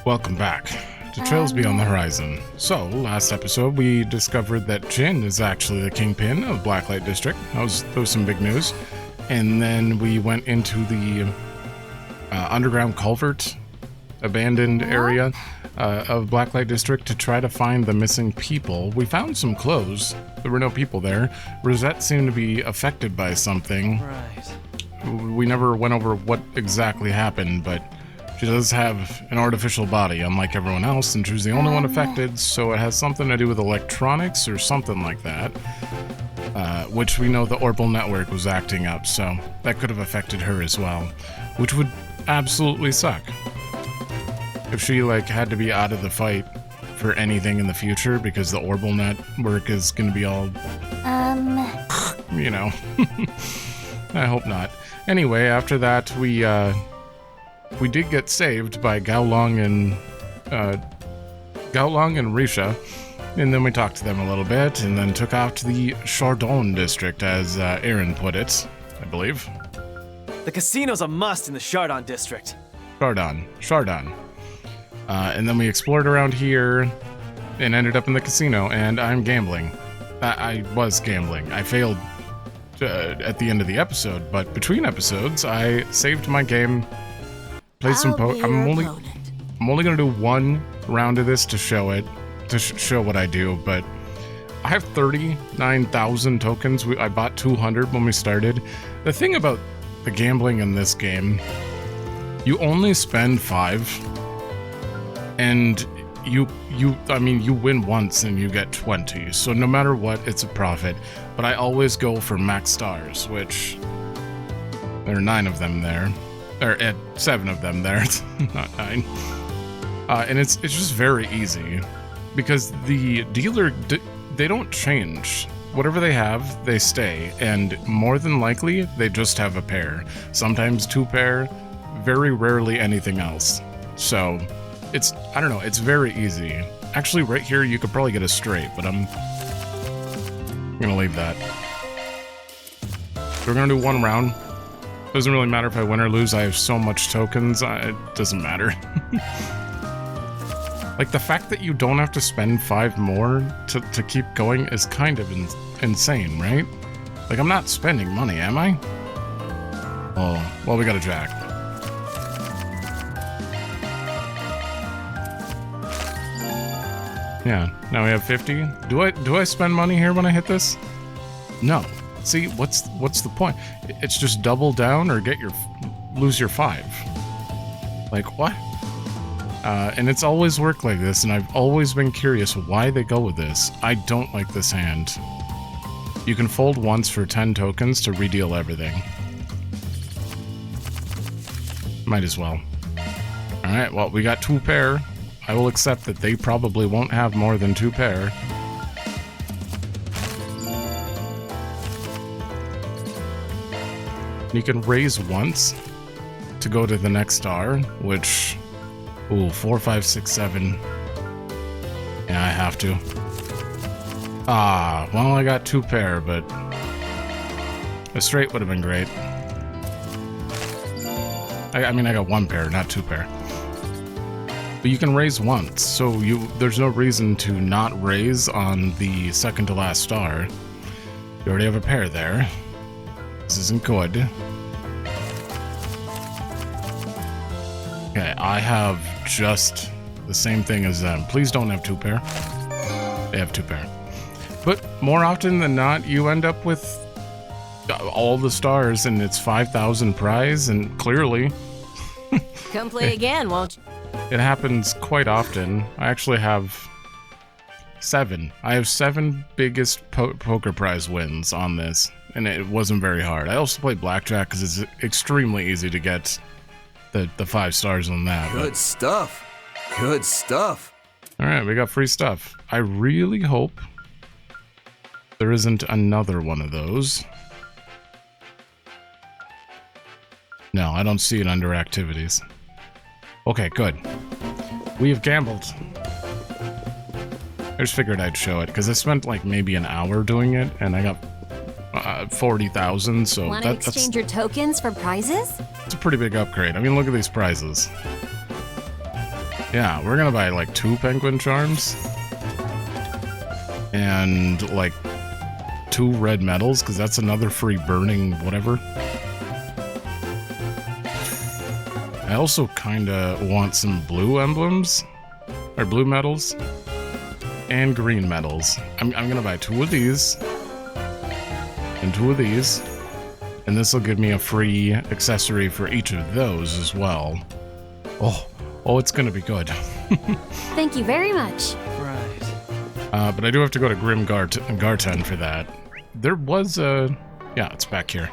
Welcome back to Trails Beyond the Horizon. So, last episode we discovered that Jin is actually the kingpin of Blacklight District. That was some big news. And then we went into the underground culvert, abandoned area of Blacklight District to try to find the missing people. We found some clothes. There were no people there. Rosette seemed to be affected by something. Right. We never went over what exactly happened, but she does have an artificial body, unlike everyone else, and she's the only one affected, so it has something to do with electronics or something like that, which we know the Orbital Network was acting up, so that could have affected her as well, which would absolutely suck. If she, had to be out of the fight for anything in the future because the Orbital Network is going to be all, I hope not. Anyway, after that, we did get saved by Gaolong and Risha, and then we talked to them a little bit, and then took off to the Chardon district, as Aaron put it, I believe. The casino's a must in the Chardon district. Chardon. And then we explored around here and ended up in the casino, and I'm gambling. I was gambling. I failed at the end of the episode, but between episodes, I saved my game. Play some I'm only gonna do one round of this to show it, to show what I do, but I have 39,000 tokens. I bought 200 when we started. The thing about the gambling in this game, you only spend 5, and you win once and you get 20. So no matter what, it's a profit. But I always go for max stars, which there are 9 of them there. Or 7 of them there, not 9. And it's just very easy because the dealer, they don't change. Whatever they have, they stay, and more than likely, they just have a pair. Sometimes 2 pair, very rarely anything else. So it's very easy. Actually, right here, you could probably get a straight, but I'm gonna leave that. So we're gonna do one round. Doesn't really matter if I win or lose. I have so much tokens, it doesn't matter. The fact that you don't have to spend 5 more to keep going is kind of insane, right? I'm not spending money, am I? Oh, well, we got a jack. Yeah, now we have 50. Do I spend money here when I hit this? No. See, what's the point? It's just double down or lose your 5. What? And it's always worked like this, and I've always been curious why they go with this. I don't like this hand. You can fold once for 10 tokens to redeal everything. Might as well. Alright, well, we got 2 pair. I will accept that they probably won't have more than 2 pair. You can raise once to go to the next star, which, 4, 5, 6, 7. Yeah, I have to. Well, I got 2 pair, but a straight would have been great. I got 1 pair, not 2 pair. But you can raise once, so there's no reason to not raise on the second to last star. You already have a pair there. This isn't good. Okay, I have just the same thing as them. Please don't have 2 pair. They have 2 pair. But more often than not, you end up with all the stars and it's 5,000 prize, and clearly... Come play again, won't you? It happens quite often. I actually have 7. I have 7 biggest poker prize wins on this, and it wasn't very hard. I also play blackjack because it's extremely easy to get the 5 stars on that. Good stuff. Good stuff. Alright, we got free stuff. I really hope there isn't another one of those. No, I don't see it under activities. Okay, good. We have gambled. I just figured I'd show it, because I spent maybe an hour doing it, and I got 40,000, so Want to exchange your tokens for prizes? It's a pretty big upgrade. I mean, look at these prizes. Yeah, we're gonna buy like 2 penguin charms. And like 2 red medals, because that's another free burning whatever. I also kinda want some blue emblems. Or blue medals. And green medals. I'm gonna buy 2 of these. And 2 of these. And this will give me a free accessory for each of those as well. Oh, it's gonna be good. Thank you very much. Right. But I do have to go to Grim Garten for that. There was a... Yeah, it's back here.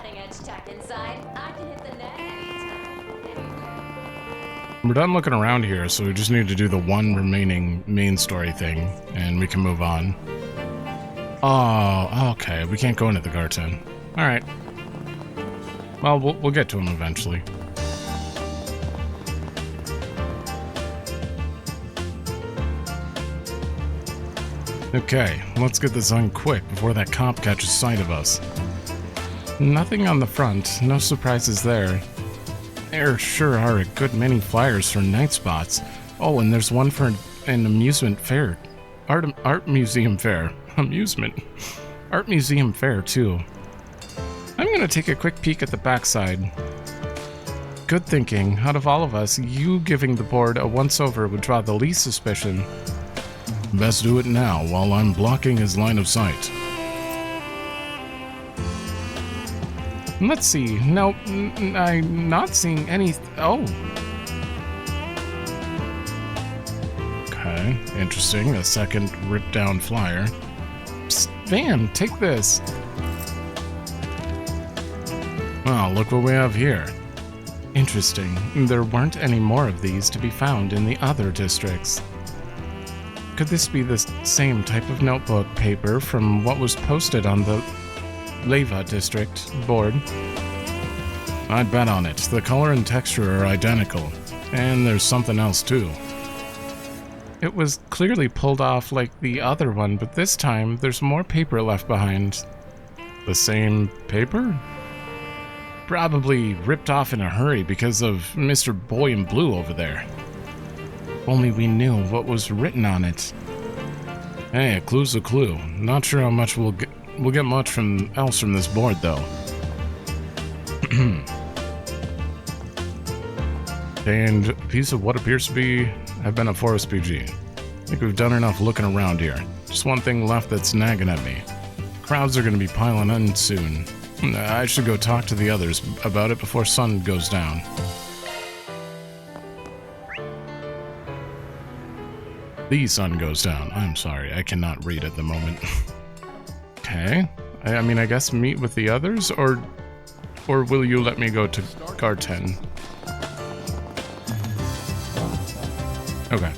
We're done looking around here, so we just need to do the one remaining main story thing, and we can move on. Oh, okay, we can't go into the Garten. Alright. Well, we'll get to him eventually. Okay, let's get this done quick before that cop catches sight of us. Nothing on the front, no surprises there. There sure are a good many flyers for night spots. Oh, and there's one for an amusement fair. Art museum fair. Amusement. Art museum fair, too. I'm gonna take a quick peek at the backside. Good thinking. Out of all of us, you giving the board a once-over would draw the least suspicion. Best do it now, while I'm blocking his line of sight. Let's see. No, I'm not seeing any... Oh. Okay, interesting. A second ripped-down flyer. Psst, Van, take this. Well, look what we have here. Interesting. There weren't any more of these to be found in the other districts. Could this be the same type of notebook paper from what was posted on the Leva district board? I'd bet on it. The color and texture are identical. And there's something else too. It was clearly pulled off like the other one, but this time there's more paper left behind. The same paper? Probably ripped off in a hurry because of Mr. Boy in Blue over there. Only we knew what was written on it. Hey, a clue's a clue. Not sure how much we'll get much else from this board, though. And a piece of what appears to have been a forest PG. I think we've done enough looking around here. Just one thing left that's nagging at me. Crowds are going to be piling in soon. I should go talk to the others about it before sun goes down. The sun goes down. I'm sorry, I cannot read at the moment. Okay. I mean, I guess meet with the others, or will you let me go to Garten? Okay.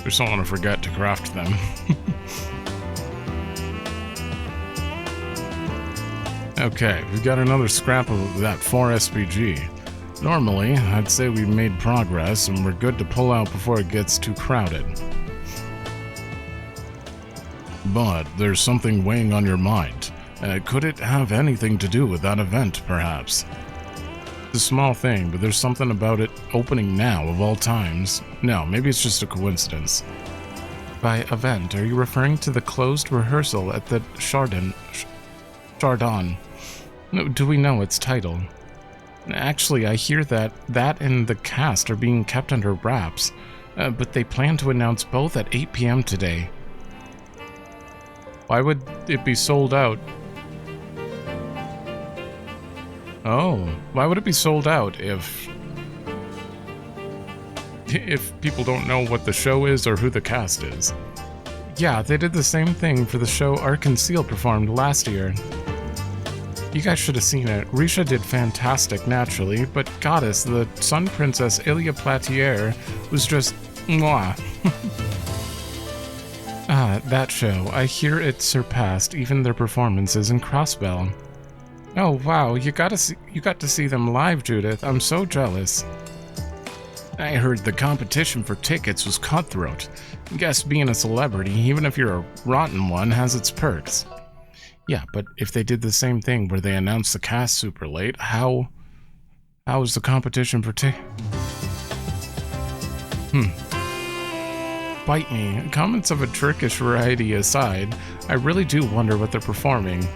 Just don't want to forget to craft them. Okay, we've got another scrap of that 4 SPG. Normally, I'd say we've made progress and we're good to pull out before it gets too crowded. But there's something weighing on your mind. Could it have anything to do with that event, perhaps? It's a small thing, but there's something about it opening now, of all times. No, maybe it's just a coincidence. By event, are you referring to the closed rehearsal at the Chardon? No, do we know its title? Actually, I hear that and the cast are being kept under wraps, but they plan to announce both at 8 p.m. today. Why would it be sold out? Oh, why would it be sold out if people don't know what the show is or who the cast is? Yeah, they did the same thing for the show Arkansas performed last year. You guys should have seen it. Risha did fantastic, naturally, but Goddess, the Sun Princess Ilia Platier, was just mwah. Ah, that show. I hear it surpassed even their performances in Crossbell. Oh wow, you got to see them live, Judith. I'm so jealous. I heard the competition for tickets was cutthroat. Guess being a celebrity, even if you're a rotten one, has its perks. Yeah, but if they did the same thing where they announced the cast super late, how How was the competition Bite me. Comments of a trickish variety aside, I really do wonder what they're performing.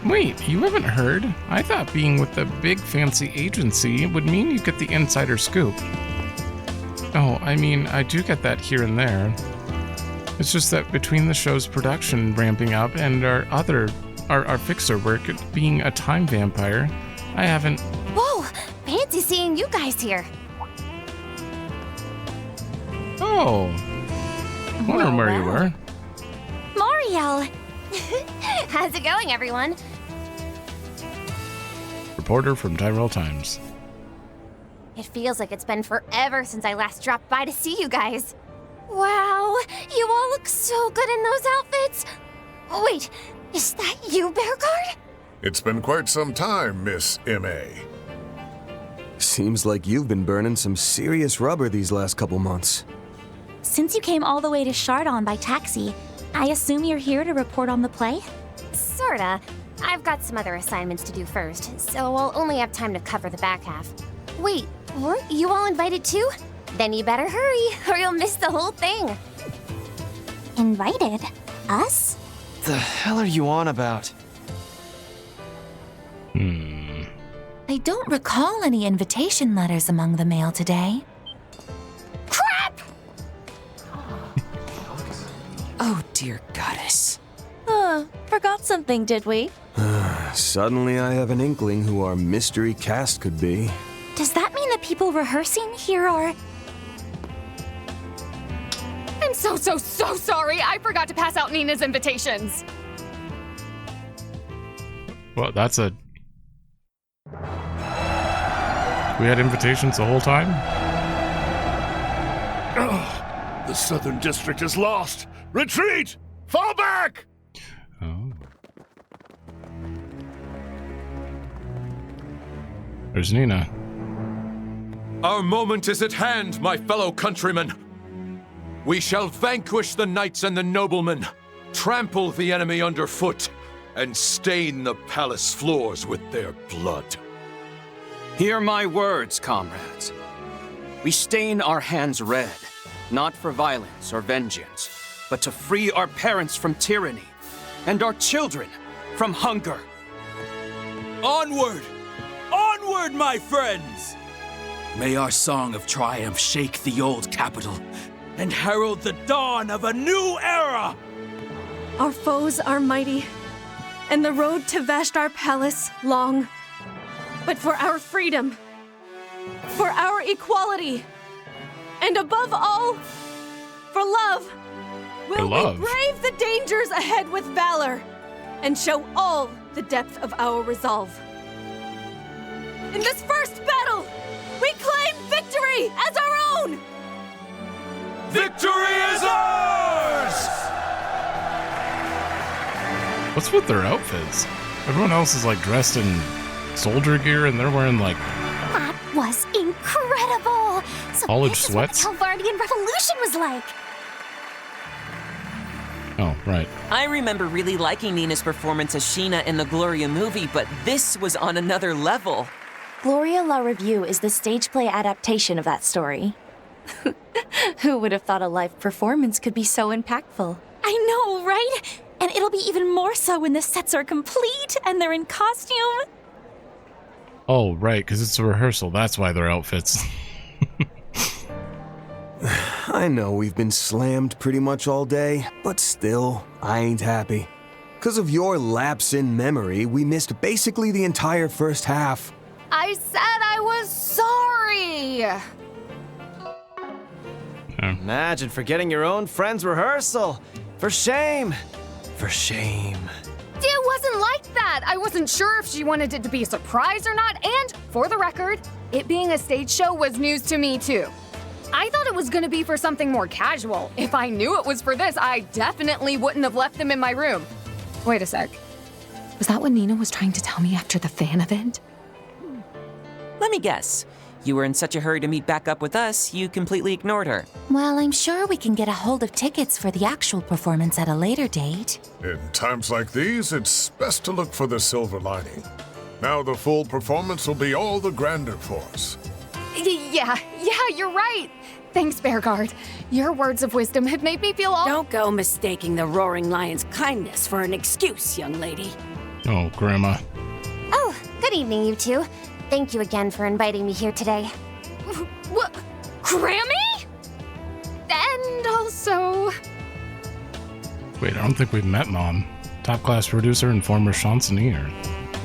Wait, you haven't heard? I thought being with a big fancy agency would mean you get the insider scoop. Oh, I mean, I do get that here and there. It's just that between the show's production ramping up and our fixer work being a time vampire, I haven't... Whoa! Fancy seeing you guys here. Oh. Wondering where you were. Moriel! How's it going, everyone? Reporter from Tyrell Times. It feels like it's been forever since I last dropped by to see you guys. Wow, you all look so good in those outfits. Wait, is that you, Bearguard? It's been quite some time, Miss M.A. Seems like you've been burning some serious rubber these last couple months. Since you came all the way to Chardon by taxi, I assume you're here to report on the play? Sorta. I've got some other assignments to do first, so I'll only have time to cover the back half. Wait, weren't you all invited too? Then you better hurry, or you'll miss the whole thing. Invited? Us? The hell are you on about? I don't recall any invitation letters among the mail today. Crap! Oh, dear goddess. Forgot something, did we? Suddenly I have an inkling who our mystery cast could be. Does that mean the people rehearsing here are... I'm so sorry. I forgot to pass out Nina's invitations. Well, that's a... We had invitations the whole time? The Southern District is lost! Retreat! Fall back! Oh. There's Nina. Our moment is at hand, my fellow countrymen. We shall vanquish the knights and the noblemen, trample the enemy underfoot, and stain the palace floors with their blood. Hear my words, comrades. We stain our hands red, not for violence or vengeance, but to free our parents from tyranny, and our children from hunger. Onward! Onward, my friends! May our song of triumph shake the old capital and herald the dawn of a new era! Our foes are mighty, and the road to Vashtar Palace long. But for our freedom, for our equality, and above all, for love, will we brave the dangers ahead with valor and show all the depth of our resolve. In this first battle, we claim victory as our own! Victory is ours! What's with their outfits? Everyone else is like dressed in soldier gear and they're wearing like... That was incredible! So college this sweats? is what the Calvardian Revolution was like! Oh, right. I remember really liking Nina's performance as Sheena in the Gloria movie, but this was on another level. Gloria La Revue is the stage play adaptation of that story. Who would have thought a live performance could be so impactful? I know, right? And it'll be even more so when the sets are complete and they're in costume. Oh, right, because it's a rehearsal. That's why their outfits. I know we've been slammed pretty much all day, but still, I ain't happy. Because of your lapse in memory, we missed basically the entire first half. I said I was sorry. Imagine forgetting your own friend's rehearsal. For shame. For shame. It wasn't like that. I wasn't sure if she wanted it to be a surprise or not, and for the record, it being a stage show was news to me too. I thought it was gonna be for something more casual. If I knew it was for this, I definitely wouldn't have left them in my room. Wait a sec. Was that what Nina was trying to tell me after the fan event? Let me guess. You were in such a hurry to meet back up with us, you completely ignored her. Well, I'm sure we can get a hold of tickets for the actual performance at a later date. In times like these, it's best to look for the silver lining. Now the full performance will be all the grander for us. Yeah, you're right. Thanks, Bearguard. Your words of wisdom have made me feel all— Don't go mistaking the Roaring Lion's kindness for an excuse, young lady. Oh, Grandma. Oh, good evening, you two. Thank you again for inviting me here today. What? Grammy? And also... Wait, I don't think we've met Mom. Top-class producer and former chansonnier.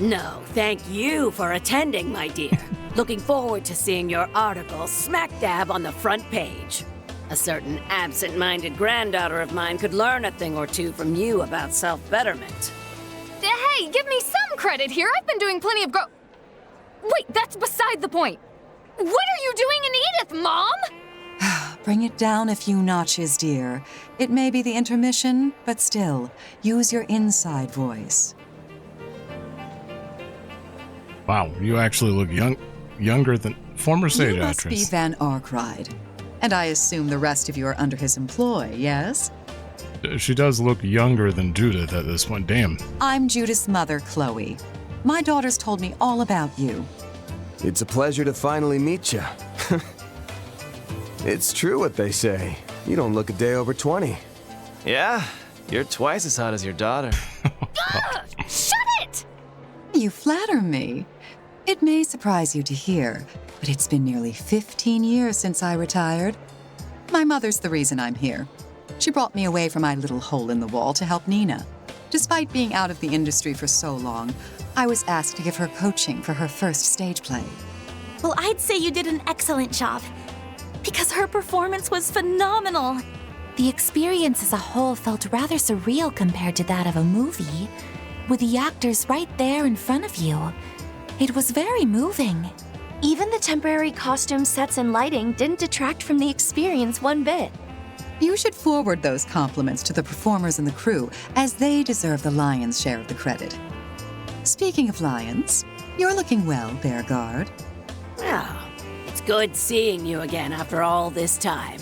No, thank you for attending, my dear. Looking forward to seeing your article smack dab on the front page. A certain absent-minded granddaughter of mine could learn a thing or two from you about self-betterment. Hey, give me some credit here. I've been doing plenty of Wait, that's beside the point. What are you doing in Edith, Mom? Bring it down a few notches, dear. It may be the intermission, but still, use your inside voice. Wow, you actually look younger than former stage you must actress. be Van Arkride. And I assume the rest of you are under his employ, yes? She does look younger than Judith at this point. Damn. I'm Judith's mother, Chloe. My daughters told me all about you. It's a pleasure to finally meet you. It's true what they say. You don't look a day over 20. Yeah, you're twice as hot as your daughter. Shut it! You flatter me. It may surprise you to hear, but it's been nearly 15 years since I retired. My mother's the reason I'm here. She brought me away from my little hole in the wall to help Nina. Despite being out of the industry for so long, I was asked to give her coaching for her first stage play. Well, I'd say you did an excellent job, because her performance was phenomenal. The experience as a whole felt rather surreal compared to that of a movie, with the actors right there in front of you. It was very moving. Even the temporary costume sets and lighting didn't detract from the experience one bit. You should forward those compliments to the performers and the crew, as they deserve the lion's share of the credit. Speaking of lions, you're looking well, Bearguard. Oh, it's good seeing you again after all this time.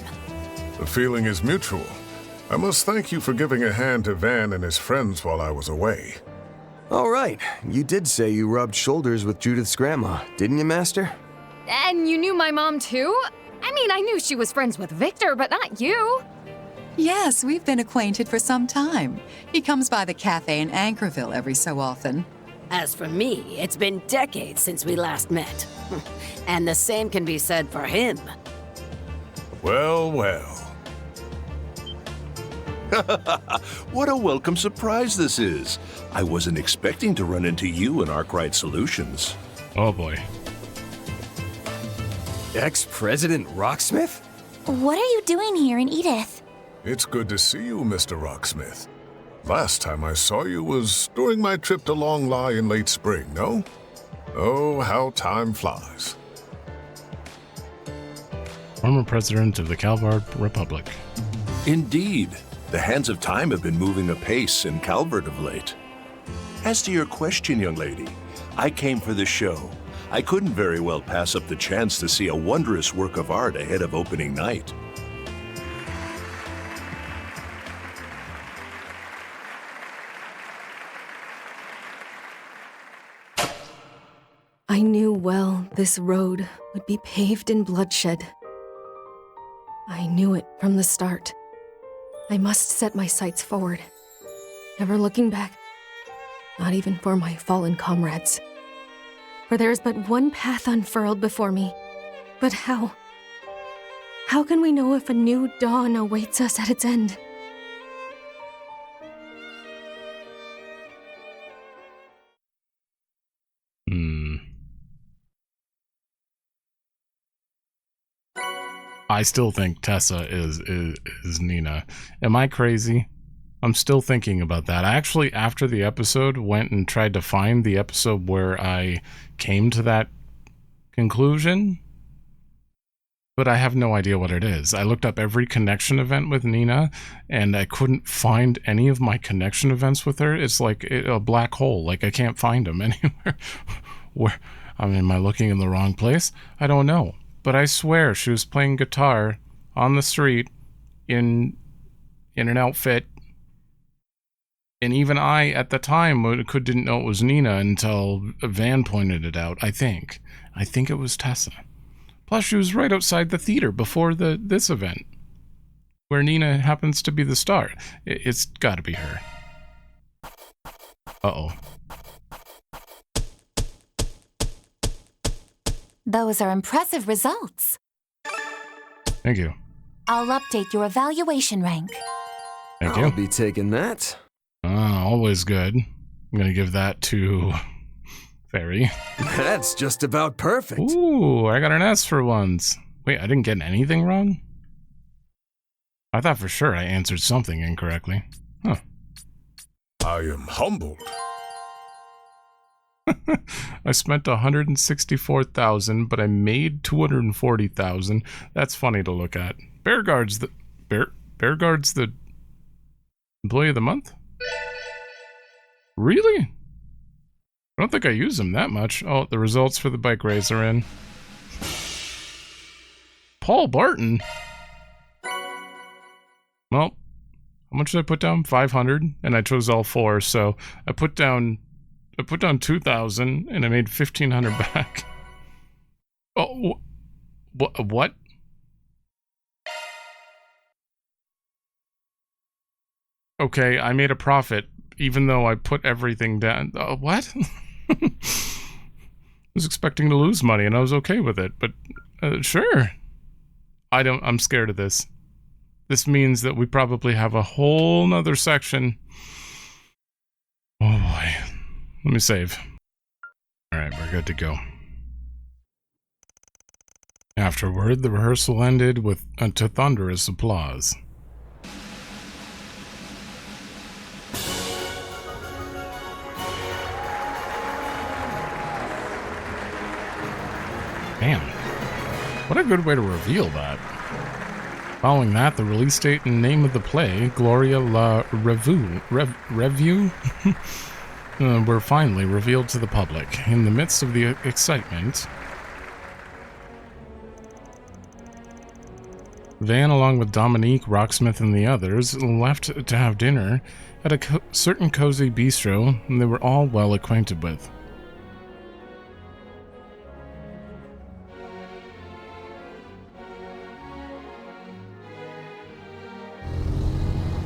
The feeling is mutual. I must thank you for giving a hand to Van and his friends while I was away. All right, you did say you rubbed shoulders with Judith's grandma, didn't you, Master? And you knew my mom, too? I mean, I knew she was friends with Victor, but not you. Yes, we've been acquainted for some time. He comes by the cafe in Anchorville every so often. As for me, it's been decades since we last met. And the same can be said for him. Well, well. What a welcome surprise this is. I wasn't expecting to run into you in Arkride Solutions. Oh boy. Ex-President Rocksmith? What are you doing here in Edith? It's good to see you, Mr. Rocksmith. Last time I saw you was during my trip to Long Lie in late spring, no? Oh, how time flies. Former president of the Calvard Republic. Indeed. The hands of time have been moving apace in Calvert of late. As to your question, young lady, I came for the show. I couldn't very well pass up the chance to see a wondrous work of art ahead of opening night. I knew well this road would be paved in bloodshed. I knew it from the start. I must set my sights forward, never looking back, not even for my fallen comrades. For there is but one path unfurled before me. But how? How can we know if a new dawn awaits us at its end? I still think Tessa is Nina. Am I crazy? I'm still thinking about that. I actually, after the episode, went and tried to find the episode where I came to that conclusion, but I have no idea what it is. I looked up every connection event with Nina, and I couldn't find any of my connection events with her. It's like a black hole. Like, I can't find them anywhere. Where, I mean, am I looking in the wrong place? I don't know. But I swear she was playing guitar on the street in an outfit And even I, at the time, didn't know it was Nina until Van pointed it out, I think. I think it was Tessa. Plus, she was right outside the theater before this event, where Nina happens to be the star. It's gotta be her. Uh-oh. Those are impressive results. Thank you. I'll update your evaluation rank. Thank you. I'll be taking that. Always good. I'm gonna give that to Fairy. That's just about perfect. Ooh, I got an S for once. Wait, I didn't get anything wrong? I thought for sure I answered something incorrectly. Huh. I am humbled. I spent 164,000, but I made 240,000. That's funny to look at. Bearguard's the employee of the month? Really? I don't think I use them that much. Oh, the results for the bike race are in. Paul Barton? Well, how much did I put down? 500, and I chose all 4, so I put down 2,000, and I made 1,500 back. Oh, what? Okay, I made a profit, even though I put everything down. What? I was expecting to lose money, and I was okay with it, but sure. I'm scared of this. This means that we probably have a whole nother section. Oh boy. Let me save. Alright, we're good to go. Afterward, the rehearsal ended with to thunderous applause. Damn. What a good way to reveal that. Following that, the release date and name of the play, Gloria la Revue, were finally revealed to the public. In the midst of the excitement, Van, along with Dominique, Rocksmith, and the others, left to have dinner at a certain cozy bistro they were all well acquainted with.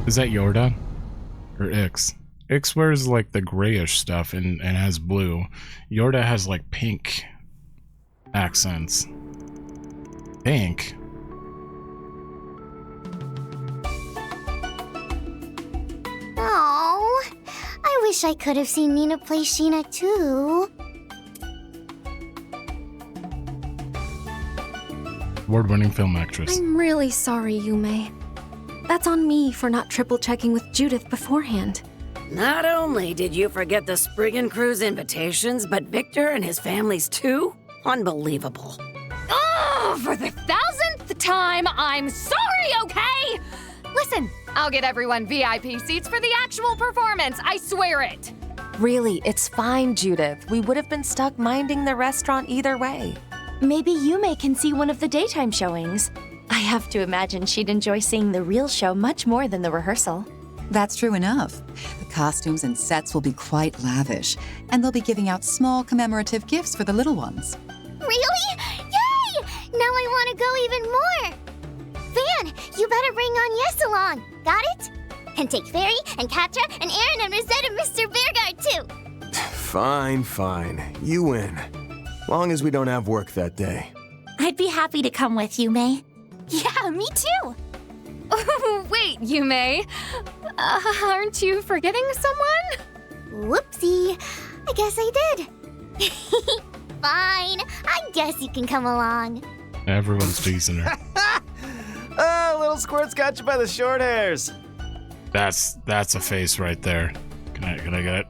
Is that Yorda? Or Ix? Ix wears like the grayish stuff and has blue. Yorda has like pink accents. Pink? Oh, I wish I could have seen Nina play Sheena too. Award-winning film actress. I'm really sorry, Yume. That's on me for not triple-checking with Judith beforehand. Not only did you forget the Spriggan crew's invitations, but Victor and his families too? Unbelievable. Oh, for the 1000th time, I'm sorry, okay? Listen, I'll get everyone VIP seats for the actual performance, I swear it. Really, it's fine, Judith. We would have been stuck minding the restaurant either way. Maybe Yume can see one of the daytime showings. I have to imagine she'd enjoy seeing the real show much more than the rehearsal. That's true enough. The costumes and sets will be quite lavish, and they'll be giving out small commemorative gifts for the little ones. Really? Yay! Now I want to go even more. Van, you better bring on Yes along. Got it? And take Fairy and Katra and Aaron and Rosette and Mr. Bearguard too. Fine. You win. Long as we don't have work that day. I'd be happy to come with you, May. Yeah, me too. Wait, Yume. Aren't you forgetting someone? Whoopsie. I guess I did. Fine. I guess you can come along. Everyone's teasing her. Oh, little squirt's got you by the short hairs. That's a face right there. Can I get it?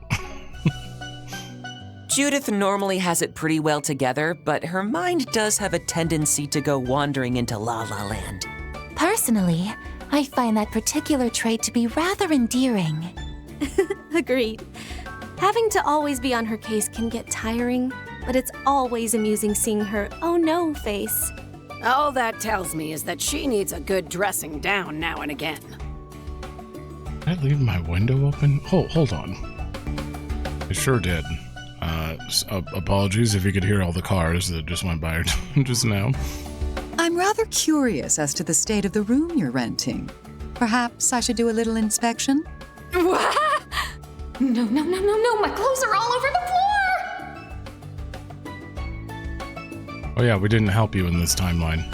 Judith normally has it pretty well together, but her mind does have a tendency to go wandering into La La Land. Personally, I find that particular trait to be rather endearing. Agreed. Having to always be on her case can get tiring, but it's always amusing seeing her oh no face. All that tells me is that she needs a good dressing down now and again. I leave my window open? Hold on. I sure did. Apologies if you could hear all the cars that just went by just now. I'm rather curious as to the state of the room you're renting. Perhaps I should do a little inspection? What? No, my clothes are all over the floor! Oh yeah, we didn't help you in this timeline.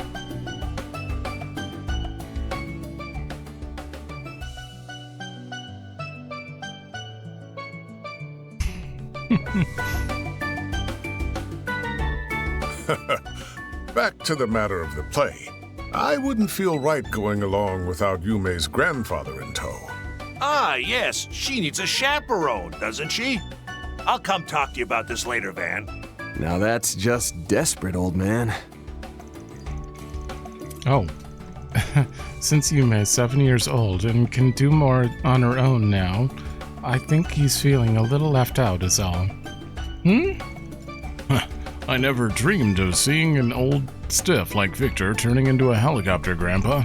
Back to the matter of the play. I wouldn't feel right going along without Yume's grandfather in tow. Ah, yes. She needs a chaperone, doesn't she? I'll come talk to you about this later, Van. Now that's just desperate, old man. Oh. Since Yume is 7 years old and can do more on her own now, I think he's feeling a little left out is all. I never dreamed of seeing an old stiff like Victor turning into a helicopter, Grandpa.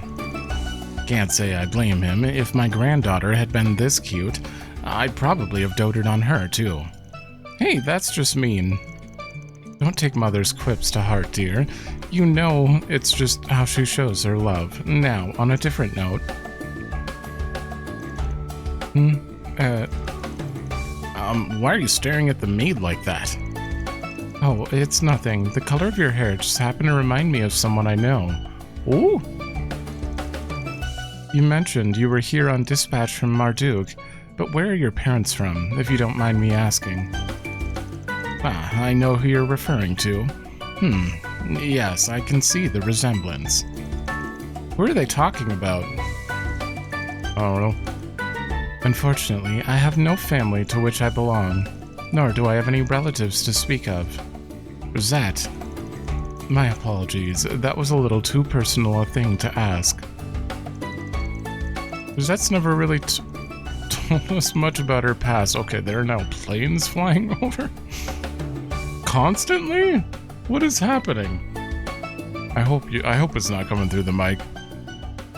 Can't say I blame him. If my granddaughter had been this cute, I'd probably have doted on her, too. Hey, that's just mean. Don't take Mother's quips to heart, dear. You know it's just how she shows her love. Now, on a different note. Why are you staring at the maid like that? Oh, it's nothing. The color of your hair just happened to remind me of someone I know. Ooh! You mentioned you were here on dispatch from Marduk, but where are your parents from, if you don't mind me asking? Ah, I know who you're referring to. Yes, I can see the resemblance. Who are they talking about? Oh, unfortunately, I have no family to which I belong, nor do I have any relatives to speak of. Rosette. My apologies, that was a little too personal a thing to ask. Rosette's never really told us much about her past. Okay, there are now planes flying over? Constantly? What is happening? I hope it's not coming through the mic.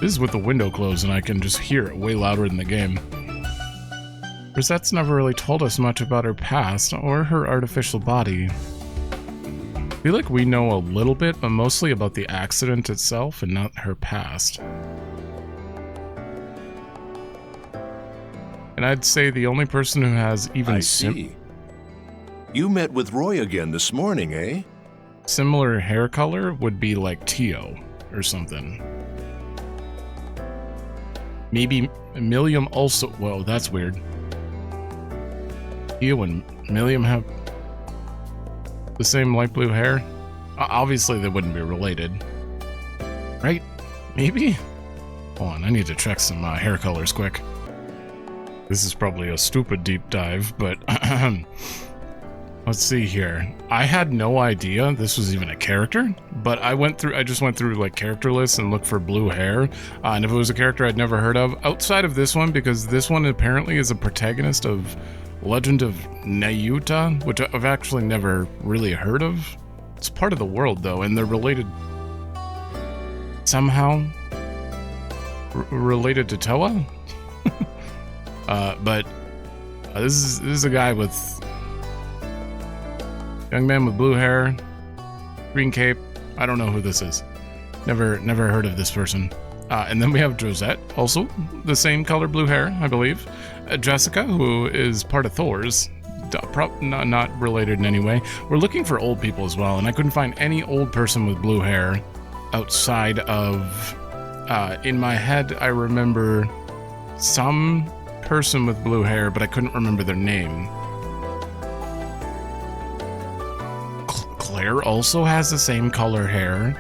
This is with the window closed and I can just hear it way louder than the game. Rosette's never really told us much about her past or her artificial body. I feel like we know a little bit, but mostly about the accident itself and not her past. And I'd say the only person who has even I see. You met with Roy again this morning, eh? Similar hair color would be like Tio or something. Maybe Milliam also. Whoa, that's weird. Tio and Milliam have the same light blue hair. Obviously, they wouldn't be related, right? Maybe. Hold on, I need to check some hair colors quick. This is probably a stupid deep dive, but let's see here. I had no idea this was even a character, but I just went through like character lists and looked for blue hair, and if it was a character I'd never heard of outside of this one, because this one apparently is a protagonist of Legend of Nayuta, which I've actually never really heard of. It's part of the world though, and they're related somehow. Related to Toa? But this is a guy with young man with blue hair, green cape. I don't know who this is. Never heard of this person. And then we have Josette, also the same color blue hair, I believe. Jessica, who is part of Thor's, not related in any way. We're looking for old people as well, and I couldn't find any old person with blue hair outside of. In my head, I remember some person with blue hair, but I couldn't remember their name. Claire also has the same color hair.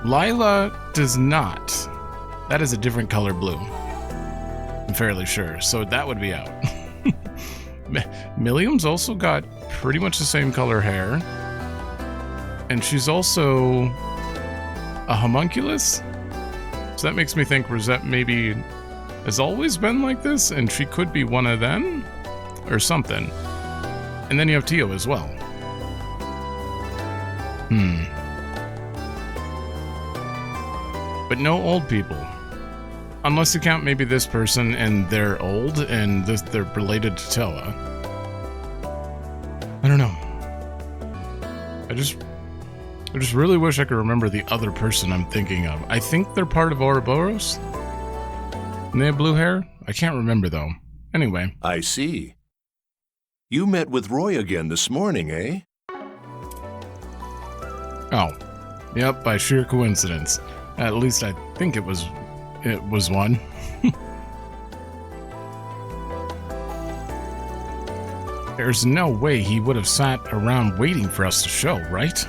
Lila does not. That is a different color blue. I'm fairly sure, so that would be out. Milliam's also got pretty much the same color hair. And she's also a homunculus. So that makes me think Rosette maybe has always been like this, and she could be one of them, or something. And then you have Tio as well. But no old people. Unless you count maybe this person and they're old and they're related to Tella. I don't know. I just really wish I could remember the other person I'm thinking of. I think they're part of Ouroboros. And they have blue hair? I can't remember though. Anyway. I see. You met with Roy again this morning, eh? Oh. Yep, by sheer coincidence. At least I think it was one. There's no way he would have sat around waiting for us to show, right?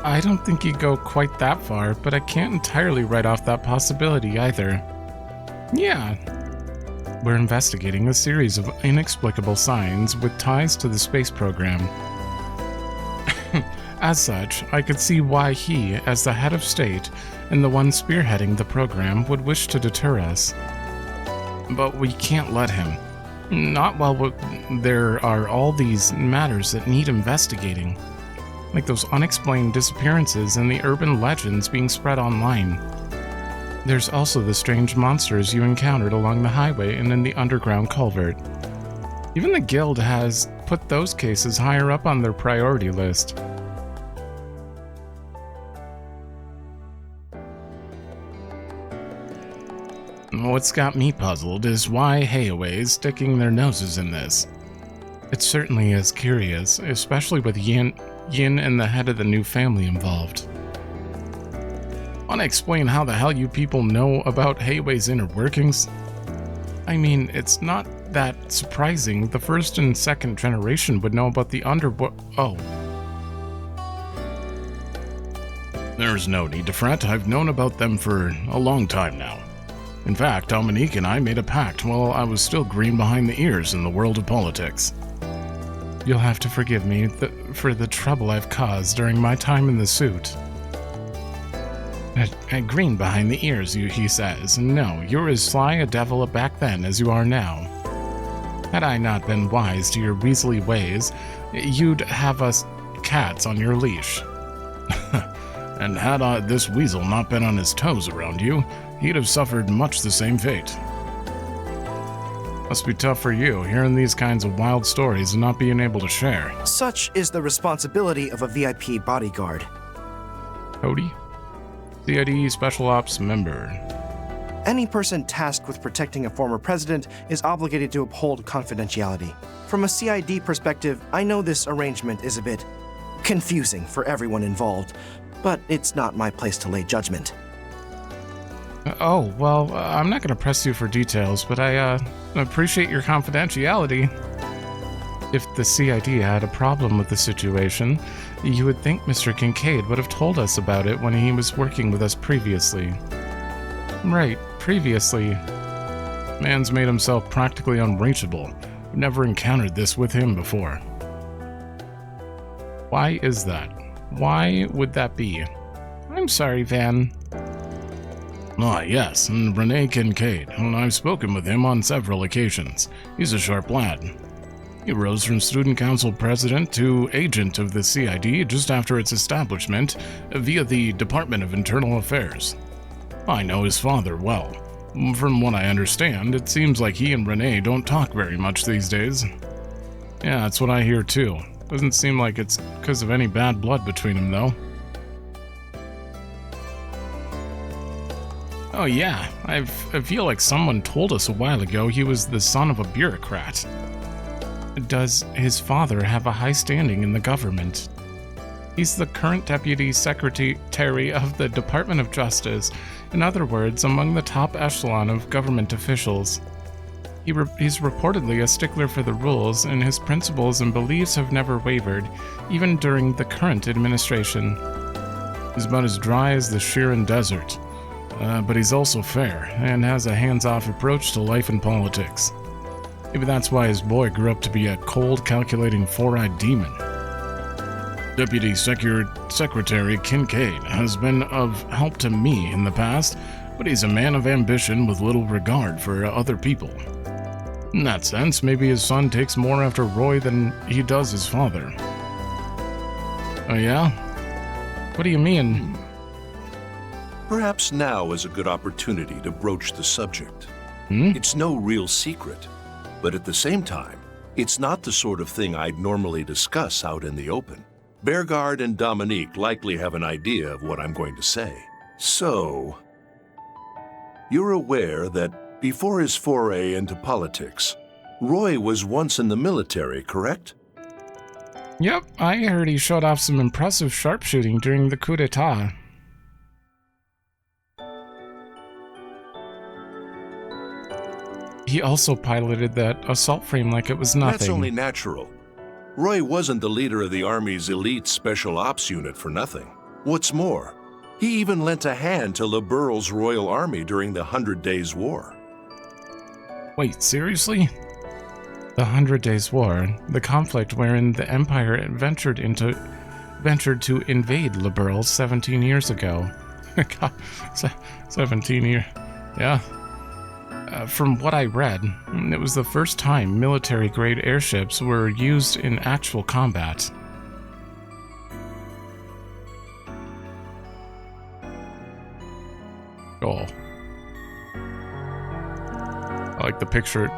I don't think he'd go quite that far, but I can't entirely write off that possibility either. Yeah. We're investigating a series of inexplicable signs with ties to the space program. As such, I could see why he, as the head of state and the one spearheading the program, would wish to deter us. But we can't let him. Not while there are all these matters that need investigating, like those unexplained disappearances and the urban legends being spread online. There's also the strange monsters you encountered along the highway and in the underground culvert. Even the guild has put those cases higher up on their priority list. What's got me puzzled is why Hayaway is sticking their noses in this. It certainly is curious, especially with Yin and the head of the new family involved. Want to explain how the hell you people know about Hayaway's inner workings? I mean, it's not that surprising. The first and second generation would know about the Oh. There's no need to fret. I've known about them for a long time now. In fact, Dominique and I made a pact while I was still green behind the ears in the world of politics. You'll have to forgive me for the trouble I've caused during my time in the suit. Green behind the ears, he says. No, you're as sly a devil back then as you are now. Had I not been wise to your weaselly ways, you'd have us cats on your leash. And had this weasel not been on his toes around you, he'd have suffered much the same fate. Must be tough for you, hearing these kinds of wild stories and not being able to share. Such is the responsibility of a VIP bodyguard. Cody? CID Special Ops member. Any person tasked with protecting a former president is obligated to uphold confidentiality. From a CID perspective, I know this arrangement is a bit confusing for everyone involved, but it's not my place to lay judgment. Oh, well, I'm not going to press you for details, but I appreciate your confidentiality. If the CID had a problem with the situation, you would think Mr. Kincaid would have told us about it when he was working with us previously. Right, previously. Man's made himself practically unreachable. I've never encountered this with him before. Why is that? Why would that be? I'm sorry, Van. Ah, yes, and Rene Kincaid. I've spoken with him on several occasions. He's a sharp lad. He rose from student council president to agent of the CID just after its establishment via the Department of Internal Affairs. I know his father well. From what I understand, it seems like he and Rene don't talk very much these days. Yeah, that's what I hear too. Doesn't seem like it's because of any bad blood between them, though. Oh yeah, I feel like someone told us a while ago he was the son of a bureaucrat. Does his father have a high standing in the government? He's the current deputy secretary of the Department of Justice, in other words, among the top echelon of government officials. He's reportedly a stickler for the rules, and his principles and beliefs have never wavered, even during the current administration. He's about as dry as the Shirin Desert, but he's also fair, and has a hands-off approach to life and politics. Maybe that's why his boy grew up to be a cold, calculating, four-eyed demon. Deputy Secretary Kincaid has been of help to me in the past, but he's a man of ambition with little regard for other people. In that sense, maybe his son takes more after Roy than he does his father. Oh yeah? What do you mean? Perhaps now is a good opportunity to broach the subject. It's no real secret, but at the same time, it's not the sort of thing I'd normally discuss out in the open. Bearguard and Dominique likely have an idea of what I'm going to say. So, you're aware that before his foray into politics, Roy was once in the military, correct? Yep, I heard he showed off some impressive sharpshooting during the coup d'etat. He also piloted that assault frame like it was nothing. That's only natural. Roy wasn't the leader of the Army's elite special ops unit for nothing. What's more, he even lent a hand to Liberal's Royal Army during the 100 Days War. Wait, seriously? The 100 Days War, the conflict wherein the Empire ventured to invade Liberal 17 years ago. God, 17 years. Yeah. From what I read, it was the first time military-grade airships were used in actual combat. Oh. I like the picture,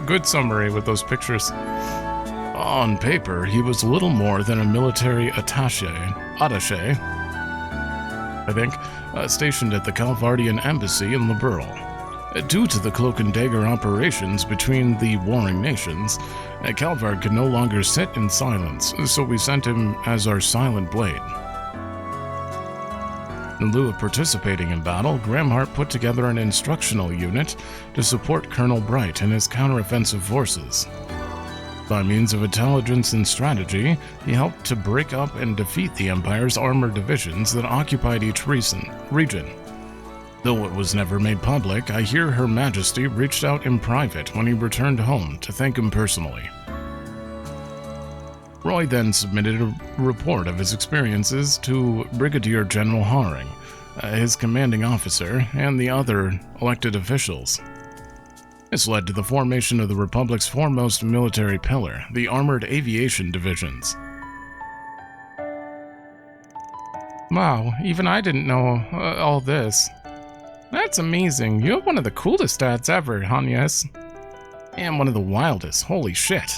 good summary with those pictures. On paper, he was little more than a military attaché, I think, stationed at the Calvardian embassy in Liberal. Due to the cloak and dagger operations between the warring nations, Calvard could no longer sit in silence, so we sent him as our silent blade. In lieu of participating in battle, Gramhart put together an instructional unit to support Colonel Bright and his counteroffensive forces. By means of intelligence and strategy, he helped to break up and defeat the Empire's armored divisions that occupied each region. Though it was never made public, I hear Her Majesty reached out in private when he returned home to thank him personally. Roy then submitted a report of his experiences to Brigadier General Haring, his commanding officer, and the other elected officials. This led to the formation of the Republic's foremost military pillar, the Armored Aviation Divisions. Wow, even I didn't know all this. That's amazing. You have one of the coolest stats ever, Hanyas. And one of the wildest. Holy shit.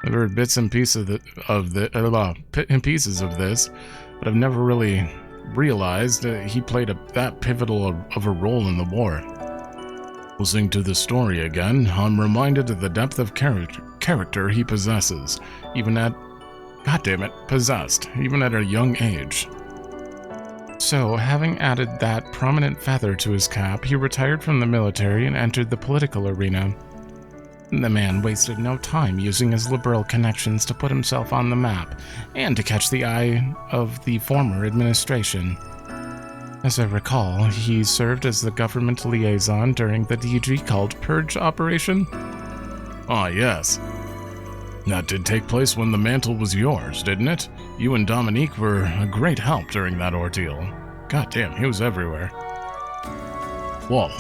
I've heard bits and pieces of this, but I've never really realized he played that pivotal of a role in the war. Listening to the story again, I'm reminded of the depth of character he possesses, even at a young age. So, having added that prominent feather to his cap, he retired from the military and entered the political arena. The man wasted no time using his liberal connections to put himself on the map and to catch the eye of the former administration. As I recall, he served as the government liaison during the DG-called Purge operation. Ah, yes. That did take place when the mantle was yours, didn't it? You and Dominique were a great help during that ordeal. God damn, he was everywhere. Whoa.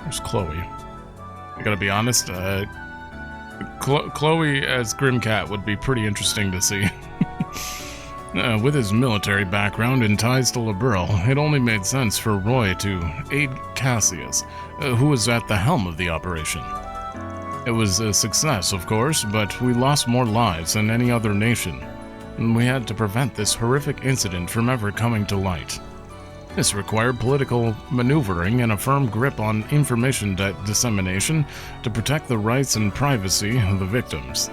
There's Chloe. I gotta be honest, Chloe as Grimcat would be pretty interesting to see. With his military background and ties to Liberal, it only made sense for Roy to aid Cassius, who was at the helm of the operation. It was a success, of course, but we lost more lives than any other nation, and we had to prevent this horrific incident from ever coming to light. This required political maneuvering and a firm grip on information dissemination to protect the rights and privacy of the victims.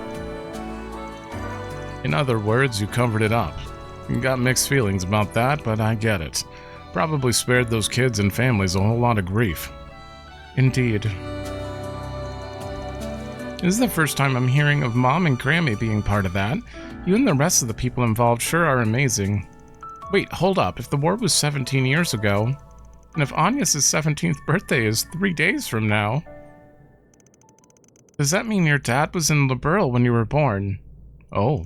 In other words, you covered it up. You got mixed feelings about that, but I get it. Probably spared those kids and families a whole lot of grief. Indeed. This is the first time I'm hearing of Mom and Grammy being part of that. You and the rest of the people involved sure are amazing. Wait, hold up. If the war was 17 years ago, and if Anya's 17th birthday is 3 days from now, does that mean your dad was in Liberal when you were born? Oh.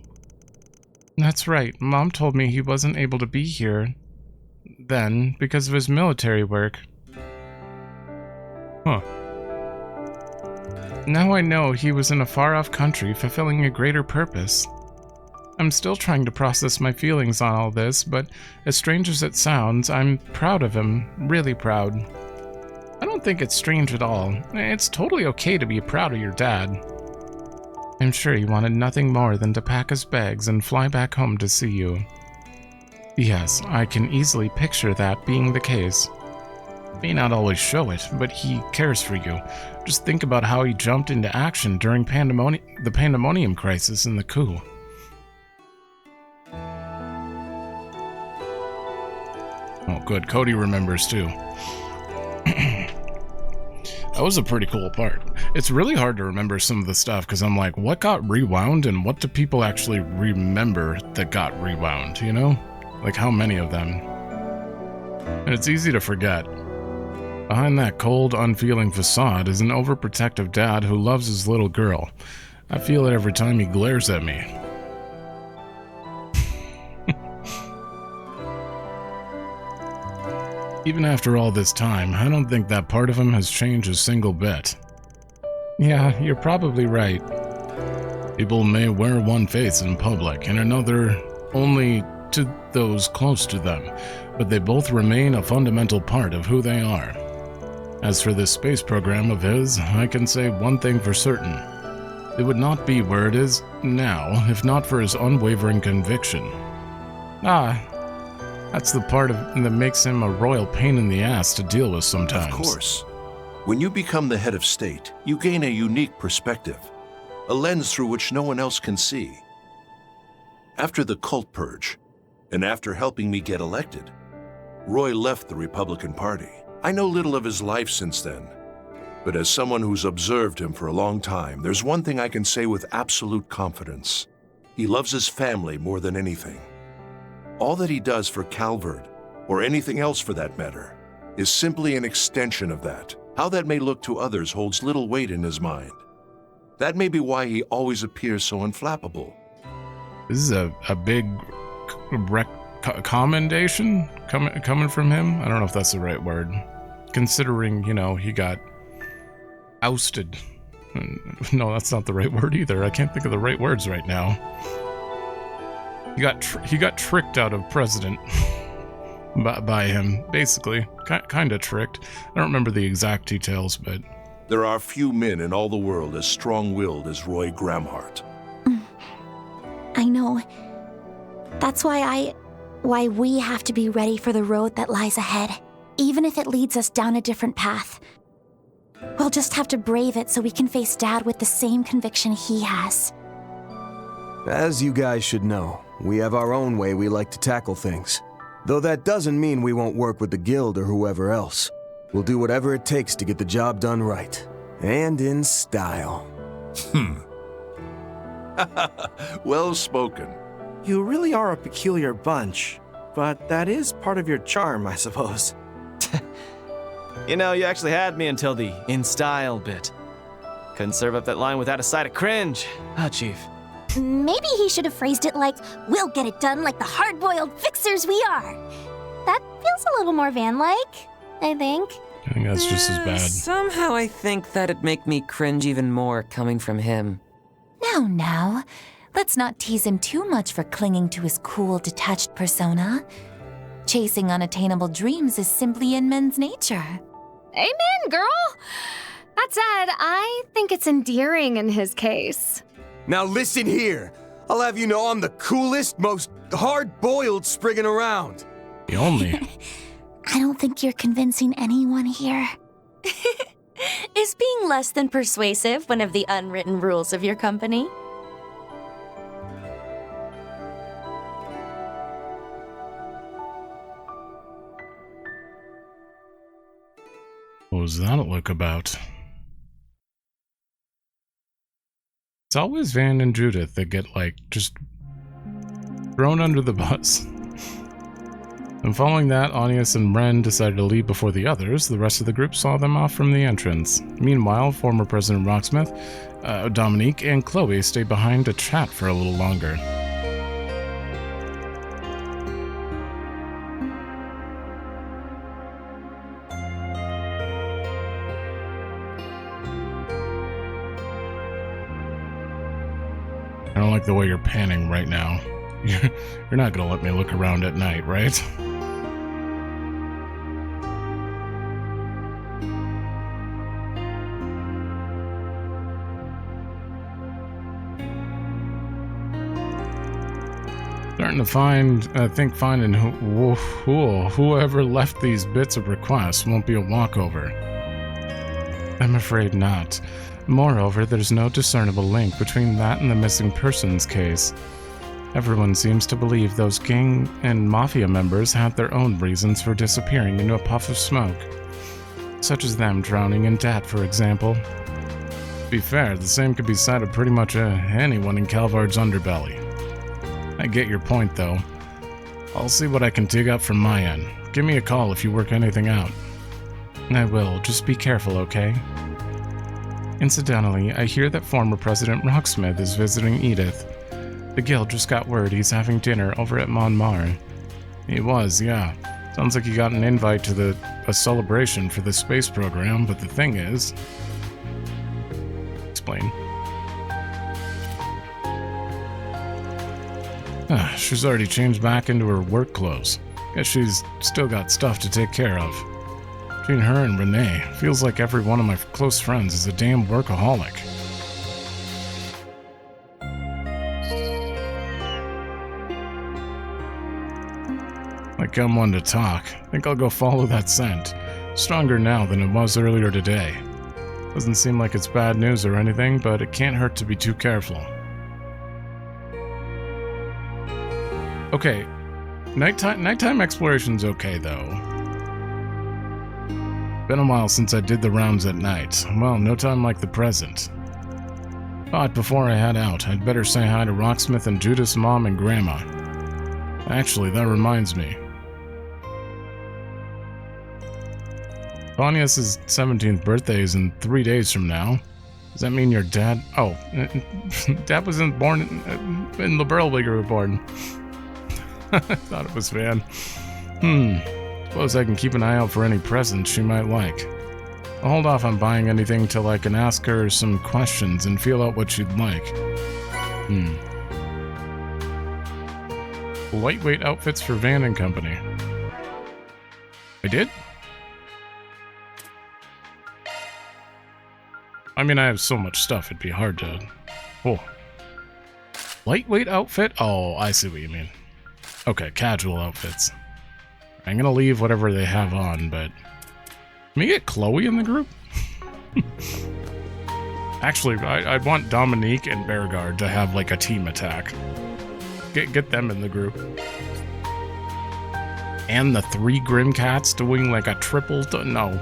That's right. Mom told me he wasn't able to be here then because of his military work. Huh. Now I know he was in a far-off country fulfilling a greater purpose. I'm still trying to process my feelings on all this, but as strange as it sounds, I'm proud of him, really proud. I don't think it's strange at all. It's totally okay to be proud of your dad. I'm sure he wanted nothing more than to pack his bags and fly back home to see you. Yes, I can easily picture that being the case. May not always show it, but he cares for you. Just think about how he jumped into action during the pandemonium crisis and the coup. Oh, good. Cody remembers, too. That was a pretty cool part. It's really hard to remember some of the stuff, because I'm like, what got rewound, and what do people actually remember that got rewound, you know? Like, how many of them? And it's easy to forget. Behind that cold, unfeeling facade is an overprotective dad who loves his little girl. I feel it every time he glares at me. Even after all this time, I don't think that part of him has changed a single bit. Yeah, you're probably right. People may wear one face in public and another only to those close to them, but they both remain a fundamental part of who they are. As for this space program of his, I can say one thing for certain. It would not be where it is now if not for his unwavering conviction. That's the part that makes him a royal pain in the ass to deal with sometimes. Of course. When you become the head of state, you gain a unique perspective, a lens through which no one else can see. After the cult purge, and after helping me get elected, Roy left the Republican Party. I know little of his life since then, but as someone who's observed him for a long time, there's one thing I can say with absolute confidence. He loves his family more than anything. All that he does for Calvard, or anything else for that matter, is simply an extension of that. How that may look to others holds little weight in his mind. That may be why he always appears so unflappable. This is a big commendation coming from him. I don't know if that's the right word. Considering, you know, he got ousted. No, that's not the right word either. I can't think of the right words right now. He got tricked out of president by him, basically. Kind of tricked. I don't remember the exact details, but... There are few men in all the world as strong-willed as Roy Gramhart. I know. That's why we have to be ready for the road that lies ahead, even if it leads us down a different path. We'll just have to brave it so we can face Dad with the same conviction he has. As you guys should know, we have our own way we like to tackle things. Though that doesn't mean we won't work with the guild or whoever else. We'll do whatever it takes to get the job done right. And in style. Well spoken. You really are a peculiar bunch, but that is part of your charm, I suppose. You know, you actually had me until the in style bit. Couldn't serve up that line without a side of cringe. Chief. Maybe he should have phrased it like, we'll get it done like the hard-boiled fixers we are. That feels a little more Van-like, I think. I think that's just as bad. Somehow I think that'd make me cringe even more coming from him. Now, let's not tease him too much for clinging to his cool, detached persona. Chasing unattainable dreams is simply in men's nature. Amen, girl! That said, I think it's endearing in his case. Now listen here. I'll have you know I'm the coolest, most hard-boiled spriggin' around. The only. I don't think you're convincing anyone here. Is being less than persuasive one of the unwritten rules of your company? What was that look about? It's always Van and Judith that get, like, just thrown under the bus. And following that, Anius and Ren decided to leave before the others. The rest of the group saw them off from the entrance. Meanwhile, former President Rocksmith, Dominique, and Chloe stayed behind to chat for a little longer. I don't like the way you're panning right now. You're not gonna let me look around at night, right? Starting to finding whoever left these bits of requests won't be a walkover. I'm afraid not. Moreover, there's no discernible link between that and the missing persons case. Everyone seems to believe those gang and mafia members had their own reasons for disappearing into a puff of smoke. Such as them drowning in debt, for example. To be fair, the same could be said of pretty much anyone in Calvard's underbelly. I get your point, though. I'll see what I can dig up from my end. Give me a call if you work anything out. I will. Just be careful, okay? Incidentally, I hear that former President Rocksmith is visiting Edith. The guild just got word he's having dinner over at Montmart. He was, yeah. Sounds like he got an invite to a celebration for the space program, but the thing is... Explain. She's already changed back into her work clothes. Guess she's still got stuff to take care of. Between her and Renee, feels like every one of my close friends is a damn workaholic. Like I'm one to talk. Think I'll go follow that scent. Stronger now than it was earlier today. Doesn't seem like it's bad news or anything, but it can't hurt to be too careful. Okay, nighttime exploration's okay, though. Been a while since I did the rounds at night. Well, no time like the present. But before I head out, I'd better say hi to Rocksmith and Judith's mom and grandma. Actually, that reminds me. Pontius's 17th birthday is in 3 days from now. Does that mean your dad... Oh, Dad wasn't born in the Burl League, you were born. I thought it was Van. Suppose I can keep an eye out for any presents she might like. I'll hold off on buying anything till I can ask her some questions and feel out what she'd like. Lightweight outfits for Van and Company. I did? I mean, I have so much stuff, it'd be hard to... Oh. Lightweight outfit? Oh, I see what you mean. Okay, casual outfits. I'm gonna leave whatever they have on, but... Can we get Chloe in the group? Actually, I'd want Dominique and Bearguard to have, like, a team attack. Get them in the group. And the 3 Grim Cats doing, like, a triple... No.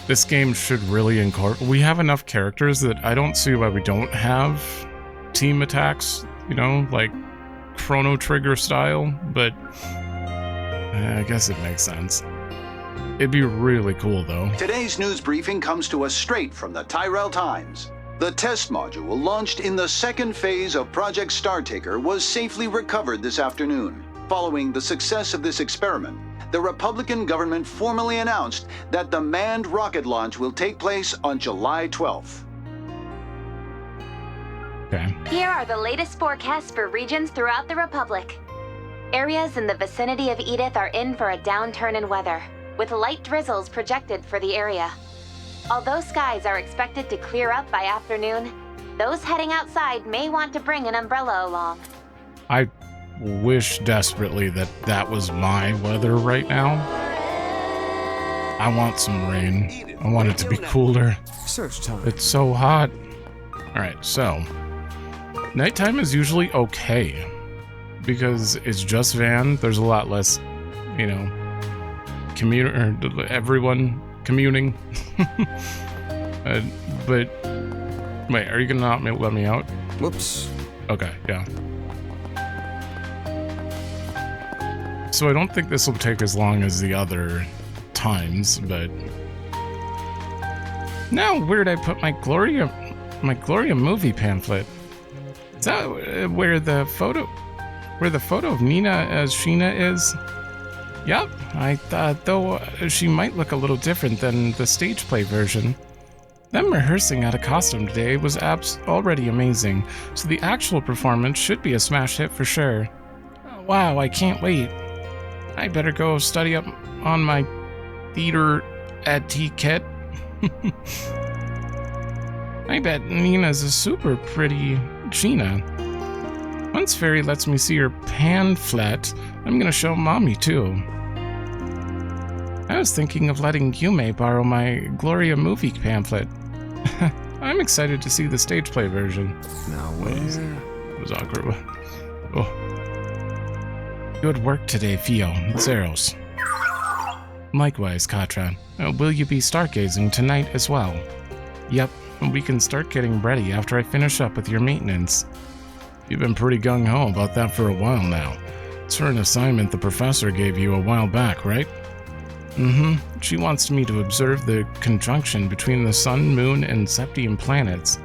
This game should really incorporate... We have enough characters that I don't see why we don't have team attacks, you know, like Chrono Trigger style, but I guess it makes sense. It'd be really cool, though. Today's news briefing comes to us straight from the Tyrell Times. The test module launched in the second phase of Project Startaker was safely recovered this afternoon. Following the success of this experiment, the Republican government formally announced that the manned rocket launch will take place on July 12th. Okay. Here are the latest forecasts for regions throughout the Republic. Areas in the vicinity of Edith are in for a downturn in weather, with light drizzles projected for the area. Although skies are expected to clear up by afternoon, those heading outside may want to bring an umbrella along. I wish desperately that that was my weather right now. I want some rain. I want it to be cooler. Search time. It's so hot. Alright, so... Nighttime is usually okay. Because it's just Van. There's a lot less, you know... everyone commuting. But... Wait, are you gonna not let me out? Whoops. Okay, yeah. So I don't think this will take as long as the other times, but... Now, where did I put my Gloria movie pamphlet? Is that where the photo of Nina as Sheena is? Yep, I thought, though she might look a little different than the stage play version. Them rehearsing out a costume today was already amazing, so the actual performance should be a smash hit for sure. Wow, I can't wait. I better go study up on my theater etiquette. I bet Nina's a super pretty Gina. Once Fairy lets me see her pamphlet, I'm gonna show Mommy too. I was thinking of letting Yume borrow my Gloria movie pamphlet. I'm excited to see the stage play version. Now It was awkward. Oh. Good work today, Fio. Zeros. Likewise, Katra. Will you be stargazing tonight as well? Yep, we can start getting ready after I finish up with your maintenance. You've been pretty gung-ho about that for a while now. It's for an assignment the professor gave you a while back, right? Mm-hmm. She wants me to observe the conjunction between the sun, moon, and septium planets.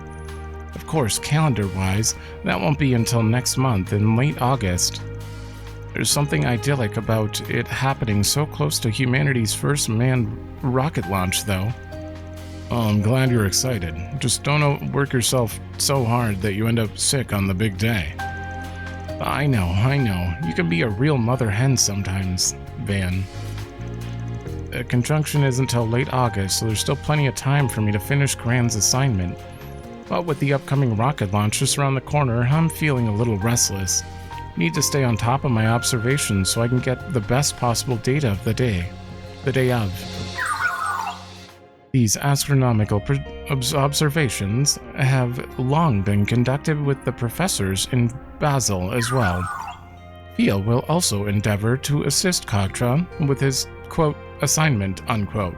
Of course, calendar-wise, that won't be until next month in late August. There's something idyllic about it happening so close to humanity's first manned rocket launch, though. Oh, I'm glad you're excited. Just don't work yourself so hard that you end up sick on the big day. I know. You can be a real mother hen sometimes, Van. The conjunction is until late August, so there's still plenty of time for me to finish Grand's assignment. But with the upcoming rocket launch just around the corner, I'm feeling a little restless. Need to stay on top of my observations so I can get the best possible data of the day of. These astronomical observations have long been conducted with the professors in Basel as well. Fia will also endeavor to assist Katra with his, quote, assignment, unquote.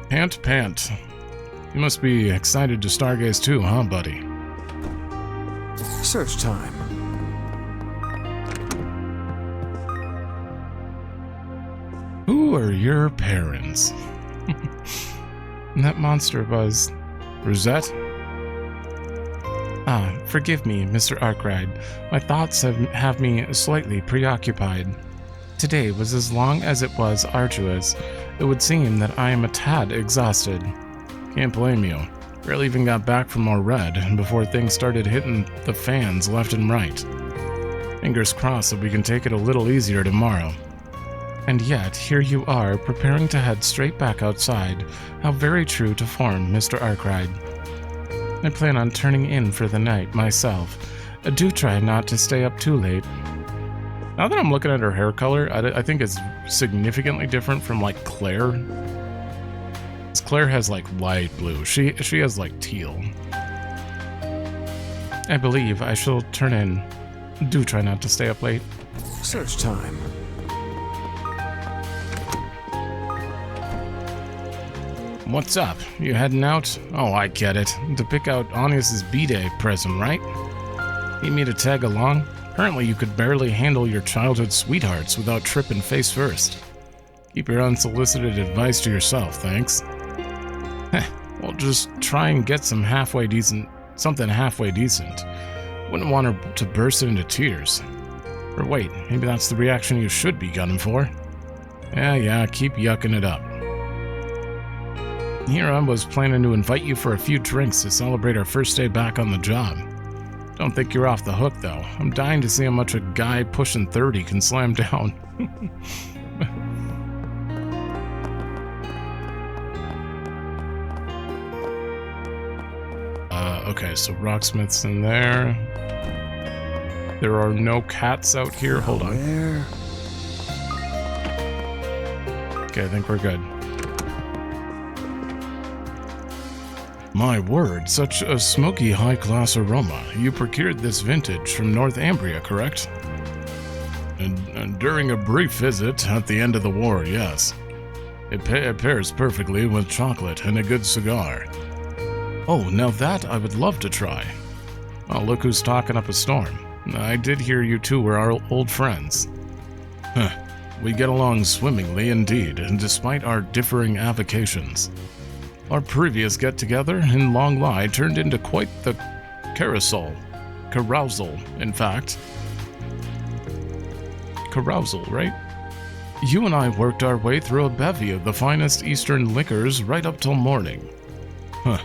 Pant. You must be excited to stargaze too, huh, buddy? Search time. Who are your parents? That monster was... Rosette? Ah, forgive me, Mr. Arkride. My thoughts have me slightly preoccupied. Today was as long as it was arduous. It would seem that I am a tad exhausted. Can't blame you. Barely even got back from our red before things started hitting the fans left and right. Fingers crossed that we can take it a little easier tomorrow. And yet, here you are, preparing to head straight back outside. How very true to form, Mr. Arkride. I plan on turning in for the night, myself. Do try not to stay up too late. Now that I'm looking at her hair color, I think it's significantly different from, like, Claire. Claire has, like, light blue. She has, like, teal. I believe I shall turn in. Do try not to stay up late. Search time. What's up? You heading out? Oh, I get it. To pick out Anius's B-Day present, right? Need me to tag along? Apparently you could barely handle your childhood sweethearts without tripping face first. Keep your unsolicited advice to yourself, thanks. Well, just try and get something halfway decent. Wouldn't want her to burst into tears. Or wait, maybe that's the reaction you should be gunning for. Yeah, keep yucking it up. Here I was planning to invite you for a few drinks to celebrate our first day back on the job. Don't think you're off the hook, though. I'm dying to see how much a guy pushing 30 can slam down. Okay, so Rocksmith's in there. There are no cats out here. Hold on. Okay, I think we're good. My word, such a smoky high-class aroma. You procured this vintage from North Ambria, correct? And during a brief visit at the end of the war, yes. It pairs perfectly with chocolate and a good cigar. Oh, now that I would love to try. Oh, look who's talking up a storm. I did hear you two were our old friends. Huh. We get along swimmingly indeed, and despite our differing avocations. Our previous get-together in Long Lie turned into quite the carousel, in fact. Carousal, right? you and I worked our way through a bevy of the finest Eastern liquors right up till morning. Huh.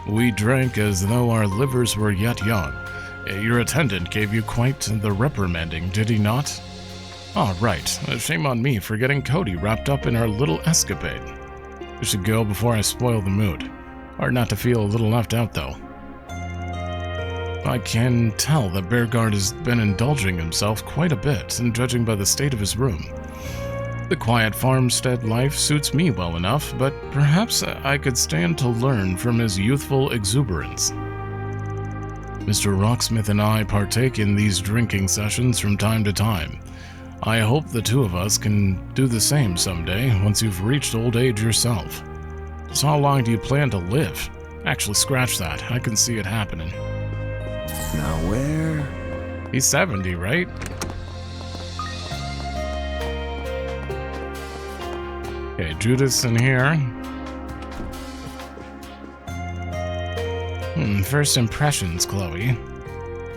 We drank as though our livers were yet young. Your attendant gave you quite the reprimanding, did he not? Ah, right. Shame on me for getting Cody wrapped up in our little escapade. I should go before I spoil the mood. Hard not to feel a little left out, though. I can tell that Bearguard has been indulging himself quite a bit, and judging by the state of his room. The quiet farmstead life suits me well enough, but perhaps I could stand to learn from his youthful exuberance. Mr. Rocksmith and I partake in these drinking sessions from time to time. I hope the two of us can do the same someday, once you've reached old age yourself. So how long do you plan to live? Actually, scratch that. I can see it happening. Now where? He's 70, right? Okay, Judas in here. First impressions, Chloe.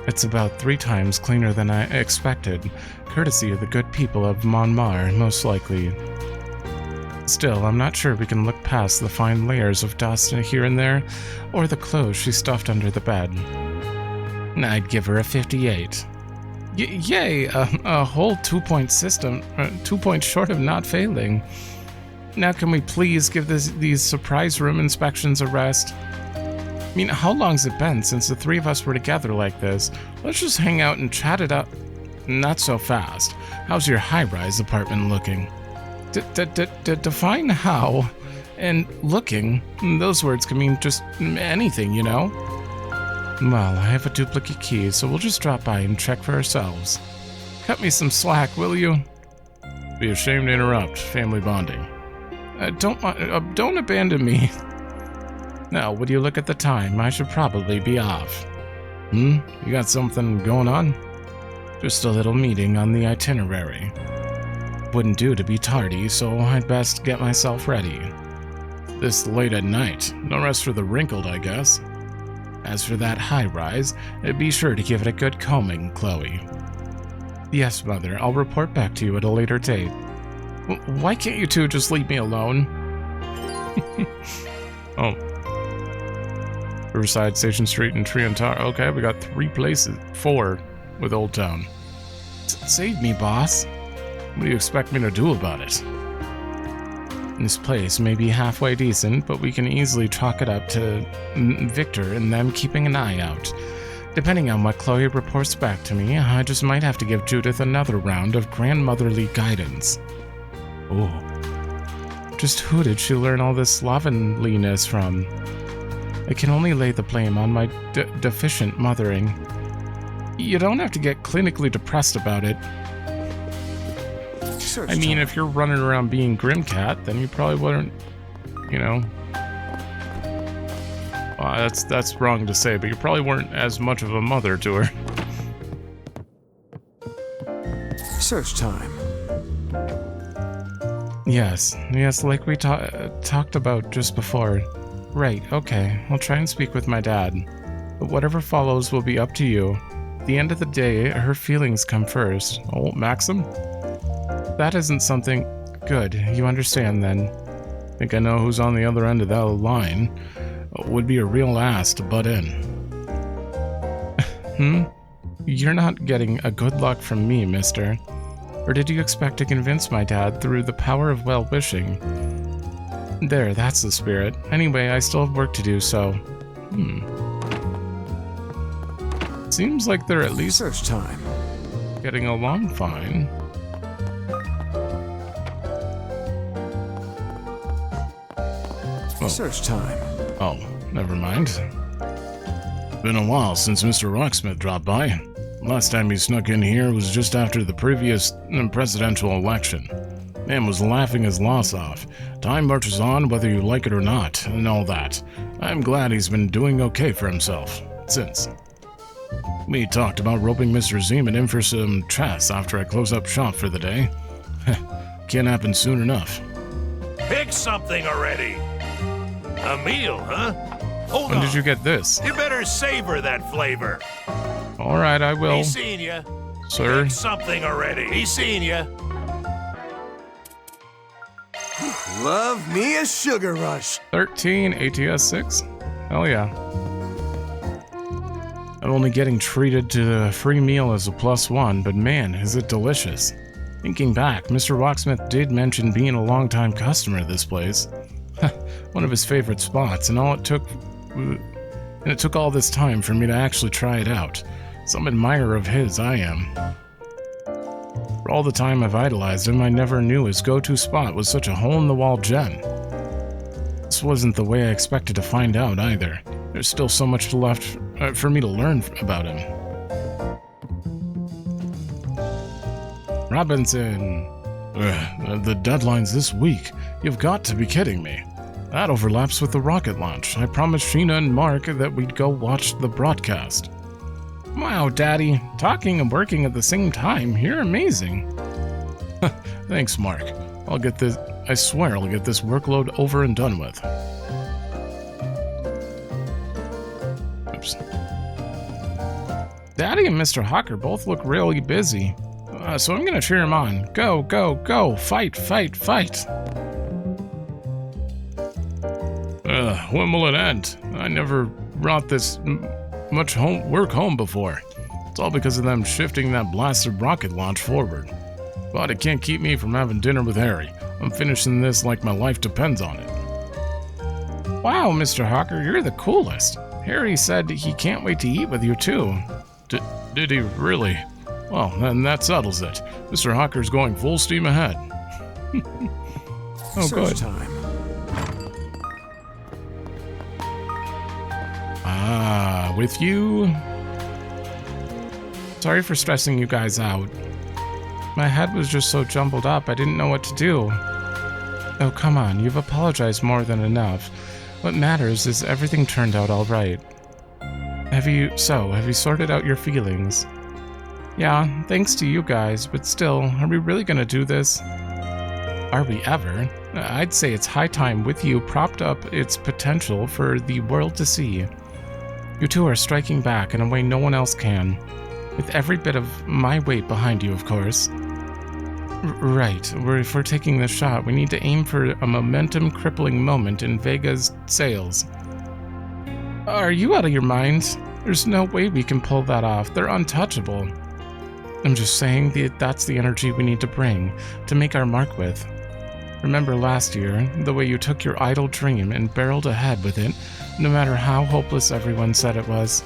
It's about 3 times cleaner than I expected, courtesy of the good people of Montmart, most likely. Still, I'm not sure we can look past the fine layers of dust here and there, or the clothes she stuffed under the bed. I'd give her a 58. Yay, a whole 2-point system, 2 points short of not failing. Now can we please give these surprise room inspections a rest? I mean, how long's it been since the 3 of us were together like this? Let's just hang out and chat it up. Not so fast. How's your high-rise apartment looking? Define how and looking. Those words can mean just anything, you know? Well, I have a duplicate key, so we'll just drop by and check for ourselves. Cut me some slack, will you? Be ashamed to interrupt. Family bonding. Don't abandon me. Now, would you look at the time? I should probably be off. You got something going on? Just a little meeting on the itinerary. Wouldn't do to be tardy, so I'd best get myself ready. This late at night. No rest for the wrinkled, I guess. As for that high-rise, be sure to give it a good combing, Chloe. Yes, Mother. I'll report back to you at a later date. Why can't you two just leave me alone? Oh. Riverside, Station Street, and Trion Tower. Okay, we got 3 places. 4 with Old Town. Save me, boss. What do you expect me to do about it? This place may be halfway decent, but we can easily chalk it up to Victor and them keeping an eye out. Depending on what Chloe reports back to me, I just might have to give Judith another round of grandmotherly guidance. Oh. Just who did she learn all this slovenliness from? I can only lay the blame on my deficient mothering. You don't have to get clinically depressed about it. I mean, if you're running around being Grimcat, then you probably wouldn't, you know. Well, that's wrong to say, but you probably weren't as much of a mother to her. Search time. Yes, like we talked about just before. Right, okay, I'll try and speak with my dad. But whatever follows will be up to you. At the end of the day, her feelings come first. Oh, Maxim? That isn't something... Good, you understand then. Think I know who's on the other end of that line. Would be a real ass to butt in. You're not getting a good luck from me, mister. Or did you expect to convince my dad through the power of well-wishing? There, that's the spirit. Anyway, I still have work to do, so... Seems like they're at least... Search time. Getting along fine. Oh. Search time. Oh, never mind. Been a while since Mr. Rocksmith dropped by. Last time he snuck in here was just after the previous presidential election. Man was laughing his loss off. Time marches on whether you like it or not, and all that. I'm glad he's been doing okay for himself, since. We talked about roping Mr. Zeman in for some chess after I close up shop for the day. Can't happen soon enough. Pick something already! A meal, huh? Hold on. When did you get this? You better savor that flavor. All right, I will. He's seen ya. Sir? Pick something already. He's seen ya. Love me a sugar rush. 13, ATS 6. Hell yeah. I'm only getting treated to the free meal as a +1, but man, is it delicious. Thinking back, Mr. Rocksmith did mention being a longtime customer of this place. One of his favorite spots, and it took all this time for me to actually try it out. Some admirer of his, I am. For all the time I've idolized him, I never knew his go-to spot was such a hole-in-the-wall gem. This wasn't the way I expected to find out, either. There's still so much left for me to learn about him. Robinson! The deadline's this week. You've got to be kidding me. That overlaps with the rocket launch. I promised Sheena and Mark that we'd go watch the broadcast. Wow, Daddy. Talking and working at the same time. You're amazing. Thanks, Mark. I swear I'll get this workload over and done with. Oops. Daddy and Mr. Hawker both look really busy. So I'm gonna cheer him on. Go, go, go! Fight, fight, fight! When will it end? I never brought this much work home before. It's all because of them shifting that blasted rocket launch forward. But it can't keep me from having dinner with Harry. I'm finishing this like my life depends on it. Wow, Mr. Hawker, you're the coolest. Harry said he can't wait to eat with you too. Did he really? Well, then that settles it. Mr. Hawker's going full steam ahead. Oh, good. Time. With you. Sorry for stressing you guys out. My head was just so jumbled up, I didn't know what to do. Oh, come on, you've apologized more than enough. What matters is everything turned out all right. Have you sorted out your feelings? Yeah, thanks to you guys, but still, are we really gonna do this? Are we ever? I'd say it's high time with you propped up its potential for the world to see. You two are striking back in a way no one else can. With every bit of my weight behind you, of course. Right, if we're taking this shot, we need to aim for a momentum-crippling moment in Vega's sales. Are you out of your mind? There's no way we can pull that off. They're untouchable. I'm just saying that's the energy we need to bring, to make our mark with. Remember last year, the way you took your idle dream and barreled ahead with it, no matter how hopeless everyone said it was?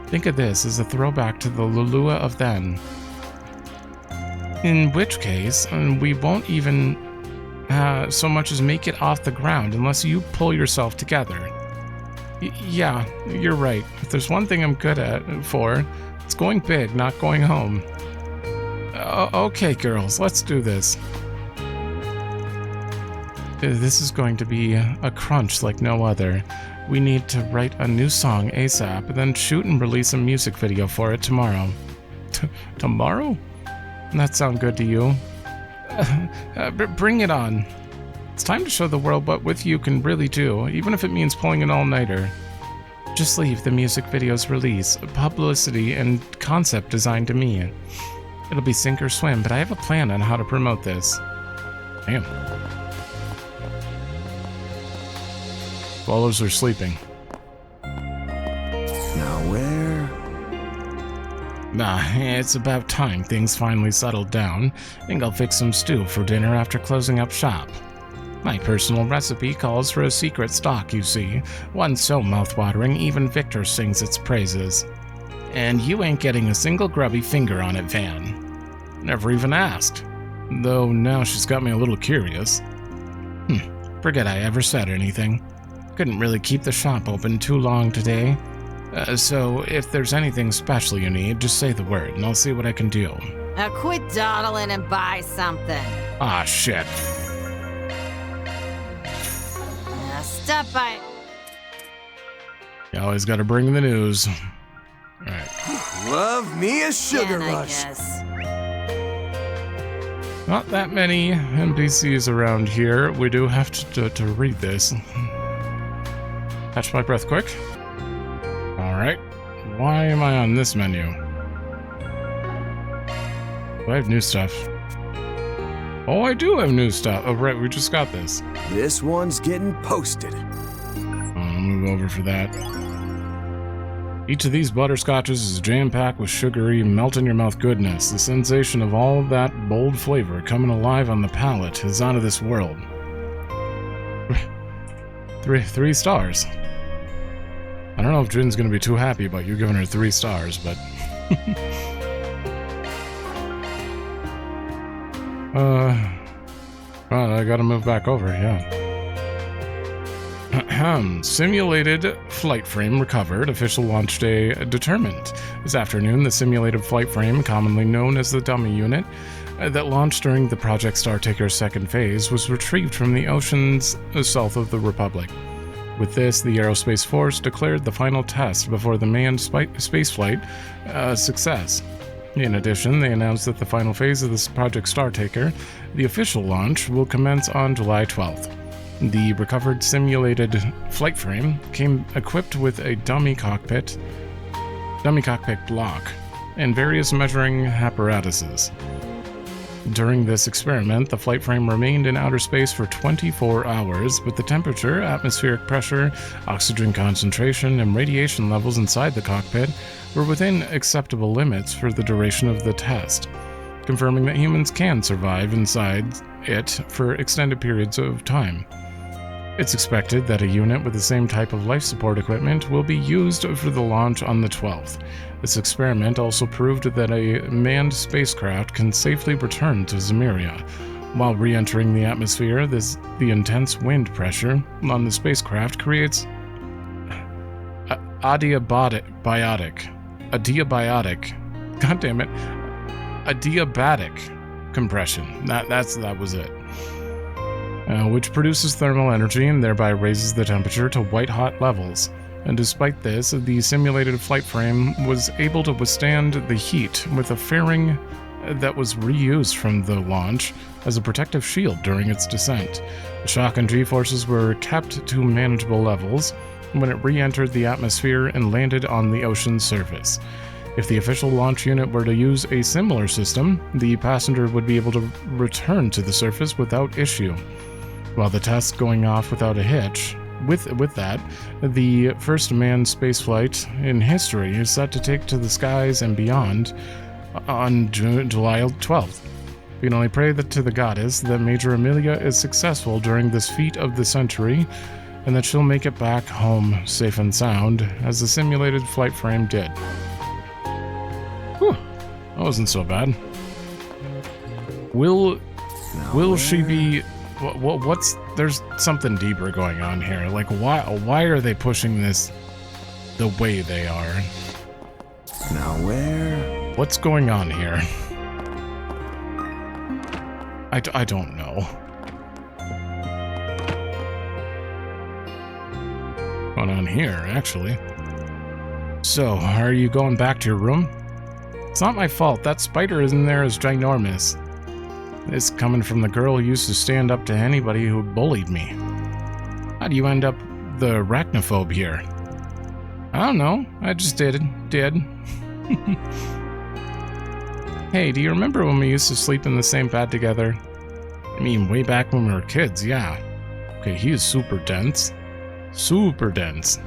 Think of this as a throwback to the Lulua of then. In which case, we won't even so much as make it off the ground unless you pull yourself together. Yeah, you're right. If there's one thing I'm good at, it's going big, not going home. Okay, girls, let's do this. This is going to be a crunch like no other. We need to write a new song ASAP, and then shoot and release a music video for it tomorrow. Tomorrow? That sound good to you? Bring it on. It's time to show the world what With You can really do, even if it means pulling an all-nighter. Just leave the music video's release, publicity, and concept design to me. It'll be sink or swim, but I have a plan on how to promote this. Damn. Swallows are sleeping. Now where? It's about time things finally settled down. Think I'll fix some stew for dinner after closing up shop. My personal recipe calls for a secret stock, you see. One so mouth-watering, even Victor sings its praises. And you ain't getting a single grubby finger on it, Van. Never even asked. Though now she's got me a little curious. Forget I ever said anything. Couldn't really keep the shop open too long today. So if there's anything special you need, just say the word and I'll see what I can do. Now quit dawdling and buy something. Ah, shit. Now stop by. You always gotta bring the news. Alright. Love me a sugar rush. Not that many NPCs around here. We do have to read this. Catch my breath quick. Alright. Why am I on this menu? Do I have new stuff? Oh, I do have new stuff. Oh, right, we just got this. This one's getting posted. I'll move over for that. Each of these butterscotches is jam-packed with sugary, melt-in-your-mouth goodness. The sensation of all that bold flavor coming alive on the palate is out of this world. 3 stars. I don't know if Jin's gonna be too happy about you giving her 3 stars, but... well, I gotta move back over, yeah. Simulated flight frame recovered. Official launch day determined. This afternoon, the simulated flight frame, commonly known as the dummy unit, that launched during the Project Startaker's second phase, was retrieved from the oceans south of the Republic. With this, the Aerospace Force declared the final test before the manned spaceflight a success. In addition, they announced that the final phase of this Project Startaker, the official launch, will commence on July 12th. The recovered simulated flight frame came equipped with a dummy cockpit block, and various measuring apparatuses. During this experiment, the flight frame remained in outer space for 24 hours, but the temperature, atmospheric pressure, oxygen concentration, and radiation levels inside the cockpit were within acceptable limits for the duration of the test, confirming that humans can survive inside it for extended periods of time. It's expected that a unit with the same type of life support equipment will be used for the launch on the 12th. This experiment also proved that a manned spacecraft can safely return to Zemuria. While re-entering the atmosphere, the intense wind pressure on the spacecraft creates adiabatic compression. That was it. Which produces thermal energy and thereby raises the temperature to white-hot levels. And despite this, the simulated flight frame was able to withstand the heat with a fairing that was reused from the launch as a protective shield during its descent. The shock and G-forces were kept to manageable levels when it re-entered the atmosphere and landed on the ocean's surface. If the official launch unit were to use a similar system, the passenger would be able to return to the surface without issue. While the test's going off without a hitch, with that, the first manned spaceflight in history is set to take to the skies and beyond on July 12th. We can only pray to the goddess that Major Amelia is successful during this feat of the century, and that she'll make it back home safe and sound, as the simulated flight frame did. Whew, that wasn't so bad. Will she be... There's something deeper going on here. Like, why are they pushing this the way they are? Now where? What's going on here? I don't know. Going on here, actually. So, are you going back to your room? It's not my fault. That spider in there is ginormous. It's coming from the girl who used to stand up to anybody who bullied me. How do you end up the arachnophobe here? I don't know. I just did. Hey, do you remember when we used to sleep in the same bed together? I mean, way back when we were kids, yeah. Okay, he is super dense. Super dense.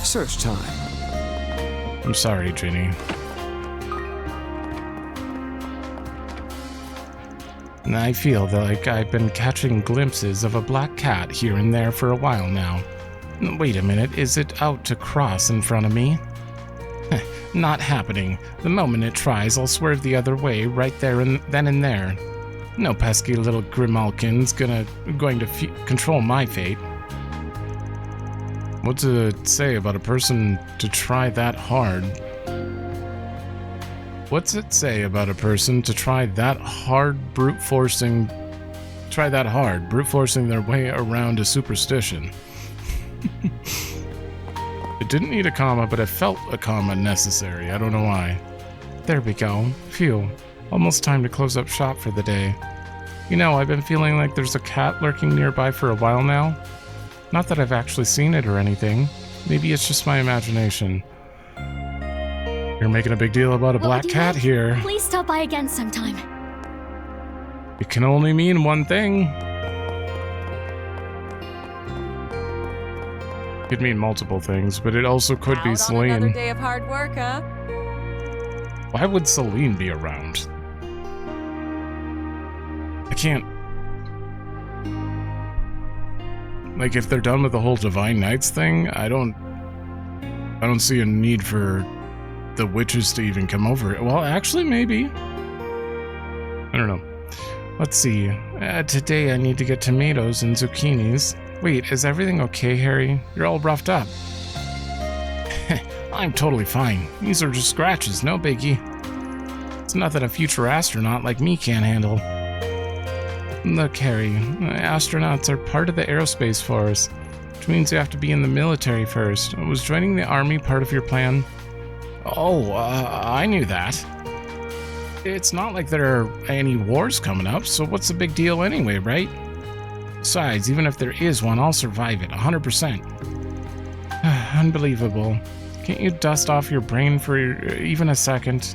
Search time. I'm sorry, Ginny. I feel like I've been catching glimpses of a black cat here and there for a while now. Wait a minute, is it out to cross in front of me? Not happening. The moment it tries, I'll swerve the other way right there and then and there. No pesky little Grimalkin's going to control my fate. What's it say about a person to try that hard? What's it say about a person to try that hard brute forcing their way around a superstition? It didn't need a comma, but it felt a comma necessary. I don't know why. There we go. Phew. Almost time to close up shop for the day. You know, I've been feeling like there's a cat lurking nearby for a while now. Not that I've actually seen it or anything. Maybe it's just my imagination. You're making a big deal about a black cat here. Please stop by again sometime. It can only mean one thing. It could mean multiple things, but it also could be Celine. Another day of hard work, huh? Why would Celine be around? I can't... Like, if they're done with the whole Divine Knights thing, I don't see a need for the witches to even come over. Well, actually, maybe. I don't know. Let's see. Today I need to get tomatoes and zucchinis. Wait, is everything okay, Harry? You're all roughed up. I'm totally fine. These are just scratches, no biggie. It's nothing a future astronaut like me can't handle. Look, Harry, astronauts are part of the aerospace force, which means you have to be in the military first. Was joining the army part of your plan? Oh, I knew that. It's not like there are any wars coming up, so what's the big deal anyway, right? Besides, even if there is one, I'll survive it, 100%. Unbelievable. Can't you dust off your brain for even a second?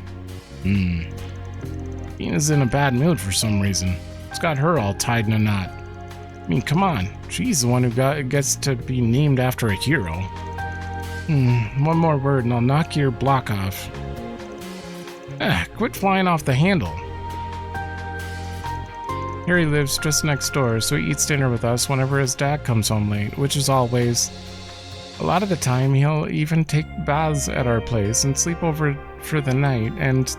Ina's in a bad mood for some reason. It's got her all tied in a knot. I mean, come on. She's the one who gets to be named after a hero. One more word and I'll knock your block off. Quit flying off the handle. Harry lives just next door, so he eats dinner with us whenever his dad comes home late, which is always. A lot of the time, he'll even take baths at our place and sleep over for the night, and...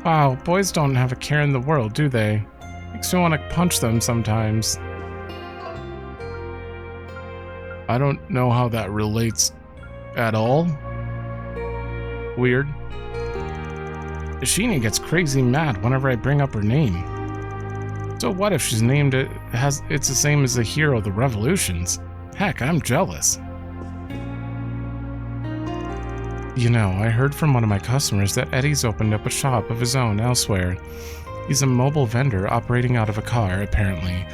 Wow, boys don't have a care in the world, do they? Makes me want to punch them sometimes. I don't know how that relates at all. Weird. Sheena gets crazy mad whenever I bring up her name. So what if she's named it's the same as the hero of the revolutions? Heck, I'm jealous. You know, I heard from one of my customers that Eddie's opened up a shop of his own elsewhere. He's a mobile vendor operating out of a car, apparently.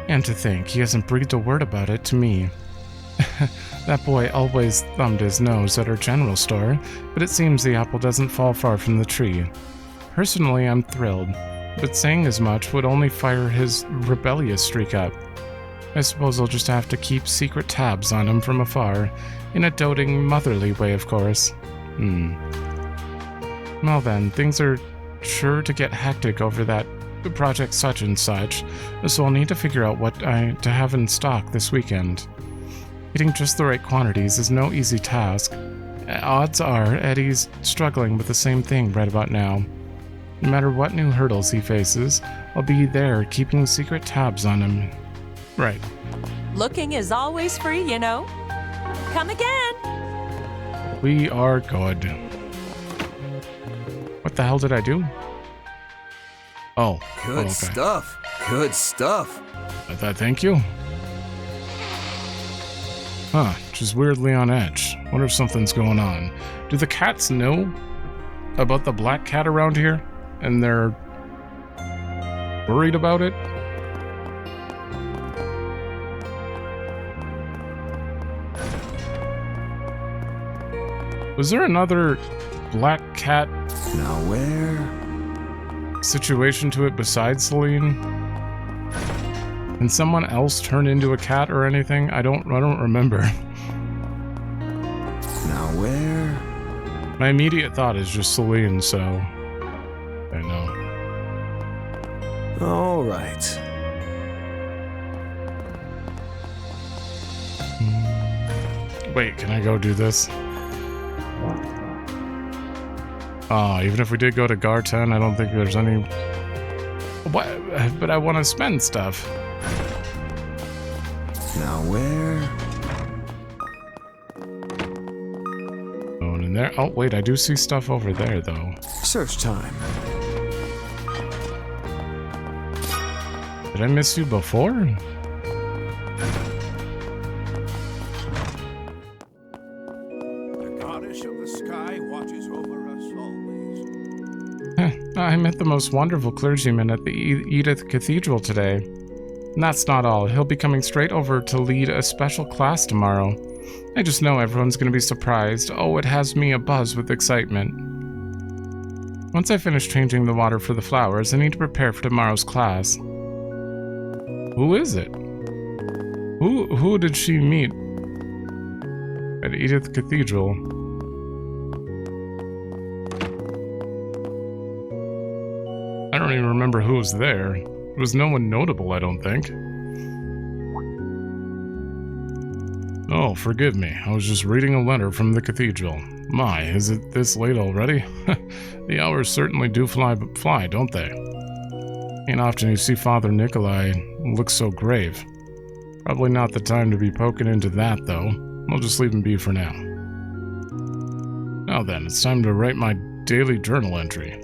And to think, he hasn't breathed a word about it to me. That boy always thumbed his nose at our general store, but it seems the apple doesn't fall far from the tree. Personally, I'm thrilled, but saying as much would only fire his rebellious streak up. I suppose I'll just have to keep secret tabs on him from afar, in a doting, motherly way, of course. Well then, things are sure to get hectic over that project such and such, so I'll need to figure out what to have in stock this weekend. Getting just the right quantities is no easy task. Odds are Eddie's struggling with the same thing right about now. No matter what new hurdles he faces, I'll be there keeping secret tabs on him. Right. Looking is always free, you know. Come again! We are good. What the hell did I do? Oh. Good okay. stuff. Good stuff. Thank you. Huh, just weirdly on edge. Wonder if something's going on. Do the cats know about the black cat around here? And they're worried about it? Was there another black cat now where situation to it besides Celine? Can someone else turn into a cat or anything? I don't remember. Now where? My immediate thought is just Celine, so I know. All right. Wait, can I go do this? Even if we did go to Garten, I don't think there's any... What? But I want to spend stuff. Now where? Oh, and in there... Oh, wait, I do see stuff over there, though. Search time. Did I miss you before? The goddess of the sky watches over us always. I met the most wonderful clergyman at the Edith Cathedral today. And that's not all. He'll be coming straight over to lead a special class tomorrow. I just know everyone's going to be surprised. Oh, it has me abuzz with excitement. Once I finish changing the water for the flowers, I need to prepare for tomorrow's class. Who is it? Who did she meet at Edith Cathedral? I don't even remember who was there. There was no one notable, I don't think. Oh, forgive me. I was just reading a letter from the cathedral. My, is it this late already? The hours certainly do fly, don't they? Ain't often you see Father Nikolai look so grave. Probably not the time to be poking into that, though. I'll just leave him be for now. Now then, it's time to write my daily journal entry.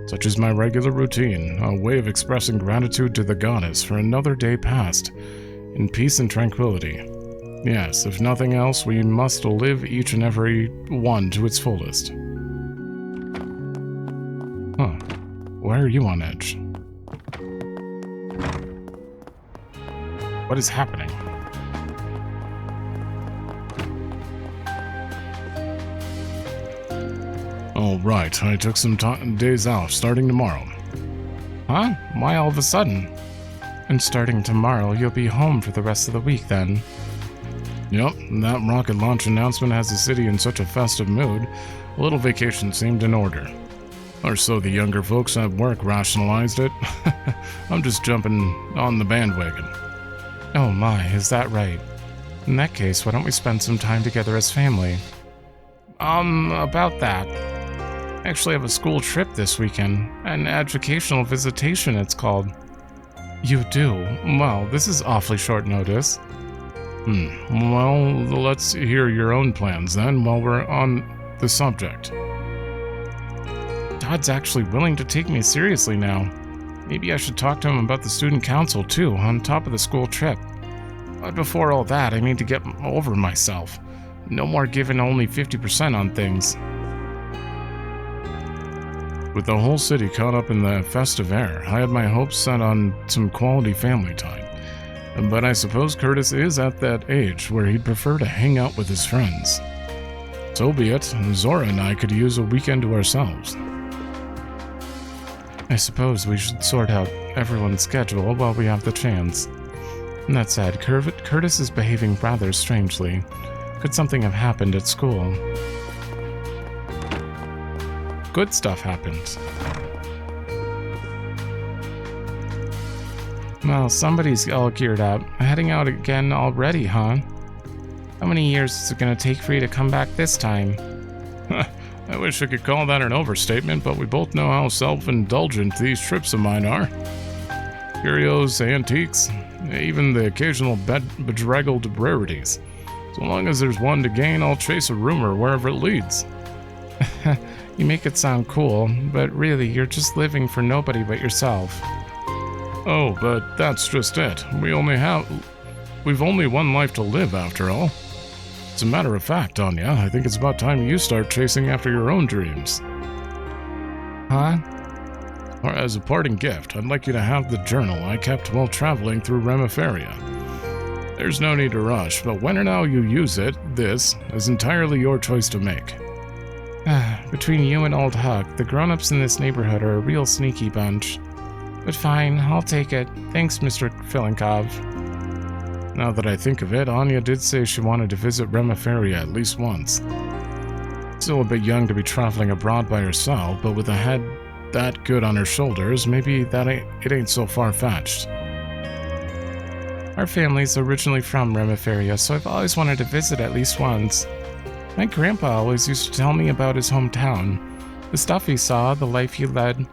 Such is my regular routine, a way of expressing gratitude to the goddess for another day passed in peace and tranquility. Yes, if nothing else, we must live each and every one to its fullest. Huh. Why are you on edge? What is happening? Oh, right. I took some days off, starting tomorrow. Huh? Why all of a sudden? And starting tomorrow, you'll be home for the rest of the week, then. Yep, that rocket launch announcement has the city in such a festive mood, a little vacation seemed in order. Or so the younger folks at work rationalized it. I'm just jumping on the bandwagon. Oh my, is that right? In that case, why don't we spend some time together as family? About that. I actually have a school trip this weekend. An educational visitation, it's called. You do? Well, this is awfully short notice. Well, let's hear your own plans then while we're on the subject. Todd's actually willing to take me seriously now. Maybe I should talk to him about the student council too, on top of the school trip. But before all that, I need to get over myself. No more giving only 50% on things. With the whole city caught up in the festive air, I had my hopes set on some quality family time. But I suppose Curtis is at that age where he'd prefer to hang out with his friends. So be it, Zora and I could use a weekend to ourselves. I suppose we should sort out everyone's schedule while we have the chance. That said, Curtis is behaving rather strangely. Could something have happened at school? Good stuff happened. Well, somebody's all geared up. Heading out again already, huh? How many years is it gonna take for you to come back this time? I wish I could call that an overstatement, but we both know how self-indulgent these trips of mine are. Curios, antiques, even the occasional bedraggled rarities. So long as there's one to gain, I'll chase a rumor wherever it leads. You make it sound cool, but really, you're just living for nobody but yourself. Oh, but that's just it. We've only one life to live, after all. As a matter of fact, Anya, I think it's about time you start chasing after your own dreams. Huh? Or as a parting gift, I'd like you to have the journal I kept while traveling through Remiferia. There's no need to rush, but when and how you use it, this is entirely your choice to make. Between you and Old Huck, the grown-ups in this neighborhood are a real sneaky bunch. But fine, I'll take it. Thanks, Mr. Filenkov. Now that I think of it, Anya did say she wanted to visit Remiferia at least once. Still a bit young to be traveling abroad by herself, but with a head that good on her shoulders, maybe it ain't so far-fetched. Our family's originally from Remiferia, so I've always wanted to visit at least once. My grandpa always used to tell me about his hometown, the stuff he saw, the life he led.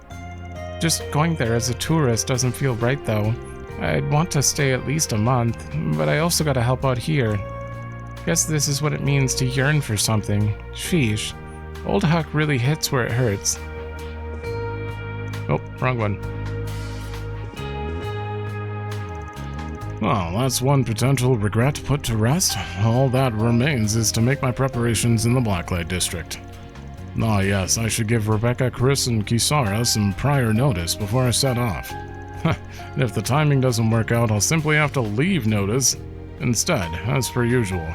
Just going there as a tourist doesn't feel right, though. I'd want to stay at least a month, but I also gotta help out here. Guess this is what it means to yearn for something. Sheesh. Old Huck really hits where it hurts. Oh, wrong one. Well, that's one potential regret put to rest. All that remains is to make my preparations in the Blacklight District. Ah yes, I should give Rebecca, Chris, and Kisara some prior notice before I set off. And if the timing doesn't work out, I'll simply have to leave notice instead, as per usual.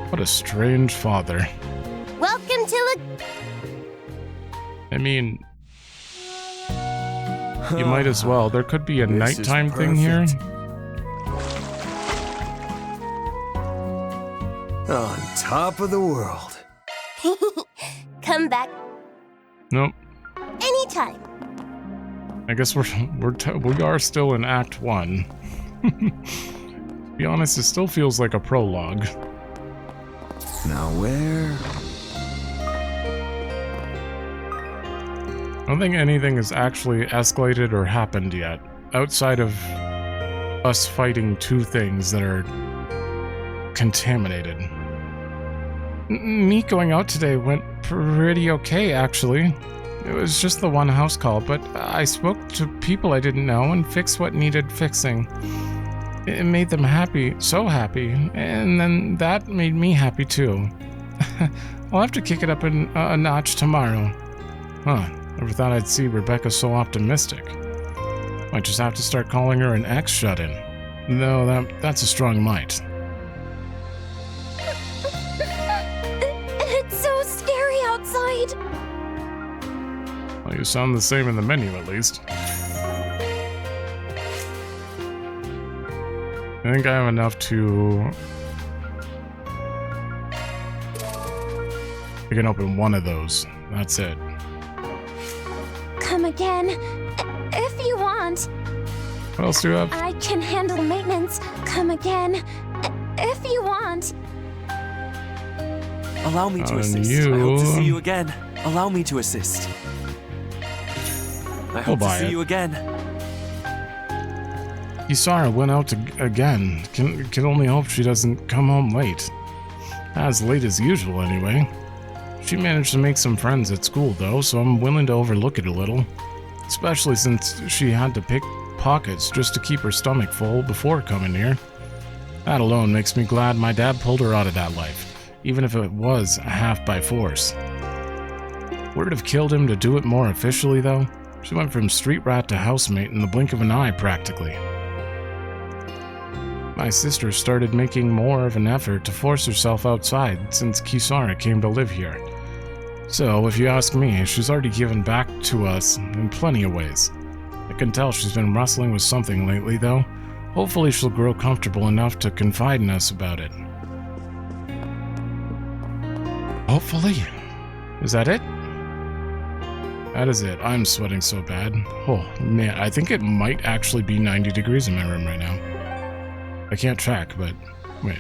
What a strange father. Welcome to I mean, you might as well. There could be a This is nighttime thing here. On top of the world. Come back Nope. anytime. I guess we are still in Act 1. To be honest, it still feels like a prologue. Now where? I don't think anything has actually escalated or happened yet, outside of us fighting two things that are contaminated. Me going out today went pretty okay, actually. It was just the one house call, but I spoke to people I didn't know and fixed what needed fixing. It made them happy, so happy, and then that made me happy too. I'll have to kick it up a notch tomorrow. Huh, never thought I'd see Rebecca so optimistic. Might just have to start calling her an ex-shut-in. Though that's a strong might. It's so scary outside. Well, you sound the same in the menu, at least. I think I have enough to... I can open one of those. That's it. Come again, if you want. What else do you have? I can handle maintenance. Come again, if you want. Allow me to assist. you. I hope to see you again. Allow me to assist. I hope to see you again. Isara went out again. Can only hope she doesn't come home late. As late as usual, anyway. She managed to make some friends at school, though, so I'm willing to overlook it a little. Especially since she had to pick pockets just to keep her stomach full before coming here. That alone makes me glad my dad pulled her out of that life, even if it was half by force. Would it have killed him to do it more officially, though? She went from street rat to housemate in the blink of an eye, practically. My sister started making more of an effort to force herself outside since Kisara came to live here. So, if you ask me, she's already given back to us in plenty of ways. I can tell she's been wrestling with something lately, though. Hopefully she'll grow comfortable enough to confide in us about it. Hopefully. Is that it? That is it. I'm sweating so bad. Oh, man, I think it might actually be 90 degrees in my room right now. I can't track, but wait.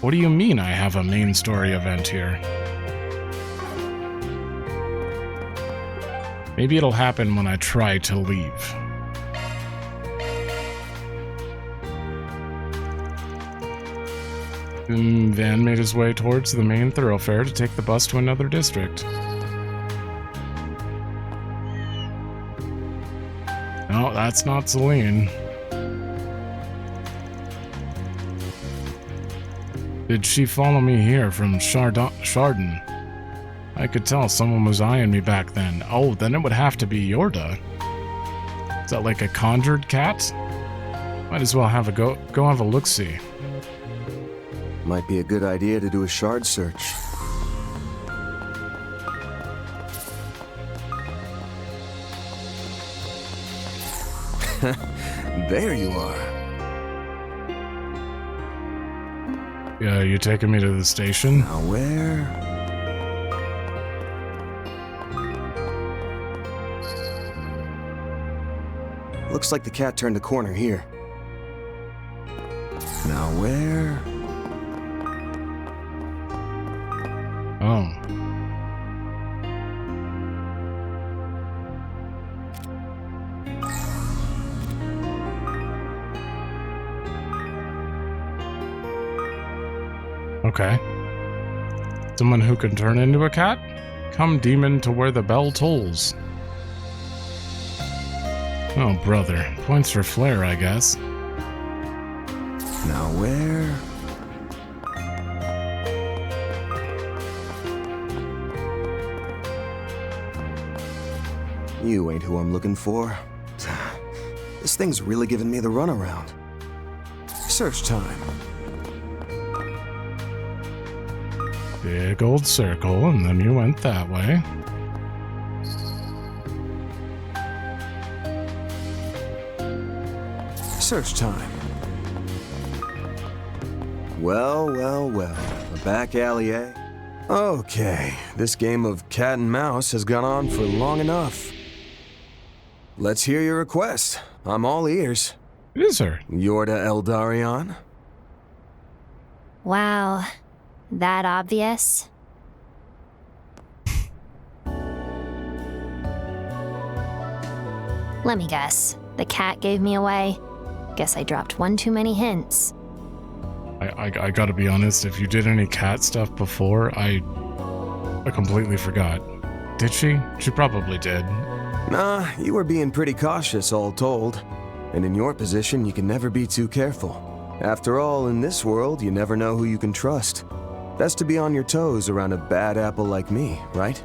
What do you mean I have a main story event here? Maybe it'll happen when I try to leave. Van made his way towards the main thoroughfare to take the bus to another district. No, that's not Celine. Did she follow me here from Chardon? I could tell someone was eyeing me back then. Oh, then it would have to be Yorda. Is that like a conjured cat? Might as well have a go have a look-see. Might be a good idea to do a shard search. There you are. Yeah, you taking me to the station? Now where? Looks like the cat turned the corner here. Now where? Oh. Okay. Someone who can turn into a cat? Come, demon, to where the bell tolls. Oh, brother. Points for flair, I guess. Now where? You ain't who I'm looking for. This thing's really giving me the runaround. Search time. Big old circle, and then you went that way. Search time. Well, well, well. A back alley, eh? Okay, this game of cat and mouse has gone on for long enough. Let's hear your request. I'm all ears. Is her? Yorda Eldarion? Wow. That obvious? Let me guess. The cat gave me away. Guess I dropped one too many hints. I gotta be honest, if you did any cat stuff before, I completely forgot. Did she? She probably did. Nah, you were being pretty cautious, all told. And in your position, you can never be too careful. After all, in this world, you never know who you can trust. Best to be on your toes around a bad apple like me, right?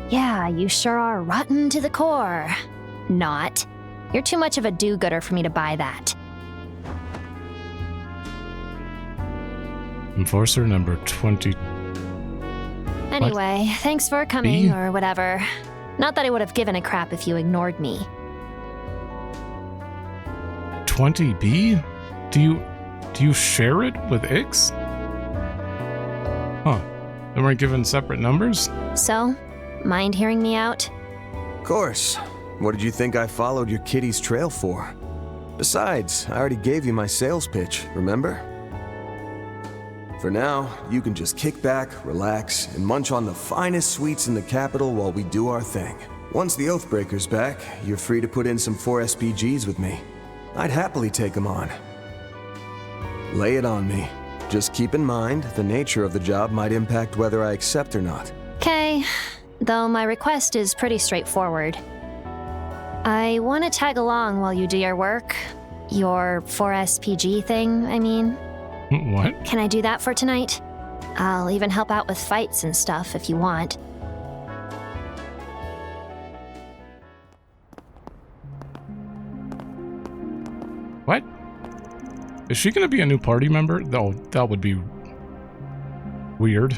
Yeah, you sure are rotten to the core. Not. You're too much of a do-gooder for me to buy that. Enforcer number 20. Anyway, thanks for coming, or whatever. Not that I would have given a crap if you ignored me. 20B? Do you share it with Ix? Huh. They weren't given separate numbers? So, mind hearing me out? Of course. What did you think I followed your kitty's trail for? Besides, I already gave you my sales pitch, remember? For now, you can just kick back, relax, and munch on the finest sweets in the capital while we do our thing. Once the Oathbreaker's back, you're free to put in some 4 SPGs with me. I'd happily take them on. Lay it on me. Just keep in mind, the nature of the job might impact whether I accept or not. Okay, though my request is pretty straightforward. I want to tag along while you do your work. Your 4 SPG thing, I mean. What? Can I do that for tonight? I'll even help out with fights and stuff if you want. What? Is she gonna be a new party member? Oh, that would be weird.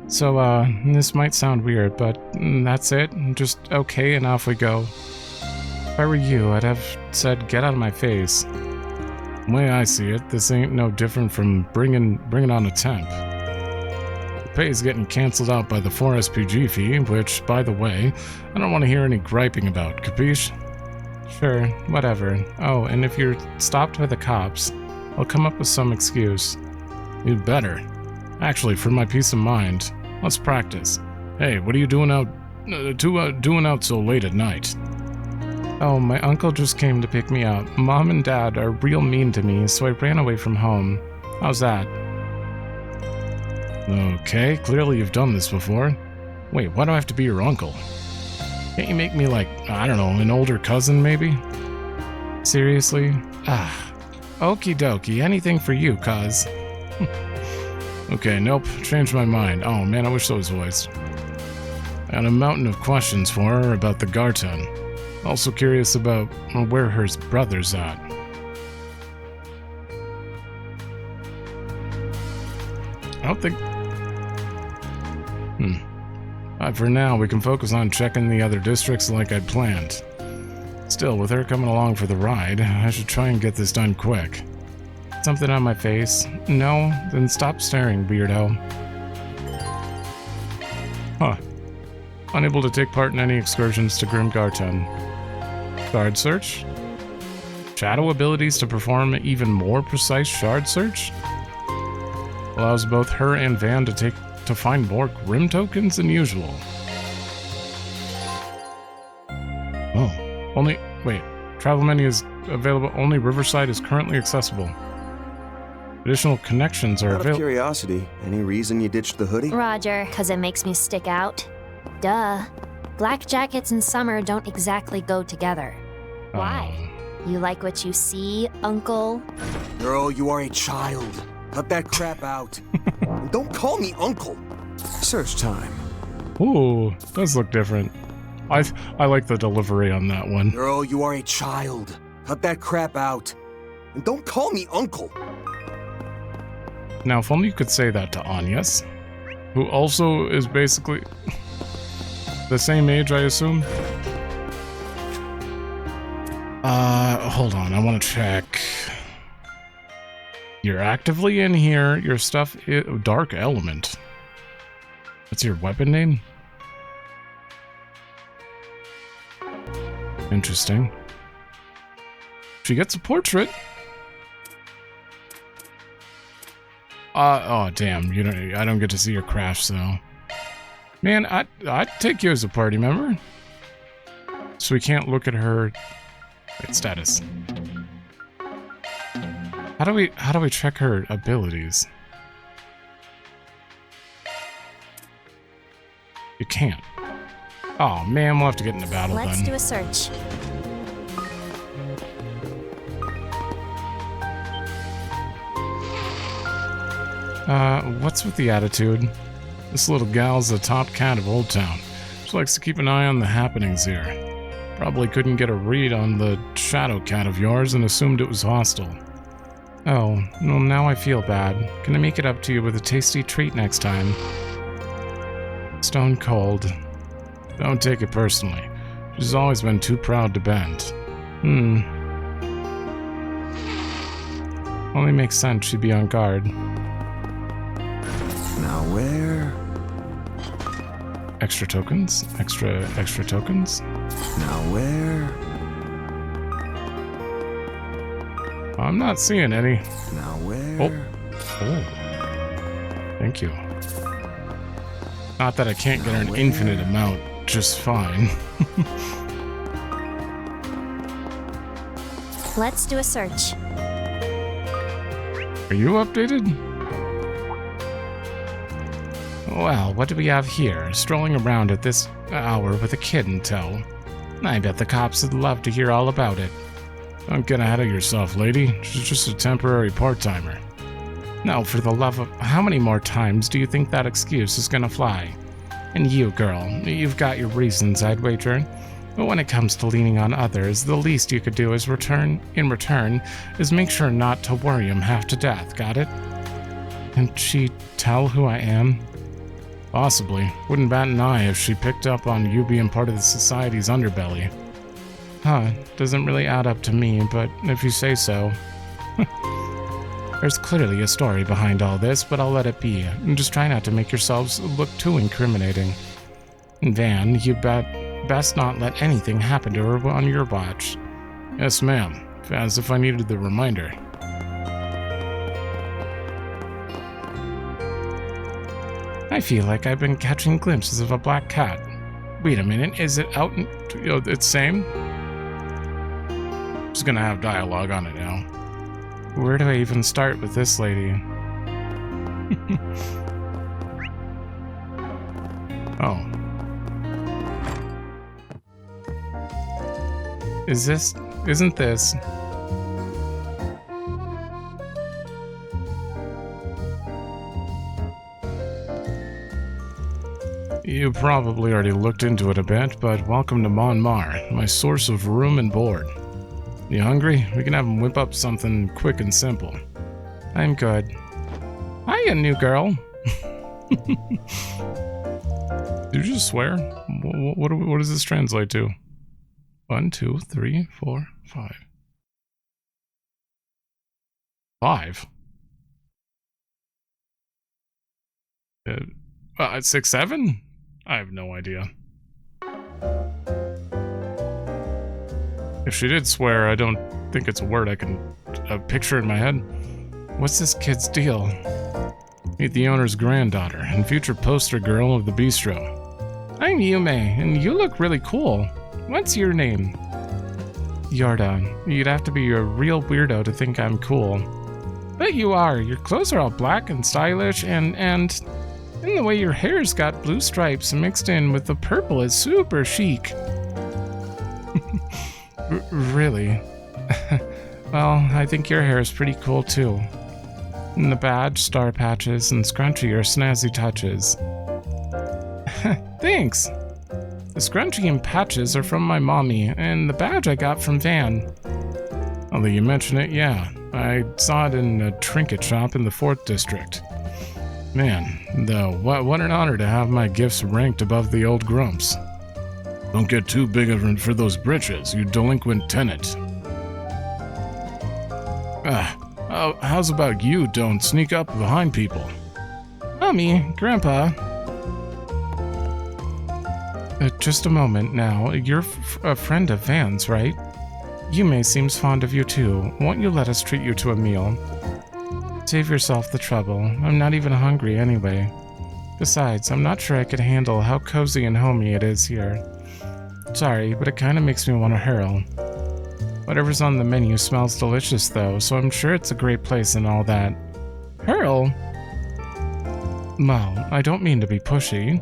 So, this might sound weird, but that's it. Just okay, and off we go. If I were you, I'd have said, get out of my face. The way I see it, this ain't no different from bringing on a temp. The pay's getting cancelled out by the 4 SPG fee, which, by the way, I don't want to hear any griping about, capiche? Sure, whatever. Oh, and if you're stopped by the cops, I'll come up with some excuse. You'd better. Actually, for my peace of mind, let's practice. Hey, what are you doing out so late at night? Oh, my uncle just came to pick me up. Mom and Dad are real mean to me, so I ran away from home. How's that? Okay, clearly you've done this before. Wait, why do I have to be your uncle? Can't you make me like, I don't know, an older cousin maybe? Seriously? Okie dokie, anything for you, cuz. Okay, nope, changed my mind. Oh man, I wish those voiced. I had a mountain of questions for her about the Garton. Also curious about where her brother's at. I don't think... for now, we can focus on checking the other districts like I'd planned. Still, with her coming along for the ride, I should try and get this done quick. Something on my face? No? Then stop staring, weirdo. Huh. Unable to take part in any excursions to Grim Garton. Shard search? Shadow abilities to perform even more precise shard search? Allows both her and Van to find more Grim tokens than usual. Oh, wait. Travel menu is available, only Riverside is currently accessible. Additional connections are available. Out of curiosity, any reason you ditched the hoodie? Roger, 'cause it makes me stick out. Duh. Black jackets and summer don't exactly go together. Why? You like what you see, Uncle? Girl, you are a child. Cut that crap out. And don't call me Uncle. Search time. Ooh, does look different. I like the delivery on that one. Girl, you are a child. Cut that crap out. And don't call me Uncle. Now, if only you could say that to Anya's, who also is basically the same age, I assume. Hold on, I want to check. You're actively in here. Your stuff is Dark Element. What's your weapon name? Interesting. She gets a portrait. Oh damn! I don't get to see your crash, so. Man, I'd take you as a party member. So we can't look at her status. How do we check her abilities? You can't. Oh man, we'll have to get into battle then. Let's do a search. What's with the attitude? This little gal's the top cat of Old Town. She likes to keep an eye on the happenings here. Probably couldn't get a read on the shadow cat of yours and assumed it was hostile. Oh, well now I feel bad. Can I make it up to you with a tasty treat next time? Stone cold. Don't take it personally. She's always been too proud to bend. Only makes sense she'd be on guard. Now where? Extra tokens? Extra tokens? Now where? I'm not seeing any. Now where? Oh. Thank you. Not that I can't get an infinite amount just fine. Let's do a search. Are you updated? Well, what do we have here? Strolling around at this hour with a kid in tow. I bet the cops would love to hear all about it. Don't get ahead of yourself, lady. She's just a temporary part-timer. Now, for the love of... How many more times do you think that excuse is gonna fly? And you, girl, you've got your reasons, I'd wager. But when it comes to leaning on others, the least you could do is in return, is make sure not to worry him half to death, got it? Can she tell who I am? Possibly. Wouldn't bat an eye if she picked up on you being part of the society's underbelly. Huh, doesn't really add up to me, but if you say so. There's clearly a story behind all this, but I'll let it be. Just try not to make yourselves look too incriminating. Van, you best not let anything happen to her on your watch. Yes, ma'am. As if I needed the reminder. I feel like I've been catching glimpses of a black cat. Wait a minute, is it out in... it's same? Just gonna have dialogue on it now. Where do I even start with this lady? Oh. Isn't this... You probably already looked into it a bit, but welcome to Montmart, my source of room and board. You hungry? We can have him whip up something quick and simple. I'm good. Hiya, new girl. Did you just swear? What does this translate to? 1, 2, 3, 4, 5. 5? 6, 7? I have no idea. If she did swear, I don't think it's a word I can picture in my head. What's this kid's deal? Meet the owner's granddaughter and future poster girl of the bistro. I'm Yume, and you look really cool. What's your name? Yarda. You'd have to be a real weirdo to think I'm cool. But you are. Your clothes are all black and stylish, and the way your hair's got blue stripes mixed in with the purple is super chic. Really? Well, I think your hair is pretty cool too. And the badge, star patches, and scrunchie are snazzy touches. Thanks! The scrunchie and patches are from my mommy, and the badge I got from Van. Although you mention it, yeah. I saw it in a trinket shop in the 4th district. Man, though, what an honor to have my gifts ranked above the old grumps. Don't get too big for those britches, you delinquent tenant. How's about you don't sneak up behind people? Mommy, Grandpa. Just a moment now. You're a friend of Van's, right? Yume seems fond of you too. Won't you let us treat you to a meal? Save yourself the trouble. I'm not even hungry anyway. Besides, I'm not sure I could handle how cozy and homey it is here. Sorry, but it kinda makes me want to hurl. Whatever's on the menu smells delicious though, so I'm sure it's a great place and all that. Hurl? Well, I don't mean to be pushy,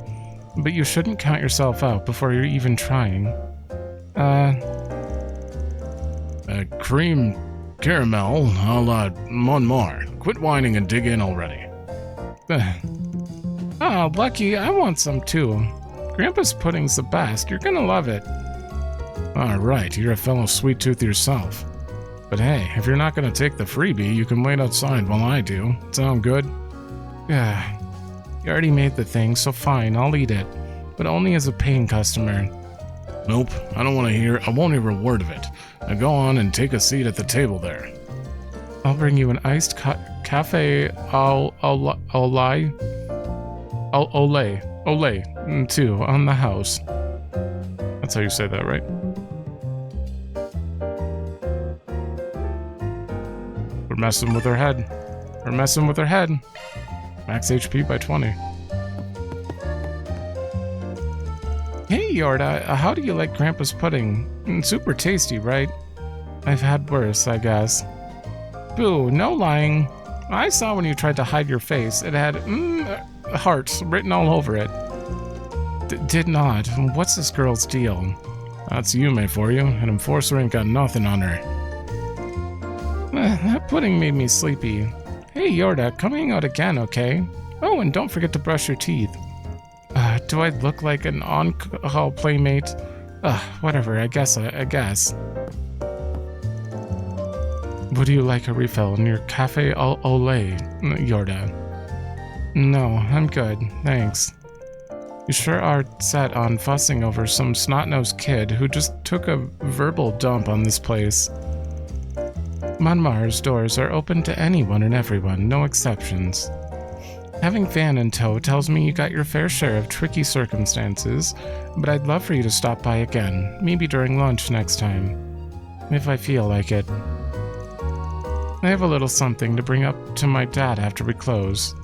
but you shouldn't count yourself out before you're even trying. Cream caramel a la Montmart. Quit whining and dig in already. Oh, Lucky, I want some too. Grandpa's pudding's the best. You're gonna love it. Alright, you're a fellow sweet tooth yourself. But hey, if you're not gonna take the freebie, you can wait outside while I do. Sound good? Yeah. You already made the thing, so fine, I'll eat it. But only as a paying customer. Nope, I won't hear a word of it. Now go on and take a seat at the table there. I'll bring you an iced cafe au lait too, on the house. That's how you say that, right? We're messing with her head. We're messing with her head. Max HP by 20. Hey, Yorda, how do you like Grandpa's pudding? Super tasty, right? I've had worse, I guess. Boo, no lying. I saw when you tried to hide your face. It had, hearts written all over it. Did not. What's this girl's deal? That's Yume for you. An enforcer ain't got nothing on her. That pudding made me sleepy. Hey, Yorda, coming out again, okay? Oh, and don't forget to brush your teeth. Do I look like an on-call playmate? Whatever, I guess. Would you like a refill in your cafe au lait, Yorda? No, I'm good, thanks. You sure are set on fussing over some snot-nosed kid who just took a verbal dump on this place. Montmart's doors are open to anyone and everyone, no exceptions. Having Van in tow tells me you got your fair share of tricky circumstances, but I'd love for you to stop by again, maybe during lunch next time, if I feel like it. I have a little something to bring up to my dad after we close.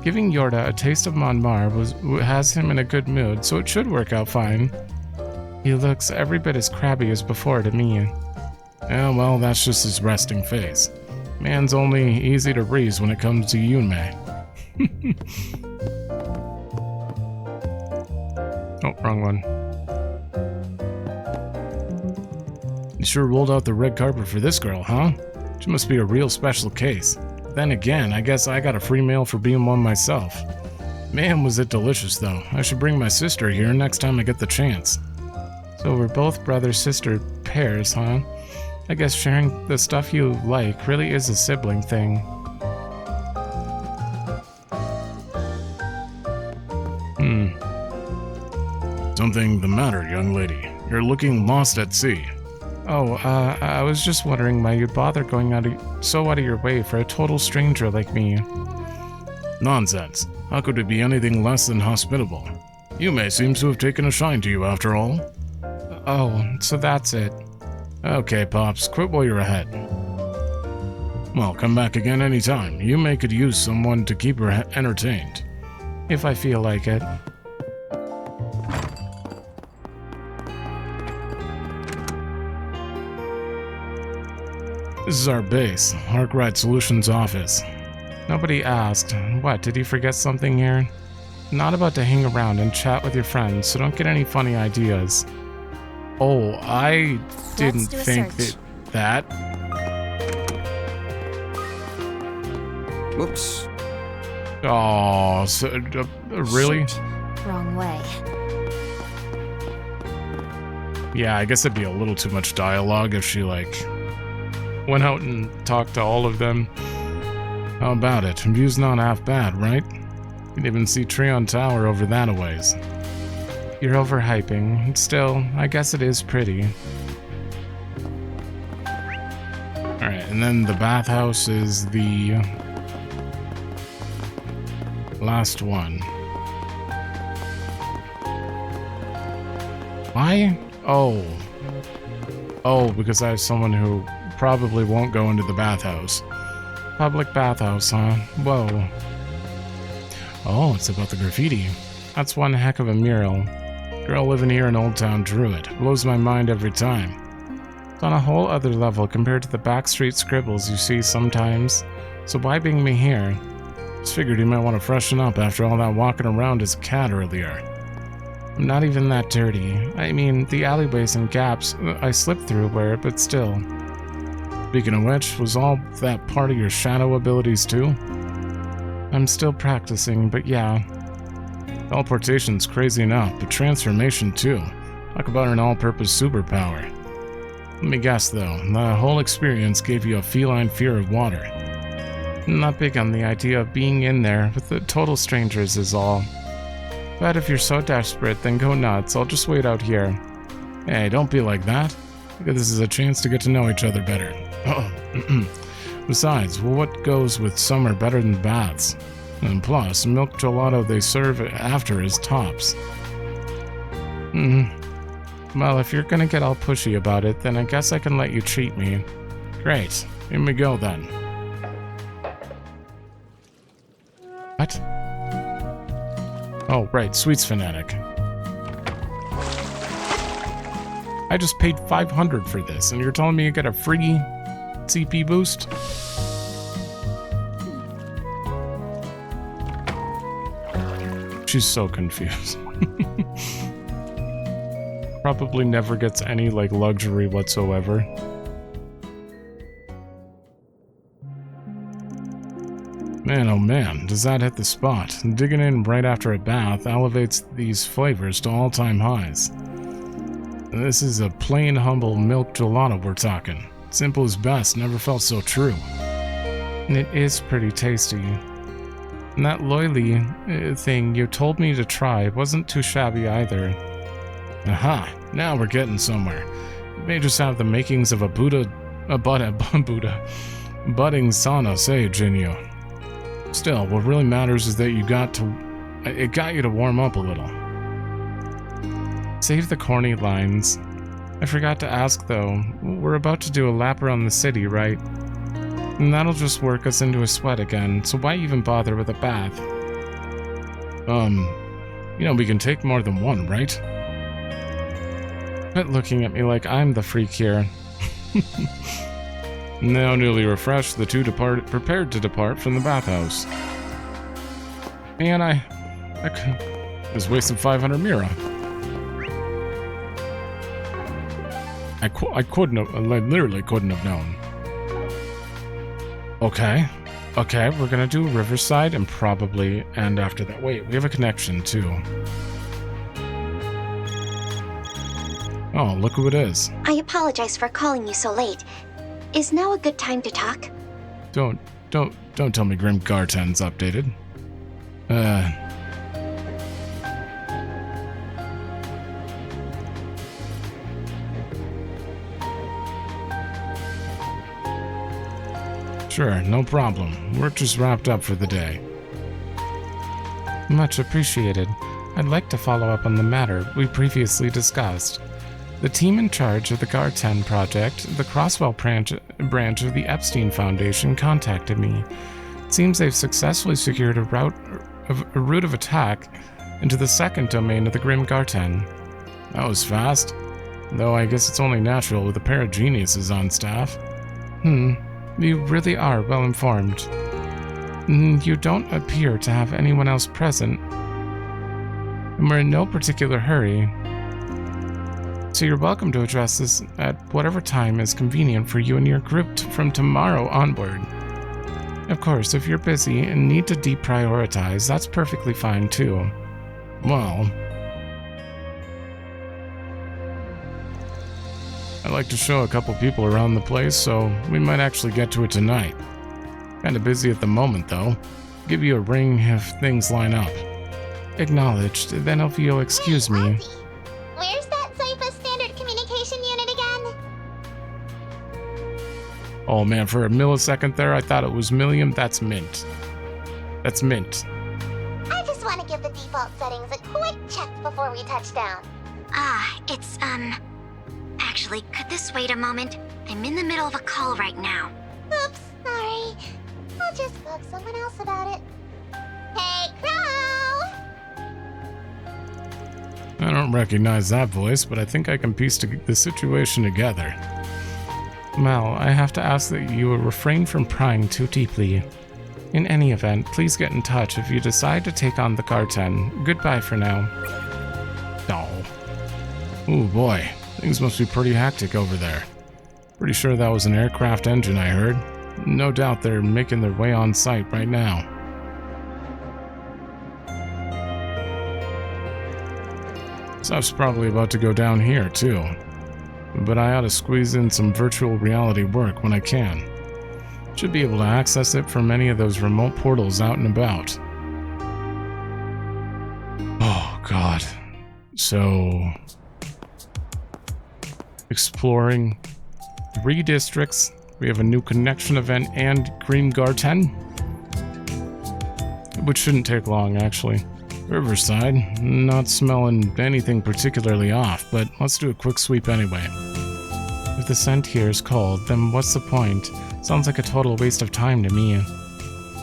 Giving Yorda a taste of Montmart has him in a good mood, so it should work out fine. He looks every bit as crabby as before to me. Yeah, well, that's just his resting face. Man's only easy to reason when it comes to Yume. Oh, wrong one. You sure rolled out the red carpet for this girl, huh? She must be a real special case. Then again, I guess I got a free meal for being one myself. Man, was it delicious, though. I should bring my sister here next time I get the chance. So we're both brother-sister pairs, huh? I guess sharing the stuff you like really is a sibling thing. Something the matter, young lady? You're looking lost at sea. Oh, I was just wondering why you'd bother going out of your way for a total stranger like me. Nonsense. How could it be anything less than hospitable? Yume seems to have taken a shine to you after all. Oh, so that's it. Okay, Pops, quit while you're ahead. Well, come back again anytime. Yume could use someone to keep her entertained. If I feel like it. This is our base, Arkride Solutions office. Nobody asked. What, did you forget something here? Not about to hang around and chat with your friends, so don't get any funny ideas. Oh, I didn't think that. Whoops. Oh, so, really? Shoot. Wrong way. Yeah, I guess it'd be a little too much dialogue if she, like, Went out and talked to all of them. How about it? View's not half bad, right? You can even see Treon Tower over that a ways. You're overhyping. Still, I guess it is pretty. Alright, and then the bathhouse is the last one. Why? Oh, because I have someone who probably won't go into the bathhouse. Public bathhouse, huh? Whoa. Oh, it's about the graffiti. That's one heck of a mural. Girl living here in Old Town drew it. Blows my mind every time. It's on a whole other level compared to the backstreet scribbles you see sometimes. So why bring me here? Just figured you might want to freshen up after all that walking around as a cat earlier. I'm not even that dirty. I mean, the alleyways and gaps I slipped through were, but still. Speaking of which, was all that part of your shadow abilities too? I'm still practicing, but yeah. Teleportation's crazy enough, but transformation too. Talk about an all-purpose superpower. Let me guess though, the whole experience gave you a feline fear of water. I'm not big on the idea of being in there with the total strangers is all. But if you're so desperate, then go nuts. I'll just wait out here. Hey, don't be like that. This is a chance to get to know each other better. Besides, well, what goes with summer better than baths? And plus, milk gelato they serve after is tops. Well, if you're gonna get all pushy about it, then I guess I can let you treat me. Great. Here we go then. What? Oh, right, Sweets Fanatic. I just paid $500 for this, and you're telling me you get a free CP boost? She's so confused. Probably never gets any, like, luxury whatsoever. Man, oh man, does that hit the spot. Digging in right after a bath elevates these flavors to all-time highs. This is a plain, humble milk gelato we're talking. Simple is best, never felt so true. And it is pretty tasty. And that loyally thing you told me to try wasn't too shabby either. Aha, now we're getting somewhere. It may just have the makings of a budding sauna sage in you. Still, what really matters is that it got you to warm up a little. Save the corny lines. I forgot to ask though, we're about to do a lap around the city, right? And that'll just work us into a sweat again, so why even bother with a bath? We can take more than one, right? Quit looking at me like I'm the freak here. Now newly refreshed, the two prepared to depart from the bathhouse. Man, I just wasted 500 mira. I literally couldn't have known. Okay, we're gonna do Riverside and probably end after that. Wait, we have a connection too. Oh, look who it is. I apologize for calling you so late. Is now a good time to talk? Don't tell me Grim Garten's updated. Sure, no problem. Work just wrapped up for the day. Much appreciated. I'd like to follow up on the matter we previously discussed. The team in charge of the Garten project, the Crosswell branch of the Epstein Foundation, contacted me. It seems they've successfully secured a route of attack into the second domain of the Grim Garten. That was fast. Though I guess it's only natural with a pair of geniuses on staff. You really are well informed. You don't appear to have anyone else present. And we're in no particular hurry. So you're welcome to address this at whatever time is convenient for you and your group from tomorrow onward. Of course, if you're busy and need to deprioritize, that's perfectly fine too. Well... I'd like to show a couple people around the place, so we might actually get to it tonight. Kinda busy at the moment, though. Give you a ring if things line up. Acknowledged. Then if you'll excuse me. Where's that Cypher standard communication unit again? Oh man, for a millisecond there, I thought it was million. That's mint. That's mint. I just want to give the default settings a quick check before we touch down. It's, Actually, could this wait a moment? I'm in the middle of a call right now. Oops, sorry. I'll just bug someone else about it. Hey, Crow! I don't recognize that voice, but I think I can piece the situation together. Mal, I have to ask that you refrain from prying too deeply. In any event, please get in touch if you decide to take on the Garten. Goodbye for now. Oh. Ooh boy, things must be pretty hectic over there. Pretty sure that was an aircraft engine I heard. No doubt they're making their way on site right now. Stuff's probably about to go down here too. But I ought to squeeze in some virtual reality work when I can. Should be able to access it from any of those remote portals out and about. Oh god. So... exploring 3 districts. We have a new connection event and Green Garten. Which shouldn't take long, actually. Riverside, not smelling anything particularly off, but let's do a quick sweep anyway. If the scent here is cold, then what's the point? Sounds like a total waste of time to me.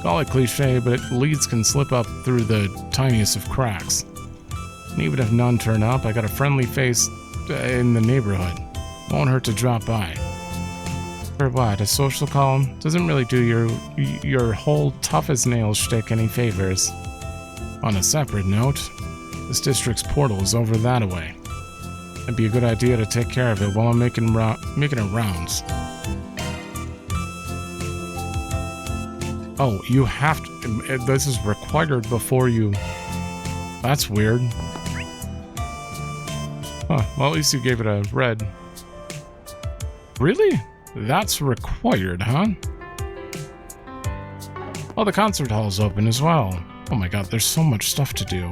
Call it cliche, but leads can slip up through the tiniest of cracks. And even if none turn up, I got a friendly face in the neighborhood. Won't hurt to drop by. For what, a social call? Doesn't really do your whole tough as nails shtick any favors. On a separate note, this district's portal is over that way. It'd be a good idea to take care of it while I'm making it rounds. Oh, you have to... This is required before you... That's weird. Huh, well at least you gave it a red. Really? That's required, huh? Oh, the concert hall's open as well. Oh my god, there's so much stuff to do.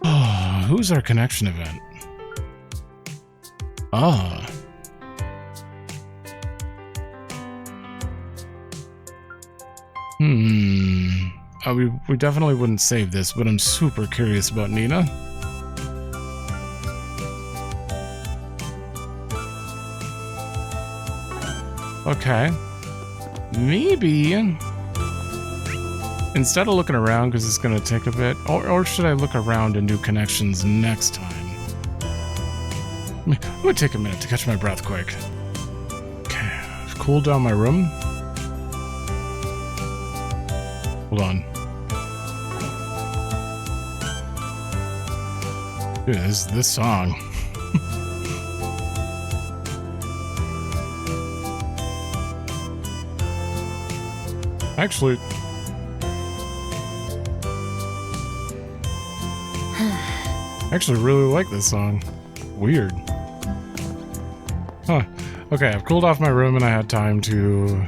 Oh, who's our connection event? Ah. We definitely wouldn't save this, but I'm super curious about Nina. Okay. Maybe... instead of looking around, because it's going to take a bit, or should I look around and do connections next time? It would take a minute to catch my breath quick. Okay, I've cooled down my room. Hold on. Dude, this song. Actually... I actually really like this song. Weird. Huh. Okay, I've cooled off my room and I had time to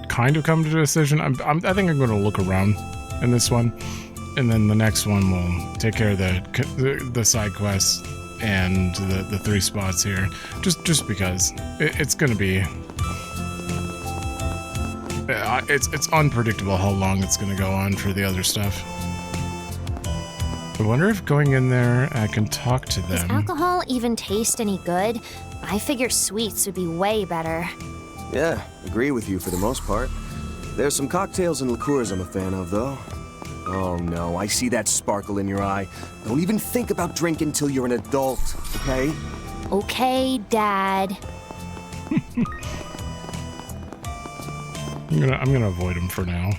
kind of come to a decision. I think I'm going to look around in this one, and then the next one will take care of the side quests and the 3 spots here. Just because it's going to be. It's unpredictable how long it's going to go on for the other stuff. I wonder if going in there, I can talk to them. Does alcohol even taste any good? I figure sweets would be way better. Yeah, agree with you for the most part. There's some cocktails and liqueurs I'm a fan of, though. Oh no, I see that sparkle in your eye. Don't even think about drinking till you're an adult, okay? Okay, Dad. I'm gonna avoid him for now.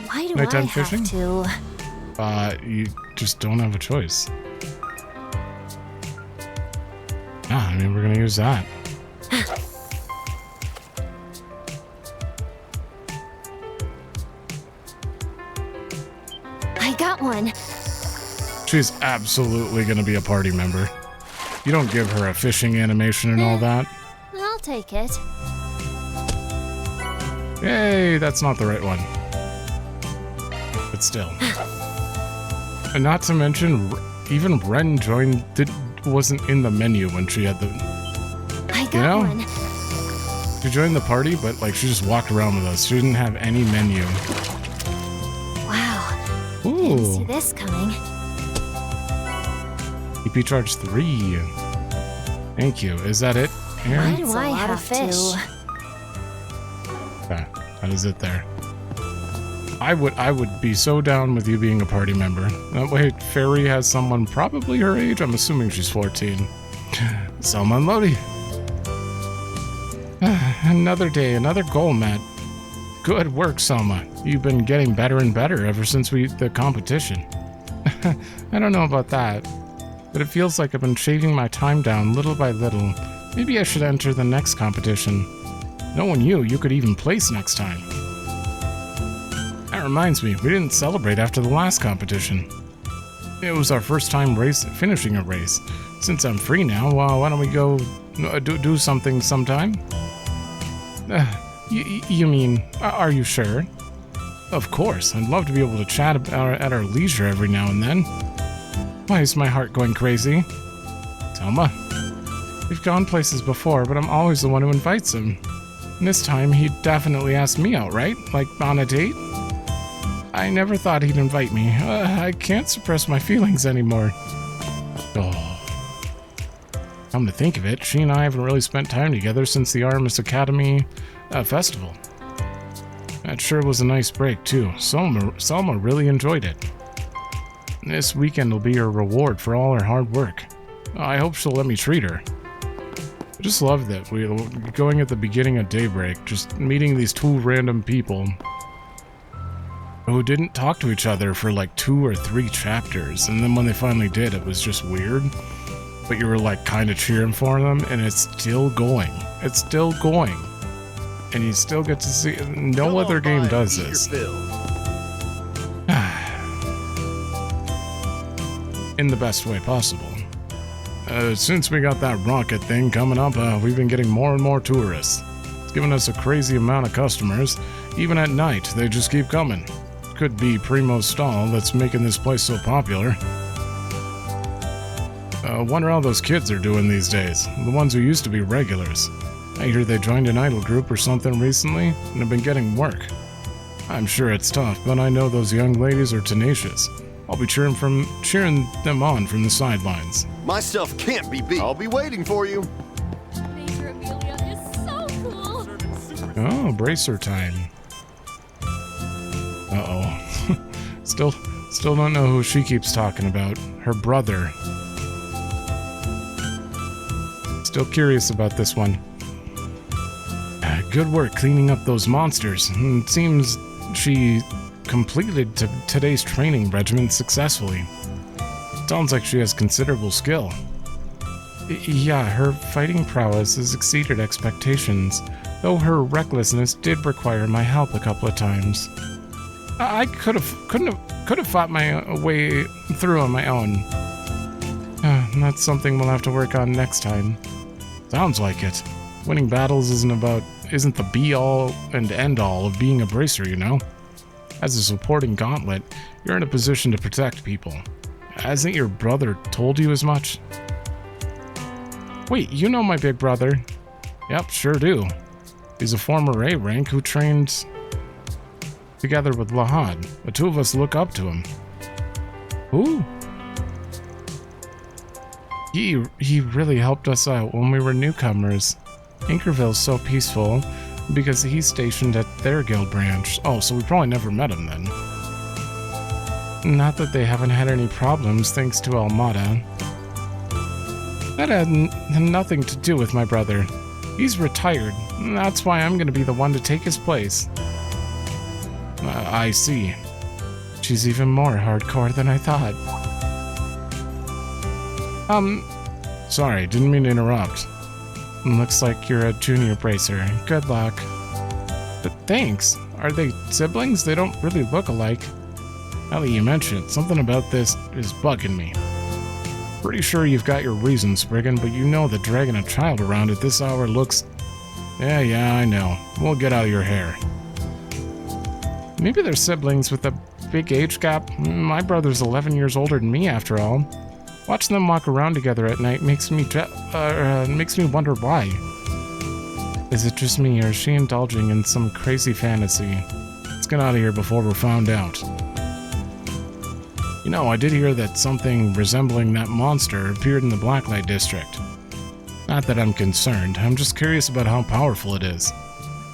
Why do Nighttime I have fishing? to? You just don't have a choice. I mean, we're gonna use that. I got one. She's absolutely gonna be a party member. You don't give her a fishing animation and all that. I'll take it. Yay, that's not the right one. But still. And not to mention, even Ren wasn't in the menu when she had the... I got one. She joined the party, but like she just walked around with us. She didn't have any menu. Wow. Ooh. Didn't see this coming. EP charge 3. Thank you. Is that it? Aaron? Why do I have fish? Okay, that is it there. I would be so down with you being a party member. That way, Fairy has someone probably her age. I'm assuming she's 14. Selma and Lodi. Another day, another goal, Matt. Good work, Selma. You've been getting better and better ever since the competition. I don't know about that, but it feels like I've been shaving my time down little by little. Maybe I should enter the next competition. No one knew you could even place next time. That reminds me, we didn't celebrate after the last competition. It was our first time finishing a race. Since I'm free now, why don't we go do something sometime? You mean, are you sure? Of course, I'd love to be able to chat at our leisure every now and then. Why is my heart going crazy? Selma. We've gone places before, but I'm always the one who invites him. And this time, he definitely asked me out, right? Like, on a date? I never thought he'd invite me. I can't suppress my feelings anymore. Oh. Come to think of it, she and I haven't really spent time together since the Artemis Academy festival. That sure was a nice break, too. Selma really enjoyed it. This weekend will be her reward for all her hard work. I hope she'll let me treat her. I just love that we're going at the beginning of daybreak, just meeting these two random people who didn't talk to each other for like 2 or 3 chapters, and then when they finally did, it was just weird. But you were like kind of cheering for them, and it's still going. It's still going. And you still get to see... No other game does this. In the best way possible. Since we got that rocket thing coming up, we've been getting more and more tourists. It's given us a crazy amount of customers. Even at night, they just keep coming. Could be Primo's stall that's making this place so popular. Wonder how those kids are doing these days. The ones who used to be regulars. I hear they joined an idol group or something recently and have been getting work. I'm sure it's tough, but I know those young ladies are tenacious. I'll be cheering them on from the sidelines. My stuff can't be beat. I'll be waiting for you. Major Amelia is so cool. Oh, bracer time. Uh-oh. Still don't know who she keeps talking about. Her brother. Still curious about this one. Good work cleaning up those monsters. It seems she completed today's training regimen successfully. Sounds like she has considerable skill. Yeah, her fighting prowess has exceeded expectations, though her recklessness did require my help a couple of times. I could have fought my way through on my own. That's something we'll have to work on next time. Sounds like it. Winning battles isn't the be-all and end-all of being a bracer, you know? As a supporting gauntlet, you're in a position to protect people. Hasn't your brother told you as much? Wait, you know my big brother? Yep, sure do. He's a former A rank who trained together with Lahad. The two of us look up to him. Who? He really helped us out when we were newcomers. Inkerville's so peaceful because he's stationed at their guild branch. Oh, so we probably never met him then. Not that they haven't had any problems thanks to Almada. That had nothing to do with my brother. He's retired. That's why I'm going to be the one to take his place. I see. She's even more hardcore than I thought. Sorry, didn't mean to interrupt. Looks like you're a junior bracer. Good luck. But thanks. Are they siblings? They don't really look alike. Now that you mention it, something about this is bugging me. Pretty sure you've got your reasons, Spriggan, but you know that dragging a child around at this hour looks... Yeah, I know. We'll get out of your hair. Maybe they're siblings with a big age gap. My brother's 11 years older than me, after all. Watching them walk around together at night makes me wonder why. Is it just me, or is she indulging in some crazy fantasy? Let's get out of here before we're found out. You know, I did hear that something resembling that monster appeared in the Blacklight District. Not that I'm concerned, I'm just curious about how powerful it is.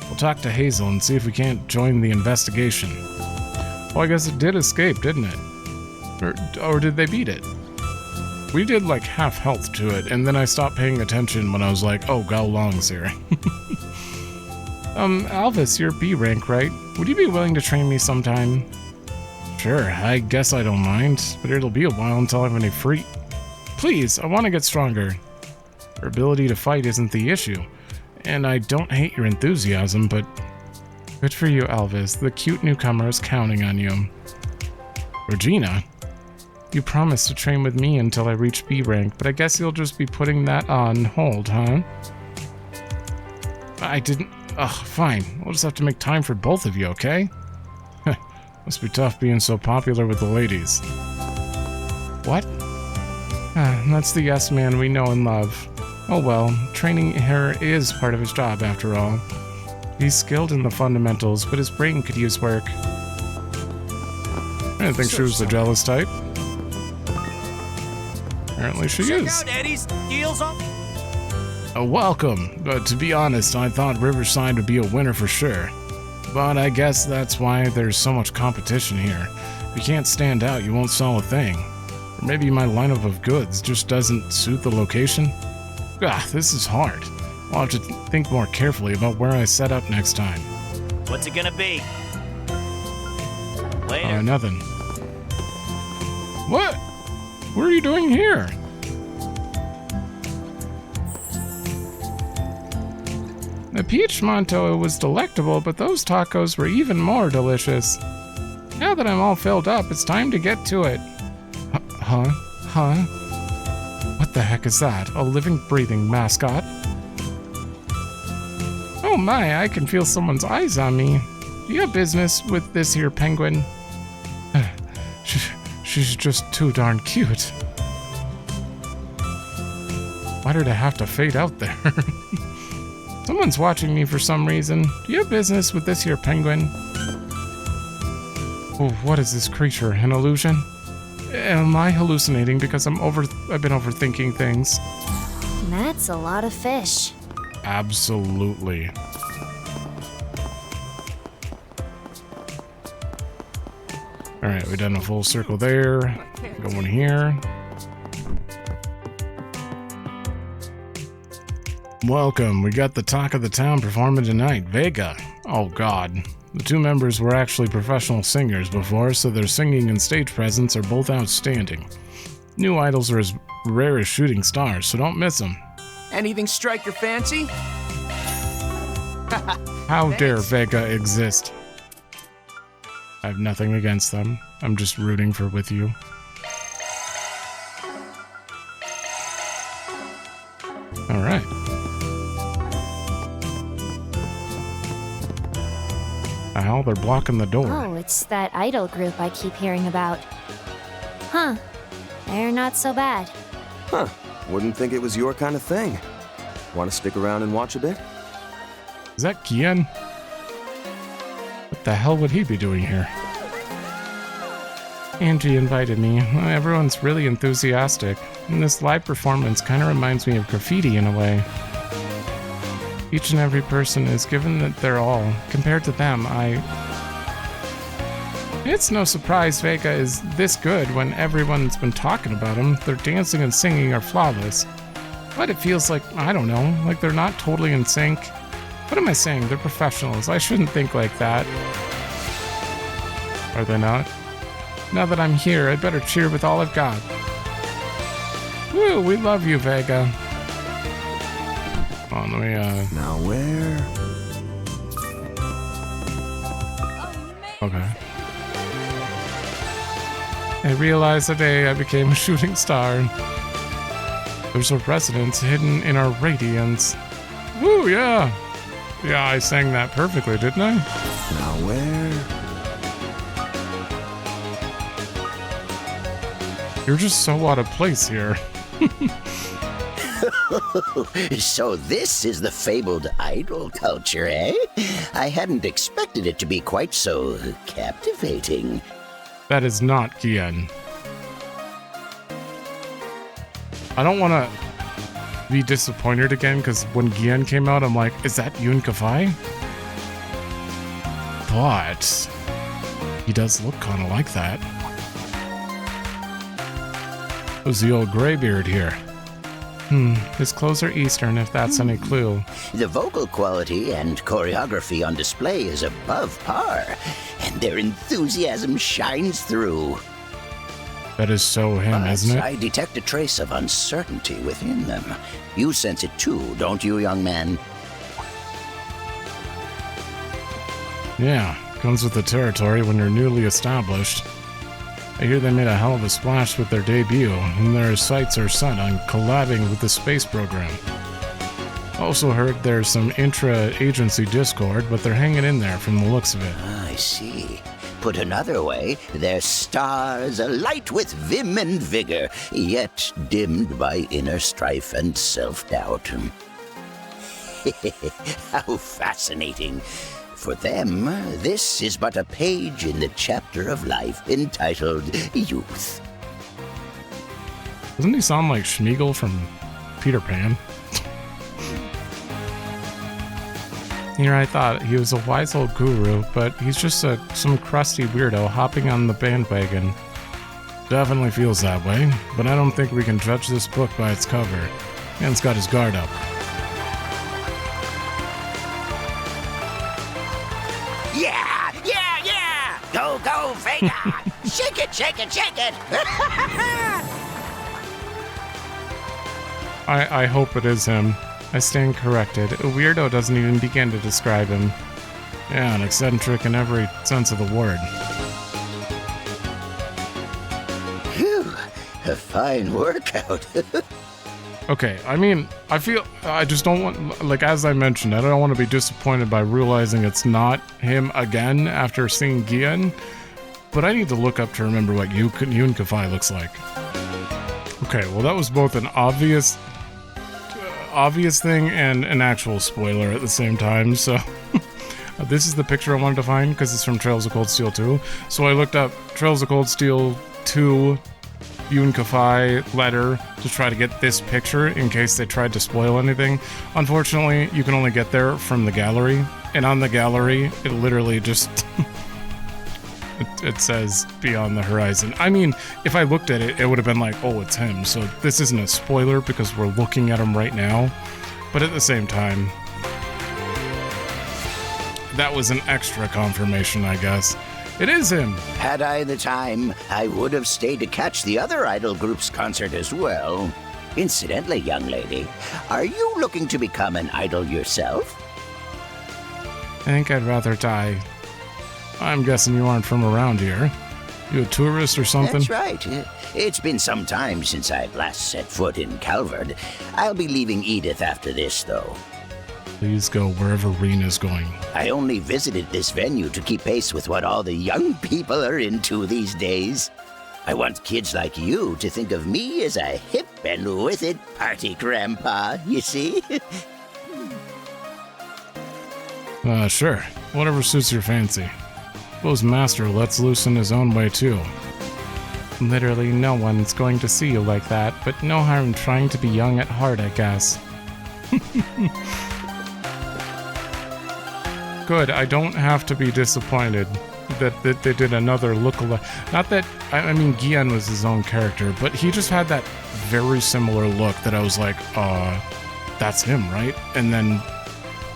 We'll talk to Hazel and see if we can't join the investigation. Well, I guess it did escape, didn't it? Or did they beat it? We did like half health to it, and then I stopped paying attention when I was like, oh, go longs here. Alvis, you're B rank, right? Would you be willing to train me sometime? Sure, I guess I don't mind, but it'll be a while until I have any free... Please, I want to get stronger. Your ability to fight isn't the issue, and I don't hate your enthusiasm, but... Good for you, Alvis. The cute newcomer is counting on you. Regina? You promised to train with me until I reach B rank, but I guess you'll just be putting that on hold, huh? I didn't... Ugh, fine. We'll just have to make time for both of you, okay? Must be tough being so popular with the ladies. What? That's the yes man we know and love. Oh well, training her is part of his job after all. He's skilled in the fundamentals, but his brain could use work. I didn't think she was the jealous type. Apparently she is. Check out Eddie's deals on... Welcome, but to be honest, I thought Riverside would be a winner for sure. But I guess that's why there's so much competition here. If you can't stand out, you won't sell a thing. Or maybe my lineup of goods just doesn't suit the location? This is hard. I'll have to think more carefully about where I set up next time. What's it gonna be? Later. Nothing. What? What are you doing here? The peach manto was delectable, but those tacos were even more delicious. Now that I'm all filled up, it's time to get to it. Huh? What the heck is that? A living, breathing mascot? Oh my, I can feel someone's eyes on me. Do you have business with this here penguin? She's just too darn cute. Why did I have to fade out there? Someone's watching me for some reason. Do you have business with this here penguin? Oh, what is this creature? An illusion? Am I hallucinating because I've been overthinking things? That's a lot of fish. Absolutely. Alright, we've done a full circle there. Going here. Welcome, we got the talk of the town performing tonight, Vega. Oh god. The two members were actually professional singers before, so their singing and stage presence are both outstanding. New idols are as rare as shooting stars, so don't miss them. Anything strike your fancy? How dare Vega exist? I have nothing against them. I'm just rooting with you. Alright. Hell, they're blocking the door. Oh, it's that idol group I keep hearing about. Huh. They're not so bad. Huh. Wouldn't think it was your kind of thing. Want to stick around and watch a bit? Is that Kian? What the hell would he be doing here? Angie invited me. Everyone's really enthusiastic. And this live performance kind of reminds me of graffiti in a way. Each and every person is given their all. Compared to them, It's no surprise Vega is this good when everyone's been talking about him. Their dancing and singing are flawless. But it feels like, I don't know, like they're not totally in sync. What am I saying? They're professionals. I shouldn't think like that. Are they not? Now that I'm here, I'd better cheer with all I've got. Woo, we love you, Vega. Oh, let me, Now where? Okay. I realized the day I became a shooting star. There's a residence hidden in our radiance. Woo, yeah! Yeah, I sang that perfectly, didn't I? Now where? You're just so out of place here. So this is the fabled idol culture, eh? I hadn't expected it to be quite so captivating. That is not Gian. I don't want to be disappointed again, because when Gian came out, I'm like, is that Yun Kafai? But he does look kind of like that. Who's the old graybeard here? His clothes are Eastern, if that's any clue. The vocal quality and choreography on display is above par, and their enthusiasm shines through. That is so him, isn't it? I detect a trace of uncertainty within them. You sense it too, don't you, young man? Yeah, comes with the territory when you're newly established. I hear they made a hell of a splash with their debut, and their sights are set on collabing with the space program. Also heard there's some intra-agency discord, but they're hanging in there from the looks of it. I see. Put another way, their stars alight with vim and vigor, yet dimmed by inner strife and self-doubt. How fascinating. For them, this is but a page in the chapter of life entitled Youth. Doesn't he sound like Schmeagol from Peter Pan? Here I thought he was a wise old guru, but he's just some crusty weirdo hopping on the bandwagon. Definitely feels that way, but I don't think we can judge this book by its cover. Man's got his guard up. Yeah! Yeah! Yeah! Go, go, Vega! Shake it, shake it, shake it! I hope it is him. I stand corrected. A weirdo doesn't even begin to describe him. Yeah, an eccentric in every sense of the word. Phew, a fine workout. Okay, I mean, I just don't want, like, as I mentioned, I don't want to be disappointed by realizing it's not him again after seeing Gian, but I need to look up to remember what Yun Kafai looks like. Okay, well that was both an obvious thing and an actual spoiler at the same time, so this is the picture I wanted to find because it's from Trails of Cold Steel 2. So I looked up Trails of Cold Steel 2 Yun Kafai letter to try to get this picture in case they tried to spoil anything. Unfortunately, you can only get there from the gallery, and on the gallery, it literally just it says Beyond the Horizon. I mean, if I looked at it, it would have been like, oh, it's him. So this isn't a spoiler because we're looking at him right now. But at the same time, that was an extra confirmation, I guess. It is him. Had I the time, I would have stayed to catch the other idol group's concert as well. Incidentally, young lady, are you looking to become an idol yourself? I think I'd rather die. I'm guessing you aren't from around here. You a tourist or something? That's right. It's been some time since I've last set foot in Calvard. I'll be leaving Edith after this, though. Please go wherever Rean is going. I only visited this venue to keep pace with what all the young people are into these days. I want kids like you to think of me as a hip and with it party grandpa, you see? Sure. Whatever suits your fancy. Suppose Master lets loose in his own way, too. Literally no one's going to see you like that, but no harm trying to be young at heart, I guess. Good, I don't have to be disappointed that they did another look-alike. Not that, I mean, Gian was his own character, but he just had that very similar look that I was like, that's him, right? And then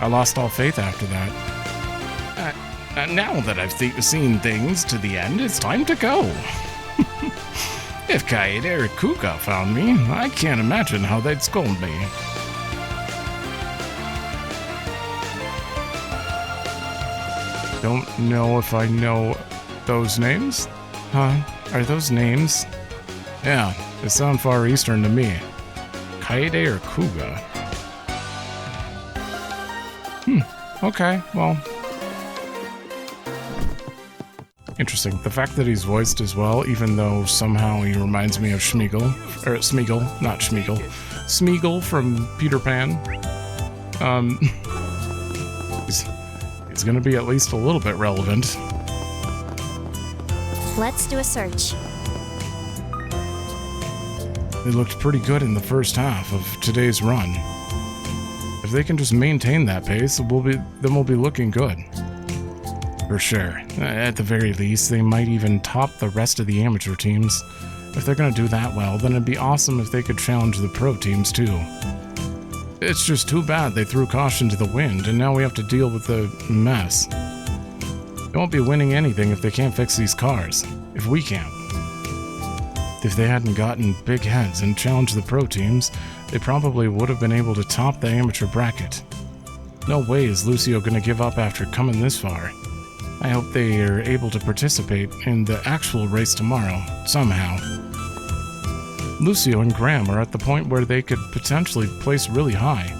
I lost all faith after that. Now that I've seen things to the end, it's time to go. If Kaede or Kuka found me, I can't imagine how they'd scold me. Don't know if I know those names? Huh? Are those names? Yeah, they sound Far Eastern to me. Kaede or Kuga? Okay, well. Interesting. The fact that he's voiced as well, even though somehow he reminds me of Smeagol, or Smeagol, not Schmeagol, Smeagol from Peter Pan. He's gonna be at least a little bit relevant. Let's do a search. They looked pretty good in the first half of today's run. If they can just maintain that pace, then we'll be looking good. For sure. At the very least, they might even top the rest of the amateur teams. If they're gonna do that well, then it'd be awesome if they could challenge the pro teams too. It's just too bad they threw caution to the wind, and now we have to deal with the mess. They won't be winning anything if they can't fix these cars. If we can't. If they hadn't gotten big heads and challenged the pro teams, they probably would have been able to top the amateur bracket. No way is Lucio gonna give up after coming this far. I hope they are able to participate in the actual race tomorrow, somehow. Lucio and Graham are at the point where they could potentially place really high.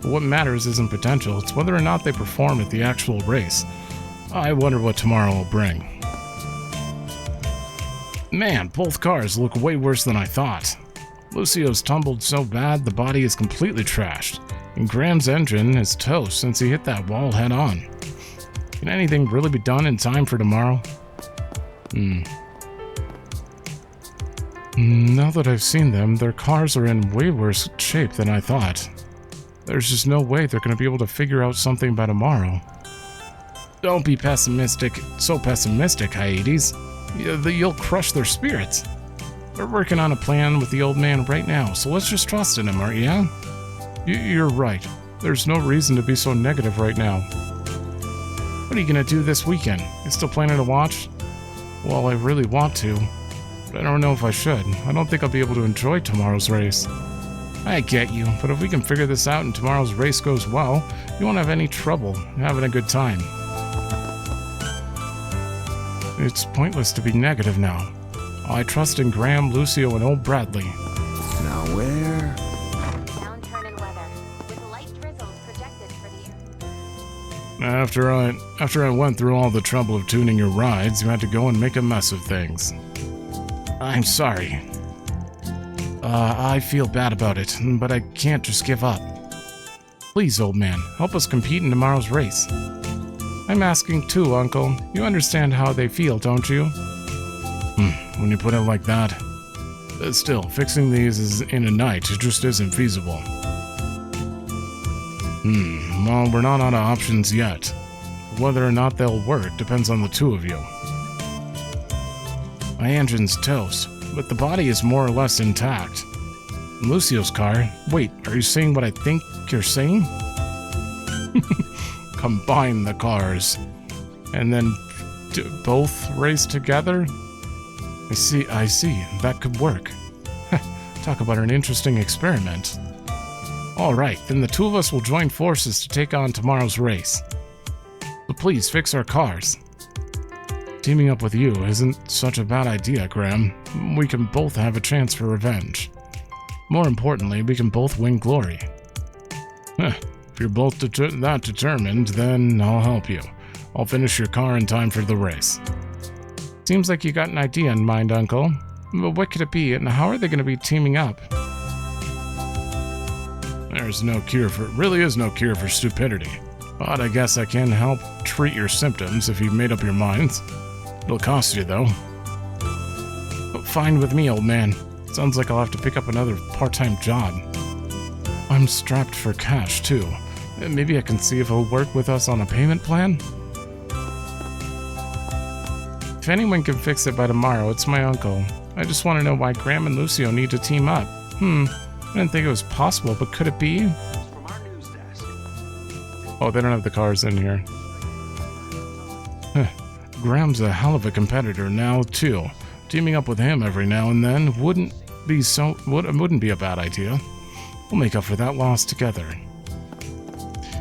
But what matters isn't potential, it's whether or not they perform at the actual race. I wonder what tomorrow will bring. Man, both cars look way worse than I thought. Lucio's tumbled so bad the body is completely trashed, and Graham's engine is toast since he hit that wall head on. Can anything really be done in time for tomorrow? Now that I've seen them, their cars are in way worse shape than I thought. There's just no way they're going to be able to figure out something by tomorrow. Don't be pessimistic, so pessimistic, Hyades. You'll crush their spirits. They're working on a plan with the old man right now, so let's just trust in him, aren't ya? You're right. There's no reason to be so negative right now. What are you gonna do this weekend? You still planning to watch? Well, I really want to, but I don't know if I should. I don't think I'll be able to enjoy tomorrow's race. I get you, but if we can figure this out and tomorrow's race goes well, you won't have any trouble having a good time. It's pointless to be negative now. I trust in Graham, Lucio, and old Bradley. Now where? Downturn in weather, with light drizzles projected for the air. After I went through all the trouble of tuning your rides, you had to go and make a mess of things. I'm sorry. I feel bad about it, but I can't just give up. Please, old man, help us compete in tomorrow's race. I'm asking too, Uncle. You understand how they feel, don't you? When you put it like that. Still, fixing these in a night just isn't feasible. Well, we're not out of options yet. Whether or not they'll work depends on the two of you. My engine's toast, but the body is more or less intact. Lucio's car... Wait, are you saying what I think you're saying? Combine the cars, and then both race together? I see, that could work. Talk about an interesting experiment. Alright, then the two of us will join forces to take on tomorrow's race. So please, fix our cars. Teaming up with you isn't such a bad idea, Graham. We can both have a chance for revenge. More importantly, we can both win glory. If you're both that determined, then I'll help you. I'll finish your car in time for the race. Seems like you got an idea in mind, Uncle. But what could it be, and how are they going to be teaming up? Really is no cure for stupidity. But I guess I can help treat your symptoms if you've made up your minds. It'll cost you, though. But fine with me, old man. Sounds like I'll have to pick up another part-time job. I'm strapped for cash, too. Maybe I can see if he'll work with us on a payment plan? If anyone can fix it by tomorrow, it's my uncle. I just want to know why Graham and Lucio need to team up. I didn't think it was possible, but could it be? Oh, they don't have the cars in here. Graham's a hell of a competitor now, too. Teaming up with him every now and then wouldn't be a bad idea. We'll make up for that loss together.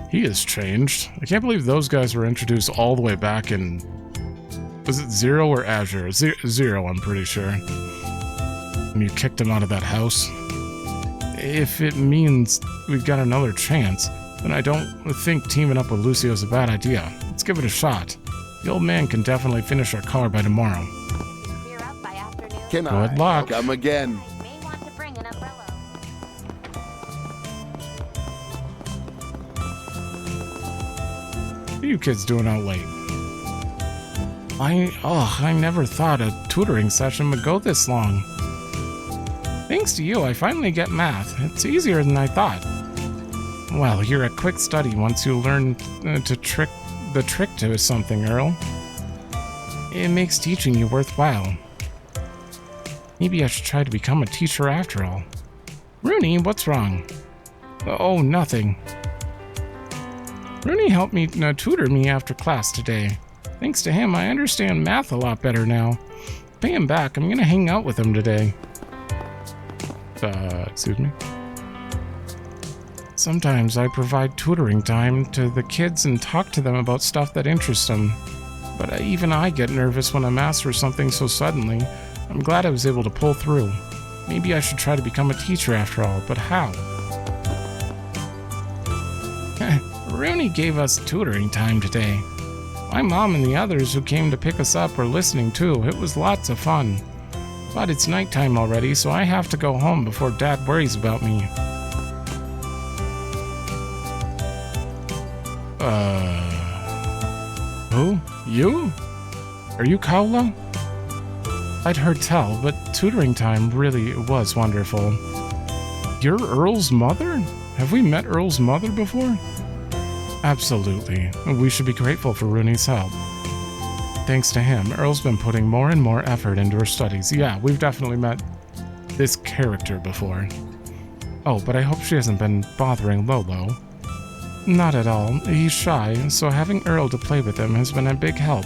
He has changed. I can't believe those guys were introduced all the way back in... Was it Zero or Azure? Zero, I'm pretty sure. And you kicked him out of that house. if it means we've got another chance, then I don't think teaming up with Lucio is a bad idea. Let's give it a shot. The old man can definitely finish our car by tomorrow. Can Good luck. Come again. What are you kids doing out late? I never thought a tutoring session would go this long. Thanks to you, I finally get math. It's easier than I thought. Well, you're a quick study once you learn the trick to something, Earl. It makes teaching you worthwhile. Maybe I should try to become a teacher after all. Rooney, what's wrong? Oh, nothing. Rooney helped me tutor me after class today. Thanks to him, I understand math a lot better now. Pay him back. I'm gonna hang out with him today. Excuse me? Sometimes I provide tutoring time to the kids and talk to them about stuff that interests them. But even I get nervous when I'm asked for something so suddenly. I'm glad I was able to pull through. Maybe I should try to become a teacher after all, but how? Rooney gave us tutoring time today. My mom and the others who came to pick us up were listening too. It was lots of fun. But it's nighttime already, so I have to go home before Dad worries about me. Who? You? Are you Kaula? I'd heard tell, but tutoring time really was wonderful. You're Earl's mother? Have we met Earl's mother before? Absolutely. We should be grateful for Rooney's help. Thanks to him, Earl's been putting more and more effort into her studies. Yeah, we've definitely met this character before. Oh, but I hope she hasn't been bothering Lolo. Not at all. He's shy, so having Earl to play with him has been a big help.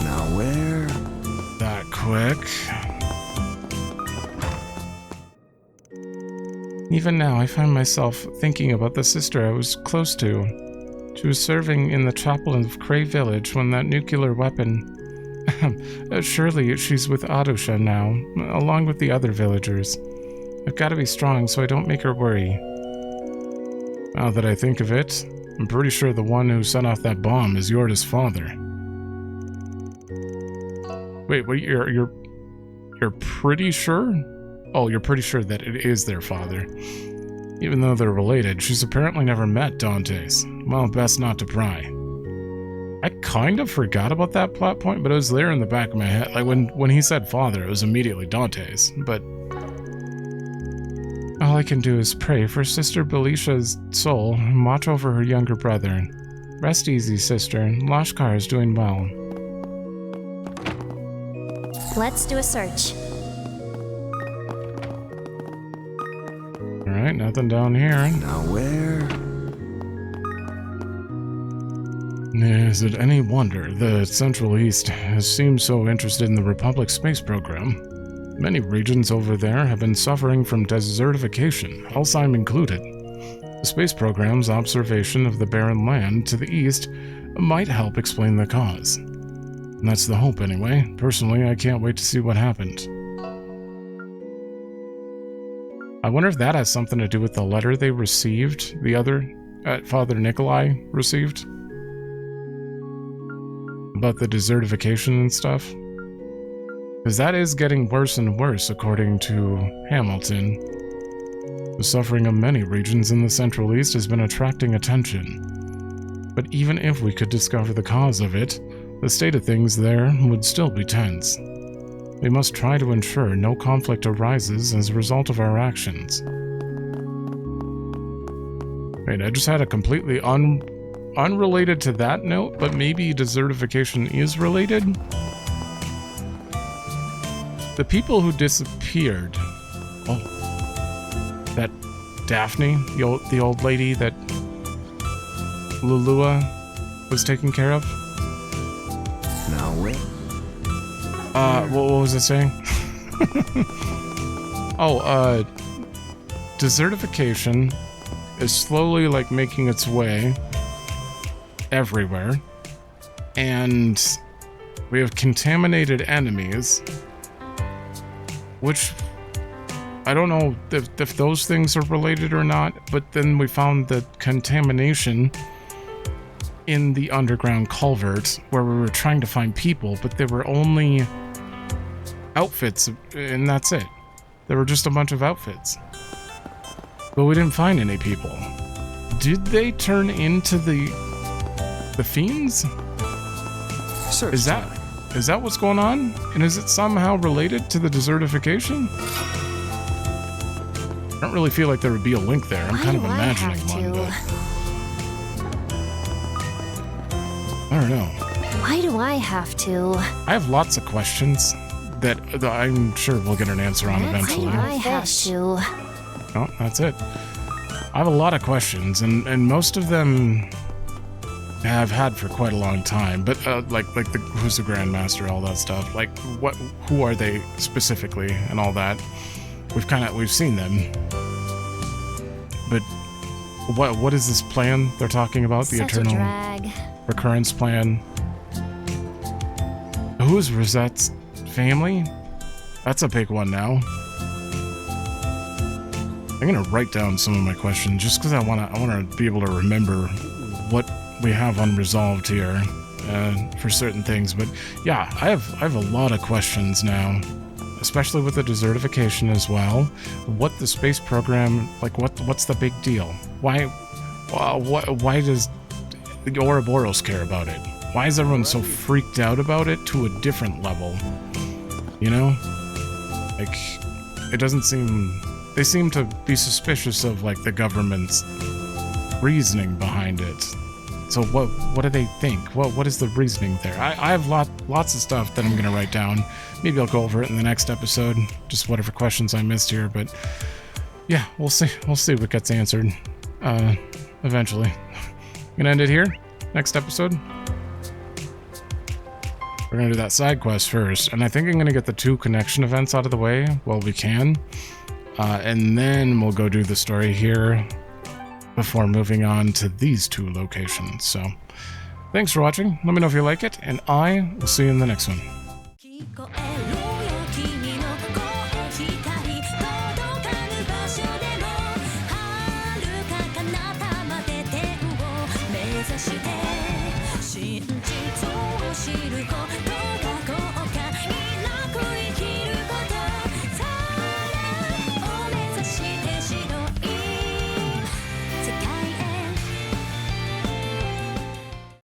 Now where? That quick. Even now, I find myself thinking about the sister I was close to. She was serving in the chapel of Cray Village when that nuclear weapon... Surely she's with Adusha now, along with the other villagers. I've got to be strong so I don't make her worry. Now that I think of it, I'm pretty sure the one who set off that bomb is Yorda's father. Wait, you're pretty sure? Oh, you're pretty sure that it is their father. Even though they're related, she's apparently never met Dante's. Well, best not to pry. I kind of forgot about that plot point, but it was there in the back of my head. Like, when he said father, it was immediately Dante's, but... all I can do is pray for Sister Belisha's soul and watch over her younger brother. Rest easy, sister. Lashkar is doing well. Let's do a search. Alright, nothing down here. Now where? Is it any wonder the Central East has seemed so interested in the Republic space program? Many regions over there have been suffering from desertification, Alzheimer's included. The space program's observation of the barren land to the east might help explain the cause. That's the hope anyway. Personally, I can't wait to see what happened. I wonder if that has something to do with the letter they received, the other Father Nikolai received? About the desertification and stuff? Because that is getting worse and worse, according to Hamilton. The suffering of many regions in the Central East has been attracting attention. But even if we could discover the cause of it, the state of things there would still be tense. We must try to ensure no conflict arises as a result of our actions. Wait, I just had a completely unrelated to that note, but maybe desertification is related? The people who disappeared... Oh. That Daphne, the old lady that Lulua was taking care of? Now wait. What was it saying? Desertification is slowly, like, making its way everywhere. And We have contaminated enemies, which I don't know if those things are related or not, but then we found the contamination in the underground culvert where we were trying to find people, but there were only outfits, and that's it. There were just a bunch of outfits. But we didn't find any people. Did they turn into the fiends? Sir, is that what's going on? And is it somehow related to the desertification? I don't really feel like there would be a link there. I'm kind of imagining one, but I don't know. Why do I have to? I have lots of questions that I'm sure we'll get an answer on eventually. Why do I have to? Oh, that's it. I have a lot of questions, and most of them I've had for quite a long time. But like who's the Grandmaster, all that stuff. Like who are they specifically, and all that. We've seen them. But what is this plan they're talking about? The eternal recurrence plan. Who is Rosette's family? That's a big one now. I'm gonna write down some of my questions just because I wanna be able to remember what we have unresolved here for certain things. But yeah, I have a lot of questions now, especially with the desertification as well. What the space program, like what's the big deal? Why does the Ouroboros care about it? Why is everyone so freaked out about it to a different level? You know, like it doesn't seem. They seem to be suspicious of, like, the government's reasoning behind it. So what do they think? What is the reasoning there? I have lots of stuff that I'm going to write down. Maybe I'll go over it in the next episode. Just whatever questions I missed here. But, yeah, we'll see. We'll see what gets answered eventually. I'm going to end it here. Next episode. We're going to do that side quest first. And I think I'm going to get the 2 connection events out of the way while we can. And then we'll go do the story here before moving on to these 2 locations. So, thanks for watching. Let me know if you like it, and I will see you in the next one.